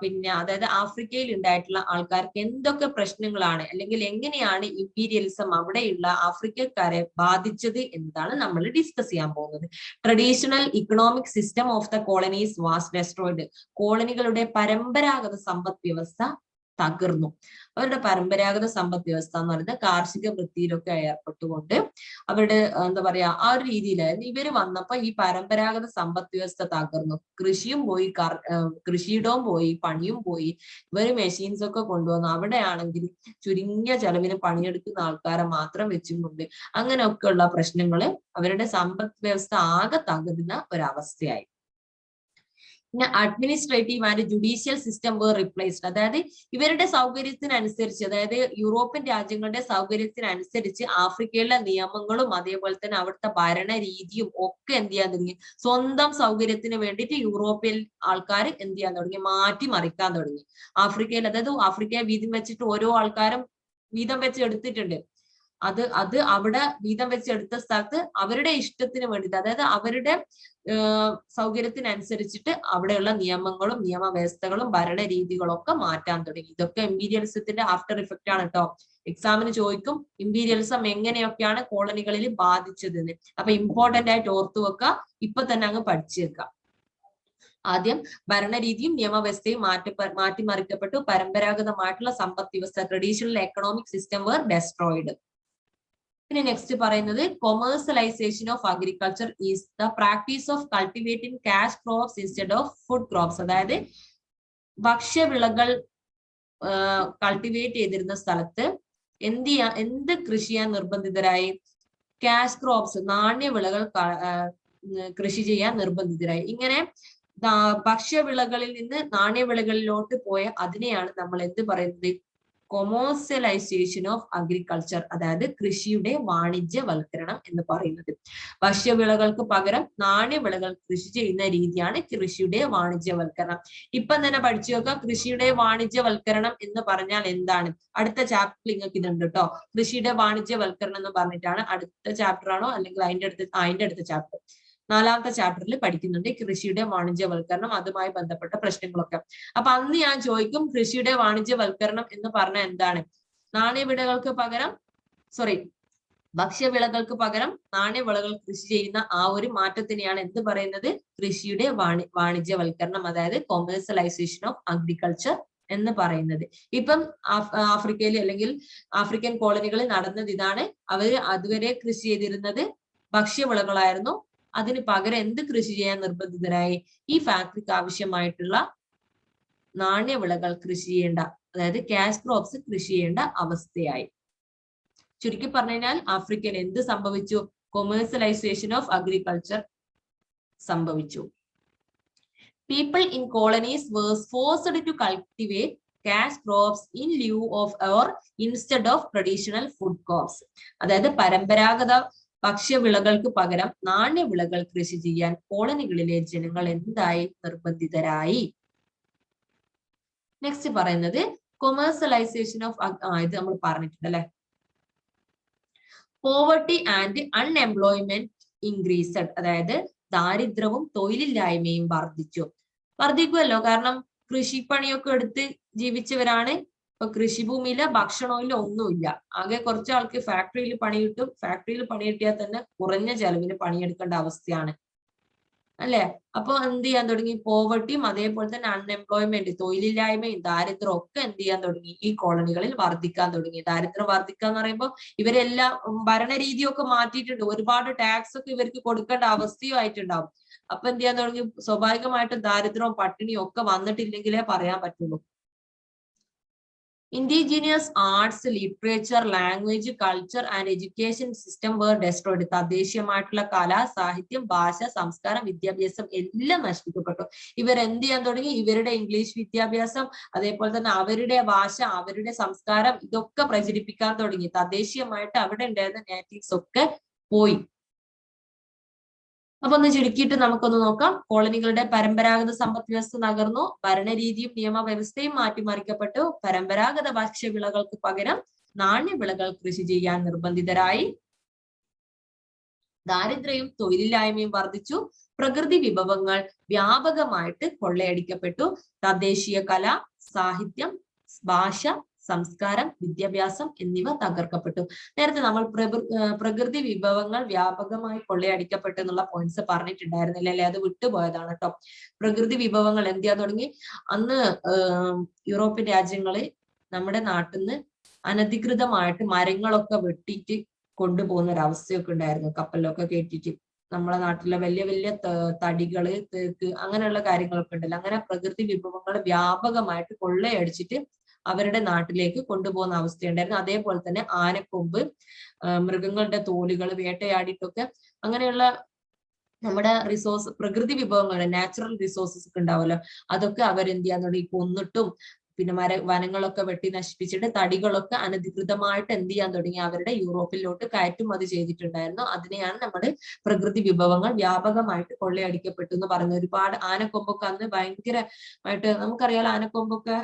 പിന്നെ അതായത് ആഫ്രിക്കയിൽ ഉണ്ടായിട്ടുള്ള ആൾക്കാർക്ക് എന്തൊക്കെ പ്രശ്നങ്ങളാണ്, അല്ലെങ്കിൽ എങ്ങനെയാണ് ഇമ്പീരിയലിസം അവിടെയുള്ള ആഫ്രിക്കക്കാരെ ബാധിച്ചത് എന്നതാണ് നമ്മൾ ഡിസ്കസ് ചെയ്യാൻ പോകുന്നത്. Traditional economic system of the colonies was destroyed. കോളനികളുടെ പരമ്പരാഗത സമ്പദ് വ്യവസ്ഥ തകർന്നു. അവരുടെ പരമ്പരാഗത സമ്പദ് വ്യവസ്ഥ എന്ന് പറയുന്നത് കാർഷിക വൃത്തിയിലൊക്കെ ഏർപ്പെട്ടുകൊണ്ട് അവരുടെ എന്താ പറയാ ആ ഒരു രീതിയിലായിരുന്നു. ഇവര് വന്നപ്പോ ഈ പരമ്പരാഗത സമ്പദ് വ്യവസ്ഥ തകർന്നു. കൃഷിയും പോയി, കൃഷിയിടവും പോയി, പണിയും പോയി. ഇവര് മെഷീൻസ് ഒക്കെ കൊണ്ടുവന്നു. അവിടെയാണെങ്കിൽ ചുരുങ്ങിയ ചെലവിന് പണിയെടുക്കുന്ന ആൾക്കാരെ മാത്രം വെച്ചുകൊണ്ട് അങ്ങനെയൊക്കെയുള്ള പ്രശ്നങ്ങള് അവരുടെ സമ്പദ് വ്യവസ്ഥ ആകെ തകരുന്ന ഒരവസ്ഥയായി. പിന്നെ administrative and judicial system were replaced. അതായത് ഇവരുടെ സൗകര്യത്തിനനുസരിച്ച്, അതായത് യൂറോപ്യൻ രാജ്യങ്ങളുടെ സൗകര്യത്തിനനുസരിച്ച് ആഫ്രിക്കയിലെ നിയമങ്ങളും അതേപോലെ തന്നെ അവിടുത്തെ ഭരണ രീതിയും ഒക്കെ എന്ത് ചെയ്യാൻ തുടങ്ങി, സ്വന്തം സൗകര്യത്തിന് വേണ്ടിയിട്ട് യൂറോപ്യൻ ആൾക്കാർ എന്ത് ചെയ്യാൻ തുടങ്ങി, മാറ്റിമറിക്കാൻ തുടങ്ങി. ആഫ്രിക്കയിൽ, അതായത് ആഫ്രിക്കയെ വീതം വെച്ചിട്ട് ഓരോ ആൾക്കാരും വീതം വെച്ച് എടുത്തിട്ടുണ്ട്. അത് അവിടെ വീതം വെച്ചെടുത്ത സ്ഥലത്ത് അവരുടെ ഇഷ്ടത്തിന് വേണ്ടിയിട്ട്, അതായത് അവരുടെ സൗകര്യത്തിനനുസരിച്ചിട്ട് അവിടെയുള്ള നിയമങ്ങളും നിയമവ്യവസ്ഥകളും ഭരണരീതികളും ഒക്കെ മാറ്റാൻ തുടങ്ങി. ഇതൊക്കെ ഇമ്പീരിയലിസത്തിന്റെ ആഫ്റ്റർ ഇഫക്റ്റ് ആണ് കേട്ടോ. എക്സാമിന് ചോദിക്കും ഇമ്പീരിയലിസം എങ്ങനെയൊക്കെയാണ് കോളനികളിൽ ബാധിച്ചതെന്ന്. അപ്പൊ ഇമ്പോർട്ടന്റ് ആയിട്ട് ഓർത്തു വെക്കുക, ഇപ്പൊ തന്നെ അങ്ങ് പഠിച്ചു വെക്കാം. ആദ്യം ഭരണരീതിയും നിയമവ്യവസ്ഥയും മാറ്റിമറിക്കപ്പെട്ടു. പരമ്പരാഗതമായിട്ടുള്ള സമ്പദ് വ്യവസ്ഥ, traditional economic system were destroyed. പിന്നെ നെക്സ്റ്റ് പറയുന്നത് commercialisation of agriculture is the practice of cultivating cash crops instead of food crops. അതായത് ഭക്ഷ്യവിളകൾ കൾട്ടിവേറ്റ് ചെയ്തിരുന്ന സ്ഥലത്ത് എന്ത് കൃഷി ചെയ്യാൻ നിർബന്ധിതരായി? ക്യാഷ് ക്രോപ്സ്, നാണ്യവിളകൾ കൃഷി ചെയ്യാൻ നിർബന്ധിതരായി. ഇങ്ങനെ ഭക്ഷ്യവിളകളിൽ നിന്ന് നാണ്യവിളകളിലോട്ട് പോയ അതിനെയാണ് നമ്മൾ എന്ത് പറയുന്നത്? കൊമേഴ്സ്യലൈസേഷൻ ഓഫ് അഗ്രികൾച്ചർ, അതായത് കൃഷിയുടെ വാണിജ്യവൽക്കരണം എന്ന് പറയുന്നത്. ഭക്ഷ്യവിളകൾക്ക് പകരം നാണ്യവിളകൾ കൃഷി ചെയ്യുന്ന രീതിയാണ് കൃഷിയുടെ വാണിജ്യവൽക്കരണം. ഇപ്പം തന്നെ പഠിച്ചു നോക്കാം, കൃഷിയുടെ വാണിജ്യവൽക്കരണം എന്ന് പറഞ്ഞാൽ എന്താണ്? അടുത്ത ചാപ്റ്ററിൽ നിങ്ങൾക്ക് ഇതുണ്ട് കേട്ടോ. കൃഷിയുടെ വാണിജ്യവൽക്കരണം എന്ന് പറഞ്ഞിട്ടാണ് അടുത്ത ചാപ്റ്റർ ആണോ അല്ലെങ്കിൽ അതിന്റെ അടുത്ത ചാപ്റ്റർ 4ാമത്തെ ചാപ്റ്ററിൽ പഠിക്കുന്നുണ്ട് കൃഷിയുടെ വാണിജ്യവൽക്കരണം, അതുമായി ബന്ധപ്പെട്ട പ്രശ്നങ്ങളൊക്കെ. അപ്പൊ അന്ന് ഞാൻ ചോദിക്കും, കൃഷിയുടെ വാണിജ്യവൽക്കരണം എന്ന് പറഞ്ഞാൽ എന്താണ്? നാണ്യവിളകൾക്ക് പകരം ഭക്ഷ്യവിളകൾക്ക് പകരം നാണ്യവിളകൾ കൃഷി ചെയ്യുന്ന ആ ഒരു മാറ്റത്തിനെയാണ് എന്ത് പറയുന്നത്? കൃഷിയുടെ വാണിജ്യവൽക്കരണം, അതായത് കൊമേഴ്സ്യലൈസേഷൻ ഓഫ് അഗ്രികൾച്ചർ എന്ന് പറയുന്നത്. ഇപ്പം ആഫ്രിക്കയിൽ അല്ലെങ്കിൽ ആഫ്രിക്കൻ കോളനികളിൽ നടന്നത് ഇതാണ്. അവര് അതുവരെ കൃഷി ചെയ്തിരുന്നത് ഭക്ഷ്യവിളകളായിരുന്നു. അതിന് പകരം എന്ത് കൃഷി ചെയ്യാൻ നിർബന്ധിതരായി? ഈ ഫാക്ടറിക്ക് ആവശ്യമായിട്ടുള്ള നാണ്യവിളകൾ കൃഷി ചെയ്യേണ്ട, അതായത് ക്യാഷ് ക്രോപ്സ് കൃഷി ചെയ്യേണ്ട അവസ്ഥയായി. ചുരുക്കി പറഞ്ഞു കഴിഞ്ഞാൽ ആഫ്രിക്കയിൽ എന്ത് സംഭവിച്ചു? കൊമേഴ്സ്യലൈസേഷൻ ഓഫ് അഗ്രികൾച്ചർ സംഭവിച്ചു. People in colonies were forced to cultivate cash crops in lieu of or instead of traditional food crops. അതായത് പരമ്പരാഗത ഭക്ഷ്യവിളകൾക്ക് പകരം നാണ്യവിളകൾ കൃഷി ചെയ്യാൻ കോളനികളിലെ ജനങ്ങൾ എന്തായി? നിർബന്ധിതരായി. നെക്സ്റ്റ് പറയുന്നത് കൊമേഴ്സ്യലൈസേഷൻ ഓഫ് ഇത് നമ്മൾ പറഞ്ഞിട്ടുണ്ട് അല്ലെ. പോവർട്ടി ആൻഡ് അൺഎംപ്ലോയ്മെന്റ് ഇൻക്രീസ്ഡ്, അതായത് ദാരിദ്ര്യവും തൊഴിലില്ലായ്മയും വർദ്ധിക്കുമല്ലോ. കാരണം കൃഷിപ്പണിയൊക്കെ എടുത്ത് ജീവിച്ചവരാണ്. ഇപ്പൊ കൃഷിഭൂമിയില ഭക്ഷണമില്ല, ഒന്നുമില്ല. ആകെ കുറച്ച് ആൾക്ക് ഫാക്ടറിയിൽ പണി കിട്ടും. ഫാക്ടറിയിൽ പണി കിട്ടിയാൽ തന്നെ കുറഞ്ഞ ചെലവിന് പണിയെടുക്കേണ്ട അവസ്ഥയാണ് അല്ലെ. അപ്പൊ എന്ത് ചെയ്യാൻ തുടങ്ങി? പോവർട്ടിയും അതേപോലെ തന്നെ അൺഎംപ്ലോയ്മെന്റ്, തൊഴിലില്ലായ്മയും ദാരിദ്ര്യവും ഒക്കെ എന്ത് ചെയ്യാൻ തുടങ്ങി? ഈ കോളനികളിൽ വർദ്ധിക്കാൻ തുടങ്ങി. ദാരിദ്ര്യം വർദ്ധിക്കുക എന്ന് പറയുമ്പോൾ ഇവരെല്ലാം ഭരണരീതിയൊക്കെ മാറ്റിയിട്ടുണ്ട്. ഒരുപാട് ടാക്സ് ഒക്കെ ഇവർക്ക് കൊടുക്കേണ്ട അവസ്ഥയും ആയിട്ടുണ്ടാവും. അപ്പൊ എന്ത് ചെയ്യാൻ തുടങ്ങി? സ്വാഭാവികമായിട്ടും ദാരിദ്ര്യവും പട്ടിണിയും ഒക്കെ വന്നിട്ടില്ലെങ്കിലേ പറയാൻ പറ്റുള്ളൂ. Indigenous arts, literature, language, culture and education system were destroyed. തദ്ദേശീയമായിട്ടുള്ള കല, സാഹിത്യം, ഭാഷ, സംസ്കാരം, വിദ്യാഭ്യാസം എല്ലാം നശിപ്പിക്കപ്പെട്ടു. ഇവർ എന്ത് ചെയ്യാൻ തുടങ്ങി? ഇവരുടെ ഇംഗ്ലീഷ് വിദ്യാഭ്യാസം, അതേപോലെ തന്നെ അവരുടെ ഭാഷ, അവരുടെ സംസ്കാരം ഇതൊക്കെ പ്രചരിപ്പിക്കാൻ തുടങ്ങി. തദ്ദേശീയമായിട്ട് അവിടെ ഉണ്ടായിരുന്ന നേറ്റീവ്സ് ഒക്കെ പോയി. അപ്പൊ ഒന്ന് ചുരുക്കിയിട്ട് നമുക്കൊന്ന് നോക്കാം. കോളനികളുടെ പരമ്പരാഗത സമ്പദ് വ്യവസ്ഥ തകർന്നു. ഭരണരീതിയും നിയമവ്യവസ്ഥയും മാറ്റിമറിക്കപ്പെട്ടു. പരമ്പരാഗത ഭക്ഷ്യവിളകൾക്ക് പകരം നാണ്യവിളകൾ കൃഷി ചെയ്യാൻ നിർബന്ധിതരായി. ദാരിദ്ര്യവും തൊഴിലില്ലായ്മയും വർദ്ധിച്ചു. പ്രകൃതി വിഭവങ്ങൾ വ്യാപകമായിട്ട് കൊള്ളയടിക്കപ്പെട്ടു. തദ്ദേശീയ കല, സാഹിത്യം, ഭാഷ, സംസ്കാരം, വിദ്യാഭ്യാസം എന്നിവ തകർക്കപ്പെട്ടു. നേരത്തെ നമ്മൾ പ്രകൃതി വിഭവങ്ങൾ വ്യാപകമായി കൊള്ളയടിക്കപ്പെട്ടു എന്നുള്ള പോയിന്റ്സ് പറഞ്ഞിട്ടുണ്ടായിരുന്നില്ല അല്ലെ? അത് വിട്ടുപോയതാണ് കേട്ടോ. പ്രകൃതി വിഭവങ്ങൾ എന്ത് ചെയ്യാൻ തുടങ്ങി? അന്ന് യൂറോപ്യൻ രാജ്യങ്ങളിൽ നമ്മുടെ നാട്ടിൽ നിന്ന് അനധികൃതമായിട്ട് മരങ്ങളൊക്കെ വെട്ടിയിട്ട് കൊണ്ടുപോകുന്ന ഒരു അവസ്ഥയൊക്കെ ഉണ്ടായിരുന്നു. കപ്പലിലൊക്കെ കയറ്റിയിട്ട് നമ്മളെ നാട്ടിലെ വലിയ വലിയ തടികള്, തേക്ക്, അങ്ങനെയുള്ള കാര്യങ്ങളൊക്കെ ഉണ്ടല്ലോ. അങ്ങനെ പ്രകൃതി വിഭവങ്ങൾ വ്യാപകമായിട്ട് കൊള്ളയടിച്ചിട്ട് അവരുടെ നാട്ടിലേക്ക് കൊണ്ടുപോകുന്ന അവസ്ഥയുണ്ടായിരുന്നു. അതേപോലെ തന്നെ ആനക്കൊമ്പ്, മൃഗങ്ങളുടെ തോലുകൾ വേട്ടയാടിയിട്ടൊക്കെ അങ്ങനെയുള്ള നമ്മുടെ പ്രകൃതി വിഭവങ്ങളുടെ നാച്ചുറൽ റിസോഴ്സസ് ഒക്കെ ഉണ്ടാവുമല്ലോ, അതൊക്കെ അവരെന്ത് ചെയ്യാൻ തുടങ്ങി? കൊന്നിട്ടും പിന്നെ വനങ്ങളൊക്കെ വെട്ടി നശിപ്പിച്ചിട്ട് തടികളൊക്കെ അനധികൃതമായിട്ട് എന്ത് ചെയ്യാൻ തുടങ്ങി? അവരുടെ യൂറോപ്പിലോട്ട് കയറ്റുമതി ചെയ്തിട്ടുണ്ടായിരുന്നു. അതിനെയാണ് നമ്മുടെ പ്രകൃതി വിഭവങ്ങൾ വ്യാപകമായിട്ട് കൊള്ളയടിക്കപ്പെട്ടു എന്ന് പറയുന്നത്. ഒരുപാട് ആനക്കൊമ്പൊക്കെ അന്ന് ഭയങ്കരമായിട്ട്, നമുക്കറിയാലോ ആനക്കൊമ്പൊക്കെ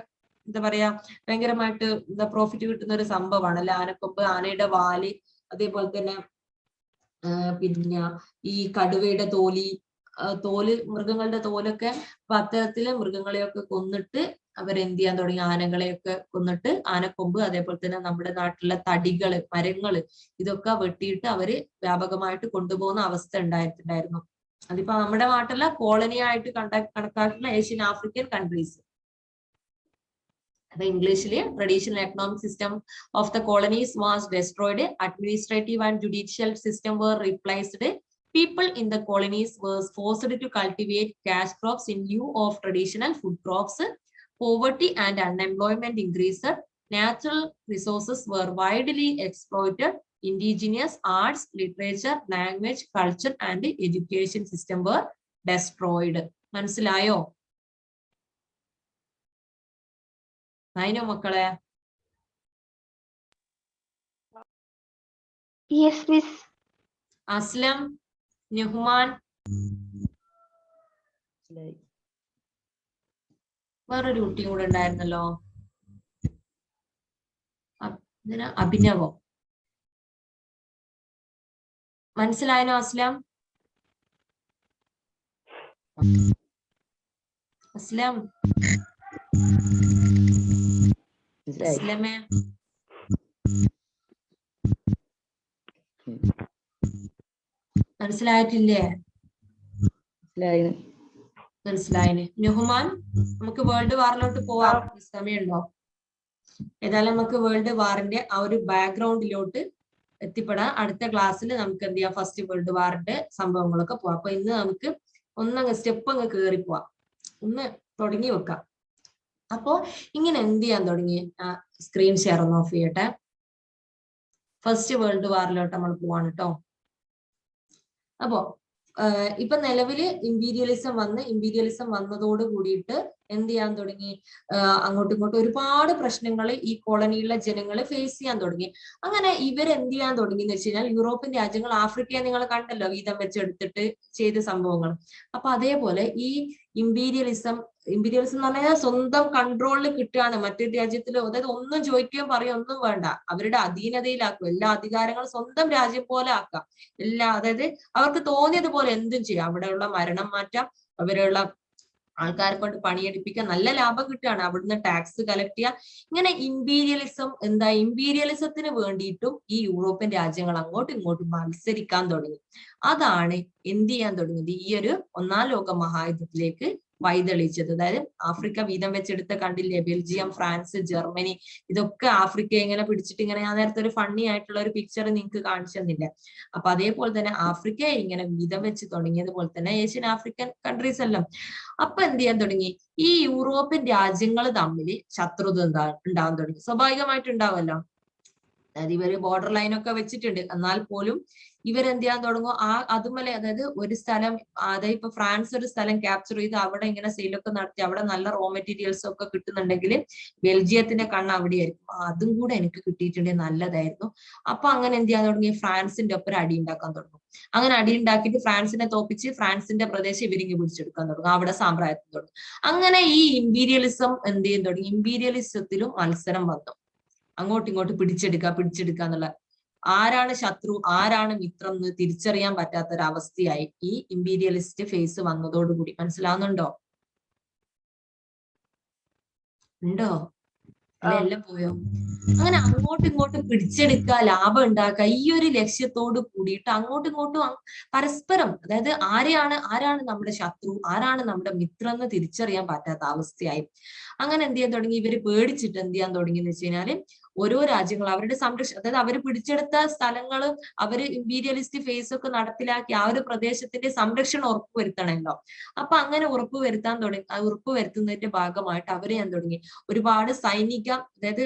എന്താ പറയാ, ഭയങ്കരമായിട്ട് പ്രോഫിറ്റ് കിട്ടുന്ന ഒരു സംഭവമാണ് അല്ലെ ആനക്കൊമ്പ്. ആനയുടെ വാല്, അതേപോലെ തന്നെ പിന്നെ ഈ കടുവയുടെ തോല്, മൃഗങ്ങളുടെ തോലൊക്കെ അത്തരത്തില് മൃഗങ്ങളെയൊക്കെ കൊന്നിട്ട് അവരെന്ത് ചെയ്യാൻ തുടങ്ങി? ആനകളെയൊക്കെ കൊന്നിട്ട് ആനക്കൊമ്പ്, അതേപോലെ തന്നെ നമ്മുടെ നാട്ടിലെ തടികള്, മരങ്ങള് ഇതൊക്കെ വെട്ടിയിട്ട് അവര് വ്യാപകമായിട്ട് കൊണ്ടുപോകുന്ന അവസ്ഥ ഉണ്ടായിട്ടുണ്ടായിരുന്നു. അതിപ്പോ നമ്മുടെ നാട്ടിലെ കോളനി ആയിട്ട് കണക്കാക്കുന്ന ഏഷ്യൻ ആഫ്രിക്കൻ കൺട്രീസ്. അപ്പൊ ഇംഗ്ലീഷില് traditional economic system of the colonies was destroyed, administrative and judicial system were replaced. People in the colonies were forced to cultivate cash crops in lieu of traditional food crops. Poverty and unemployment increased. Natural resources were widely exploited. Indigenous arts, literature, language, culture, and education system were destroyed. മനസ്സിലായോ? ആയിനോ മക്കളെ? Yes, miss. Aslam, Nuhman, വേറൊരു കുട്ടിയും കൂടെ ഉണ്ടായിരുന്നല്ലോ, അഭിനവോ? മനസ്സിലായനോ അസ്ലം? അസ്ലം, അസ്ലമേ, മനസ്സിലായിട്ടില്ലേ? മനസ്സിലായിന്. നുഹ്മാൻ, നമുക്ക് world വാറിലോട്ട് പോവാം, സമയമുണ്ടോ? ഏതായാലും നമുക്ക് വേൾഡ് വാറിന്റെ ആ ഒരു ബാക്ക്ഗ്രൗണ്ടിലോട്ട് എത്തിപ്പെടാം. അടുത്ത ക്ലാസ്സിൽ നമുക്ക് എന്ത് ചെയ്യാം, ഫസ്റ്റ് വേൾഡ് വാറിന്റെ സംഭവങ്ങളൊക്കെ പോവാം. അപ്പൊ ഇന്ന് നമുക്ക് ഒന്നങ്ങ് സ്റ്റെപ്പ് അങ്ങ് കയറി പോവാം, ഒന്ന് തുടങ്ങി വെക്കാം. അപ്പോ ഇങ്ങനെ എന്ത് ചെയ്യാൻ തുടങ്ങി? സ്ക്രീൻ ഷെയർ ഒന്ന് ഓഫ് ചെയ്യട്ടെ. ഫസ്റ്റ് വേൾഡ് വാറിലോട്ട് നമ്മൾ പോവാണ് കേട്ടോ. അപ്പോ ഇപ്പൊ നിലവില് ഇമ്പീരിയലിസം വന്നതോട് കൂടിയിട്ട് എന്ത് ചെയ്യാൻ തുടങ്ങി? അങ്ങോട്ടും ഇങ്ങോട്ടും ഒരുപാട് പ്രശ്നങ്ങൾ ഈ കോളനിയിലെ ജനങ്ങൾ ഫേസ് ചെയ്യാൻ തുടങ്ങി. അങ്ങനെ ഇവരെന്ത് ചെയ്യാൻ തുടങ്ങി എന്ന് വെച്ച് കഴിഞ്ഞാൽ, യൂറോപ്യൻ രാജ്യങ്ങൾ ആഫ്രിക്കയെ നിങ്ങൾ കണ്ടല്ലോ വീതം വെച്ചെടുത്തിട്ട് ചെയ്ത സംഭവങ്ങൾ. അപ്പൊ അതേപോലെ ഈ ഇമ്പീരിയലിസം എന്ന് പറഞ്ഞാൽ സ്വന്തം കൺട്രോളിൽ കിട്ടുകയാണ് മറ്റൊരു രാജ്യത്തിൽ. അതായത് ഒന്നും ചോദിക്കുകയും പറയുകയും ഒന്നും വേണ്ട, അവരുടെ അധീനതയിലാക്കും, എല്ലാ അധികാരങ്ങളും സ്വന്തം രാജ്യം പോലെ ആക്കാം. അതായത് അവർക്ക് തോന്നിയതുപോലെ എന്തും ചെയ്യാം. അവിടെയുള്ള മരണം മാറ്റാം, അവരുള്ള ആൾക്കാരെ കൊണ്ട് പണിയെടുപ്പിക്കാൻ, നല്ല ലാഭം കിട്ടുകയാണ്, അവിടുന്ന് ടാക്സ് കളക്ട് ചെയ്യുക. ഇങ്ങനെ ഇമ്പീരിയലിസത്തിന് വേണ്ടിയിട്ടും ഈ യൂറോപ്യൻ രാജ്യങ്ങൾ അങ്ങോട്ടും ഇങ്ങോട്ടും മത്സരിക്കാൻ തുടങ്ങി. അതാണ് എന്ത് ചെയ്യാൻ തുടങ്ങിയത്, ഈ ഒരു ഒന്നാം ലോക മഹായുദ്ധത്തിലേക്ക് വഴിതെളിച്ചത്. അതായത് ആഫ്രിക്ക വീതം വെച്ചെടുത്ത കണ്ടില്ലേ, ബെൽജിയം, ഫ്രാൻസ്, ജർമ്മനി, ഇതൊക്കെ ആഫ്രിക്ക ഇങ്ങനെ പിടിച്ചിട്ട് ഇങ്ങനെ, ഞാൻ നേരത്തെ ഒരു ഫണ്ണി ആയിട്ടുള്ള ഒരു പിക്ചർ നിങ്ങൾക്ക് കാണിച്ചു തന്നില്ല. അപ്പൊ അതേപോലെ തന്നെ ആഫ്രിക്ക ഇങ്ങനെ വീതം വെച്ച് തുടങ്ങിയതുപോലെ തന്നെ ഏഷ്യൻ ആഫ്രിക്കൻ കൺട്രീസ് എല്ലാം. അപ്പൊ എന്ത് ചെയ്യാൻ തുടങ്ങി, ഈ യൂറോപ്യൻ രാജ്യങ്ങൾ തമ്മിൽ ശത്രുത ഉണ്ടാവാൻ തുടങ്ങി. സ്വാഭാവികമായിട്ട് ഉണ്ടാവുമല്ലോ. അതായത് ഇവര് ബോർഡർ ലൈനൊക്കെ വെച്ചിട്ടുണ്ട്, എന്നാൽ പോലും ഇവരെന്ത് ചെയ്യാൻ തുടങ്ങും, അതുമല്ലേ, അതായത് ഒരു സ്ഥലം, അതായത് ഇപ്പൊ ഫ്രാൻസ് ഒരു സ്ഥലം ക്യാപ്ചർ ചെയ്ത് അവിടെ ഇങ്ങനെ സെയിലൊക്കെ നടത്തി അവിടെ നല്ല റോ മെറ്റീരിയൽസ് ഒക്കെ കിട്ടുന്നുണ്ടെങ്കിൽ ബെൽജിയത്തിന്റെ കണ്ണ് അവിടെയായിരിക്കും, അതും കൂടെ എനിക്ക് കിട്ടിയിട്ടുണ്ടെങ്കിൽ നല്ലതായിരുന്നു. അപ്പൊ അങ്ങനെ എന്ത് ചെയ്യാൻ തുടങ്ങി, ഫ്രാൻസിന്റെ ഒപ്പം അടി ഉണ്ടാക്കാൻ തുടങ്ങും. അങ്ങനെ അടി ഉണ്ടാക്കിയിട്ട് ഫ്രാൻസിനെ തോപ്പിച്ച് ഫ്രാൻസിന്റെ പ്രദേശം ഇവരിങ്ങ് പിടിച്ചെടുക്കാൻ തുടങ്ങും, അവിടെ സാമ്രാജ്യത്വം തുടങ്ങും. അങ്ങനെ ഈ ഇമ്പീരിയലിസം എന്ത് ചെയ്യാൻ തുടങ്ങി, ഇമ്പീരിയലിസത്തിലും മത്സരം വന്നു. അങ്ങോട്ടും ഇങ്ങോട്ടും പിടിച്ചെടുക്കുക എന്നുള്ള, ആരാണ് ശത്രു ആരാണ് മിത്രം എന്ന് തിരിച്ചറിയാൻ പറ്റാത്തൊരവസ്ഥയായി ഈ ഇമ്പീരിയലിസ്റ്റ് ഫേസ് വന്നതോടുകൂടി. മനസ്സിലാവുന്നുണ്ടോ? ഉണ്ടോ? എല്ലാം പോയോ? അങ്ങനെ അങ്ങോട്ടും ഇങ്ങോട്ടും പിടിച്ചെടുക്കുക, ലാഭം ഉണ്ടാക്കുക, ഈ ഒരു ലക്ഷ്യത്തോട് കൂടിയിട്ട് അങ്ങോട്ടും ഇങ്ങോട്ടും പരസ്പരം, അതായത് ആരാണ് നമ്മുടെ ശത്രു ആരാണ് നമ്മുടെ മിത്രം എന്ന് തിരിച്ചറിയാൻ പറ്റാത്ത അവസ്ഥയായി. അങ്ങനെ എന്ത് ചെയ്യാൻ തുടങ്ങി, ഇവര് പേടിച്ചിട്ട് എന്ത് ചെയ്യാൻ തുടങ്ങി എന്ന് വെച്ച് കഴിഞ്ഞാല്, ഓരോ രാജ്യങ്ങൾ അവരുടെ അതായത് അവർ പിടിച്ചെടുത്ത സ്ഥലങ്ങൾ അവര് ഇമ്പീരിയലിസ്റ്റ് ഫേസ് ഒക്കെ നടപ്പിലാക്കി ആ ഒരു പ്രദേശത്തിന്റെ സംരക്ഷണം ഉറപ്പുവരുത്തണമല്ലോ. അപ്പൊ അങ്ങനെ ഉറപ്പുവരുത്തുന്നതിന്റെ ഭാഗമായിട്ട് അവര് ചെയ്യാൻ തുടങ്ങി, ഒരുപാട് അതായത്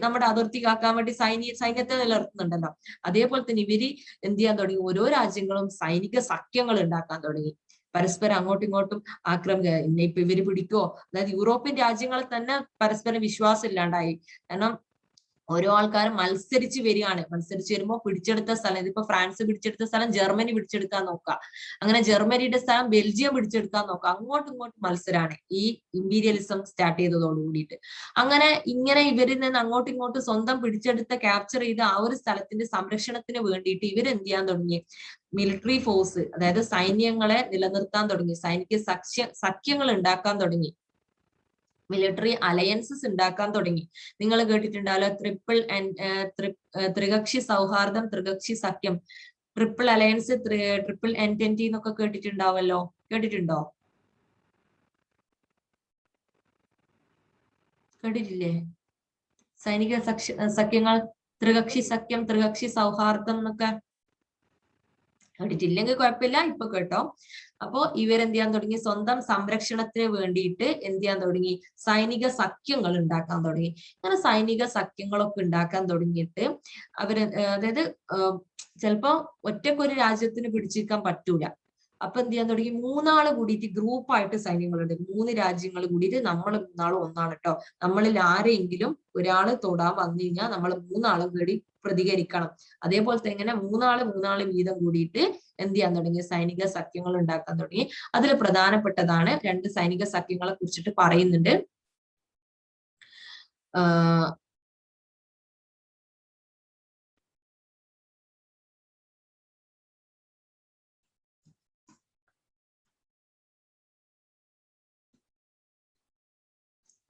നമ്മുടെ അതിർത്തി കാക്കാൻ വേണ്ടി സൈന്യത്തെ നിലനിർത്തുന്നുണ്ടല്ലോ, അതേപോലെ തന്നെ ഇവര് എന്ത് ചെയ്യാൻ തുടങ്ങി, ഓരോ രാജ്യങ്ങളും സൈനിക സഖ്യങ്ങൾ ഉണ്ടാക്കാൻ തുടങ്ങി, പരസ്പരം അങ്ങോട്ടും ഇങ്ങോട്ടും ആക്രമിക്കുക. ഇപ്പൊ ഇവര് പിടിക്കോ, അതായത് യൂറോപ്യൻ രാജ്യങ്ങളിൽ തന്നെ പരസ്പരം വിശ്വാസം ഇല്ലാണ്ടായി. കാരണം ഓരോ ആൾക്കാരും മത്സരിച്ച് വരികയാണ്. മത്സരിച്ച് വരുമ്പോൾ പിടിച്ചെടുത്ത സ്ഥലം, ഇതിപ്പോ ഫ്രാൻസ് പിടിച്ചെടുത്ത സ്ഥലം ജർമ്മനി പിടിച്ചെടുക്കാൻ നോക്കുക, അങ്ങനെ ജർമ്മനിയുടെ സ്ഥലം ബെൽജിയം പിടിച്ചെടുക്കാൻ നോക്കുക, അങ്ങോട്ടും ഇങ്ങോട്ടും മത്സരമാണ് ഈ ഇമ്പീരിയലിസം സ്റ്റാർട്ട് ചെയ്തതോട് കൂടിയിട്ട്. ഇങ്ങനെ ഇവരിൽ നിന്ന് അങ്ങോട്ടും ഇങ്ങോട്ടും സ്വന്തം പിടിച്ചെടുത്ത ക്യാപ്ചർ ചെയ്ത ആ ഒരു സ്ഥലത്തിന്റെ സംരക്ഷണത്തിന് വേണ്ടിയിട്ട് ഇവരെന്ത് ചെയ്യാൻ തുടങ്ങി, മിലിറ്ററി ഫോഴ്സ്, അതായത് സൈന്യങ്ങളെ നിലനിർത്താൻ തുടങ്ങി, സൈനിക സഖ്യങ്ങൾ ഉണ്ടാക്കാൻ തുടങ്ങി, മിലിറ്ററി അലയൻസസ് ഉണ്ടാക്കാൻ തുടങ്ങി. നിങ്ങൾ കേട്ടിട്ടുണ്ടാവല്ലോ ത്രികക്ഷി സൗഹാർദ്ദം, ത്രികക്ഷി സഖ്യം. ട്രിപ്പിൾ അലയൻസ്, ട്രിപ്പിൾ എൻറ്റെന്റി എന്നൊക്കെ കേട്ടിട്ടുണ്ടാവല്ലോ. കേട്ടിട്ടുണ്ടോ? കേട്ടിട്ടില്ലേ? സൈനിക സഖ്യങ്ങൾ, ത്രികക്ഷി സഖ്യം, ത്രികക്ഷി സൗഹാർദ്ദം എന്നൊക്കെ കേട്ടിട്ടില്ലെങ്കിൽ കുഴപ്പമില്ല, ഇപ്പൊ കേട്ടോ. അപ്പോ ഇവരെന്ത് ചെയ്യാൻ തുടങ്ങി? സ്വന്തം സംരക്ഷണത്തിന് വേണ്ടിയിട്ട് എന്ത് ചെയ്യാൻ തുടങ്ങി? സൈനിക സഖ്യങ്ങൾ ഉണ്ടാക്കാൻ തുടങ്ങി. അങ്ങനെ സൈനിക സഖ്യങ്ങളൊക്കെ ഉണ്ടാക്കാൻ തുടങ്ങിയിട്ട് അവര് അതായത് ചിലപ്പോ ഒറ്റക്കൊരു രാജ്യത്തിന് പിടിച്ചിരിക്കാൻ പറ്റൂല. അപ്പൊ എന്ത് ചെയ്യാൻ തുടങ്ങി? മൂന്നാള് കൂടിയിട്ട് ഗ്രൂപ്പായിട്ട് സൈന്യങ്ങളുണ്ട്. 3 രാജ്യങ്ങൾ കൂടിയിട്ട് നമ്മൾ 3 ഒന്നാണ് കേട്ടോ. നമ്മളിൽ ആരെങ്കിലും ഒരാള് തൊടാൻ വന്നു കഴിഞ്ഞാൽ നമ്മൾ 3 കൂടി പ്രതികരിക്കണം. അതേപോലെ തന്നെ 3 വീതം കൂടിയിട്ട് എന്ത് ചെയ്യാൻ തുടങ്ങി? സൈനിക സഖ്യങ്ങൾ ഉണ്ടാക്കാൻ തുടങ്ങി. അതിൽ പ്രധാനപ്പെട്ടതാണ് 2 സൈനിക സഖ്യങ്ങളെ കുറിച്ചിട്ട് പറയുന്നുണ്ട്.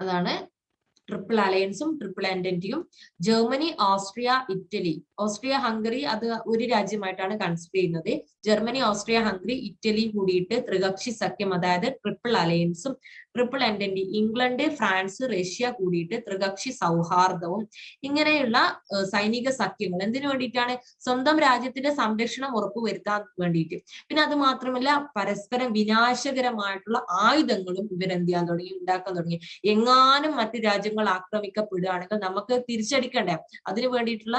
അതാണ് ട്രിപ്പിൾ അലയൻസും ട്രിപ്പിൾ എൻറ്റന്റിയും. Germany, Austria, Italy. Austria Hungary അത് ഒരു രാജ്യമായിട്ടാണ് കൺസിഡർ ചെയ്യുന്നത്. ജർമ്മനി, ഓസ്ട്രിയ, ഹംഗറി, ഇറ്റലി കൂടിയിട്ട് ത്രികക്ഷി സഖ്യം, അതായത് ട്രിപ്പിൾ അലയൻസും triple entente. England, France, Russia കൂടിയിട്ട് ത്രികക്ഷി സൗഹാർദ്ദവും. ഇങ്ങനെയുള്ള സൈനിക സഖ്യങ്ങൾ എന്തിനു വേണ്ടിയിട്ടാണ്? സ്വന്തം രാജ്യത്തിന്റെ സംരക്ഷണം ഉറപ്പുവരുത്താൻ വേണ്ടിയിട്ട്. പിന്നെ അത് മാത്രമല്ല, പരസ്പരം വിനാശകരമായിട്ടുള്ള ആയുധങ്ങളും ഇവരെന്ത് ചെയ്യാൻ തുടങ്ങി? ഉണ്ടാക്കാൻ തുടങ്ങി. എങ്ങാനും മറ്റു രാജ്യങ്ങൾ ആക്രമിക്കപ്പെടുകയാണെങ്കിൽ നമുക്ക് തിരിച്ചടിക്കണ്ടേ? അതിനു വേണ്ടിയിട്ടുള്ള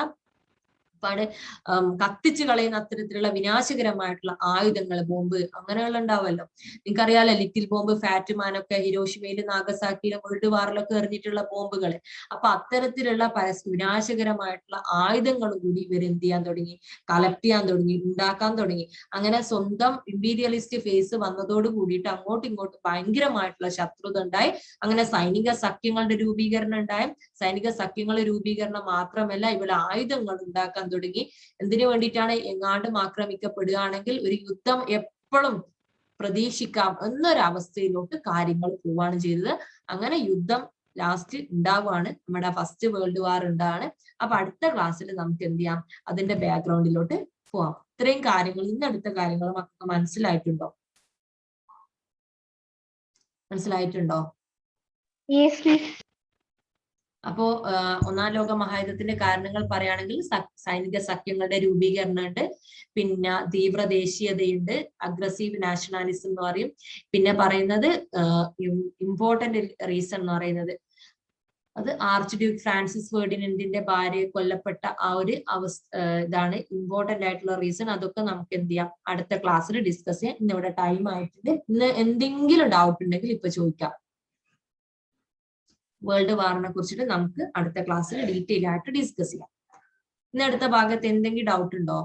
കത്തിച്ചു കളയുന്ന അത്തരത്തിലുള്ള വിനാശകരമായിട്ടുള്ള ആയുധങ്ങൾ, ബോംബ് അങ്ങനെയുള്ള ഉണ്ടാവുമല്ലോ. നിങ്ങൾക്കറിയാലോ, ലിറ്റിൽ ബോംബ്, ഫാറ്റ്മാനൊക്കെ ഹിരോഷിമയിലും നാഗസാക്കിയിലും വേൾഡ് വാറിലൊക്കെ എറിഞ്ഞിട്ടുള്ള ബോംബുകൾ. അപ്പൊ അത്തരത്തിലുള്ള വിനാശകരമായിട്ടുള്ള ആയുധങ്ങളും കൂടി ഇവർ എന്ത് ചെയ്യാൻ തുടങ്ങി? കളക്ട് ചെയ്യാൻ തുടങ്ങി, ഉണ്ടാക്കാൻ തുടങ്ങി. അങ്ങനെ സ്വന്തം ഇമ്പീരിയലിസ്റ്റ് ഫേസ് വന്നതോട് കൂടിയിട്ട് അങ്ങോട്ടും ഇങ്ങോട്ടും ഭയങ്കരമായിട്ടുള്ള ശത്രുത ഉണ്ടായി. അങ്ങനെ സൈനിക സഖ്യങ്ങളുടെ രൂപീകരണം ഉണ്ടായി. സൈനിക സഖ്യങ്ങളുടെ രൂപീകരണം മാത്രമല്ല, ഇവിടെ ആയുധങ്ങൾ ഉണ്ടാക്കാൻ തുടങ്ങി. എന്തിനു വേണ്ടിയിട്ടാണ്? എങ്ങാണ്ടും ആക്രമിക്കപ്പെടുകയാണെങ്കിൽ ഒരു യുദ്ധം എപ്പോഴും പ്രതീക്ഷിക്കാം എന്നൊരവസ്ഥയിലോട്ട് കാര്യങ്ങൾ പോവാണ് ചെയ്തത്. അങ്ങനെ യുദ്ധം ലാസ്റ്റ് ഉണ്ടാവുകയാണ്. നമ്മുടെ ഫസ്റ്റ് വേൾഡ് വാർ ഉണ്ടാണ്. അപ്പൊ അടുത്ത ക്ലാസ്സിൽ നമുക്ക് എന്ത് ചെയ്യാം? അതിന്റെ ബാക്ക്ഗ്രൗണ്ടിലോട്ട് പോവാം. ഇത്രയും കാര്യങ്ങൾ, ഇന്നടുത്ത കാര്യങ്ങൾ മക്കൾക്ക് മനസ്സിലായിട്ടുണ്ടോ? മനസ്സിലായിട്ടുണ്ടോ? അപ്പോ ഒന്നാം ലോക മഹായുദ്ധത്തിന്റെ കാരണങ്ങൾ പറയുകയാണെങ്കിൽ സൈനിക സഖ്യങ്ങളുടെ രൂപീകരണം ഉണ്ട്, പിന്നെ തീവ്ര ദേശീയതയുണ്ട്, അഗ്രസീവ് നാഷണാലിസം എന്ന് പറയും. പിന്നെ പറയുന്നത് ഇമ്പോർട്ടന്റ് റീസൺ എന്ന് പറയുന്നത് അത് ആർച്ച് ഡ്യൂക്ക് ഫ്രാൻസിസ് ഫെർഡിനൻഡിന്റെ ഭാര്യ കൊല്ലപ്പെട്ട ആ ഒരു ഇതാണ് ഇമ്പോർട്ടന്റ് ആയിട്ടുള്ള റീസൺ. അതൊക്കെ നമുക്ക് എന്ത് ചെയ്യാം? അടുത്ത ക്ലാസ്സിൽ ഡിസ്കസ് ചെയ്യാം. ഇന്നിവിടെ ടൈം ആയിട്ടുണ്ട്. ഇന്ന് എന്തെങ്കിലും ഡൗട്ട് ഉണ്ടെങ്കിൽ ഇപ്പൊ ചോദിക്കാം. വേൾഡ് വാറിനെ കുറിച്ചിട്ട് നമുക്ക് അടുത്ത ക്ലാസ്സിൽ ഡീറ്റെയിൽ ആയിട്ട് ഡിസ്കസ് ചെയ്യാം. ഇന്ന് അടുത്ത ഭാഗത്ത് എന്തെങ്കിലും ഡൗട്ട് ഉണ്ടോ?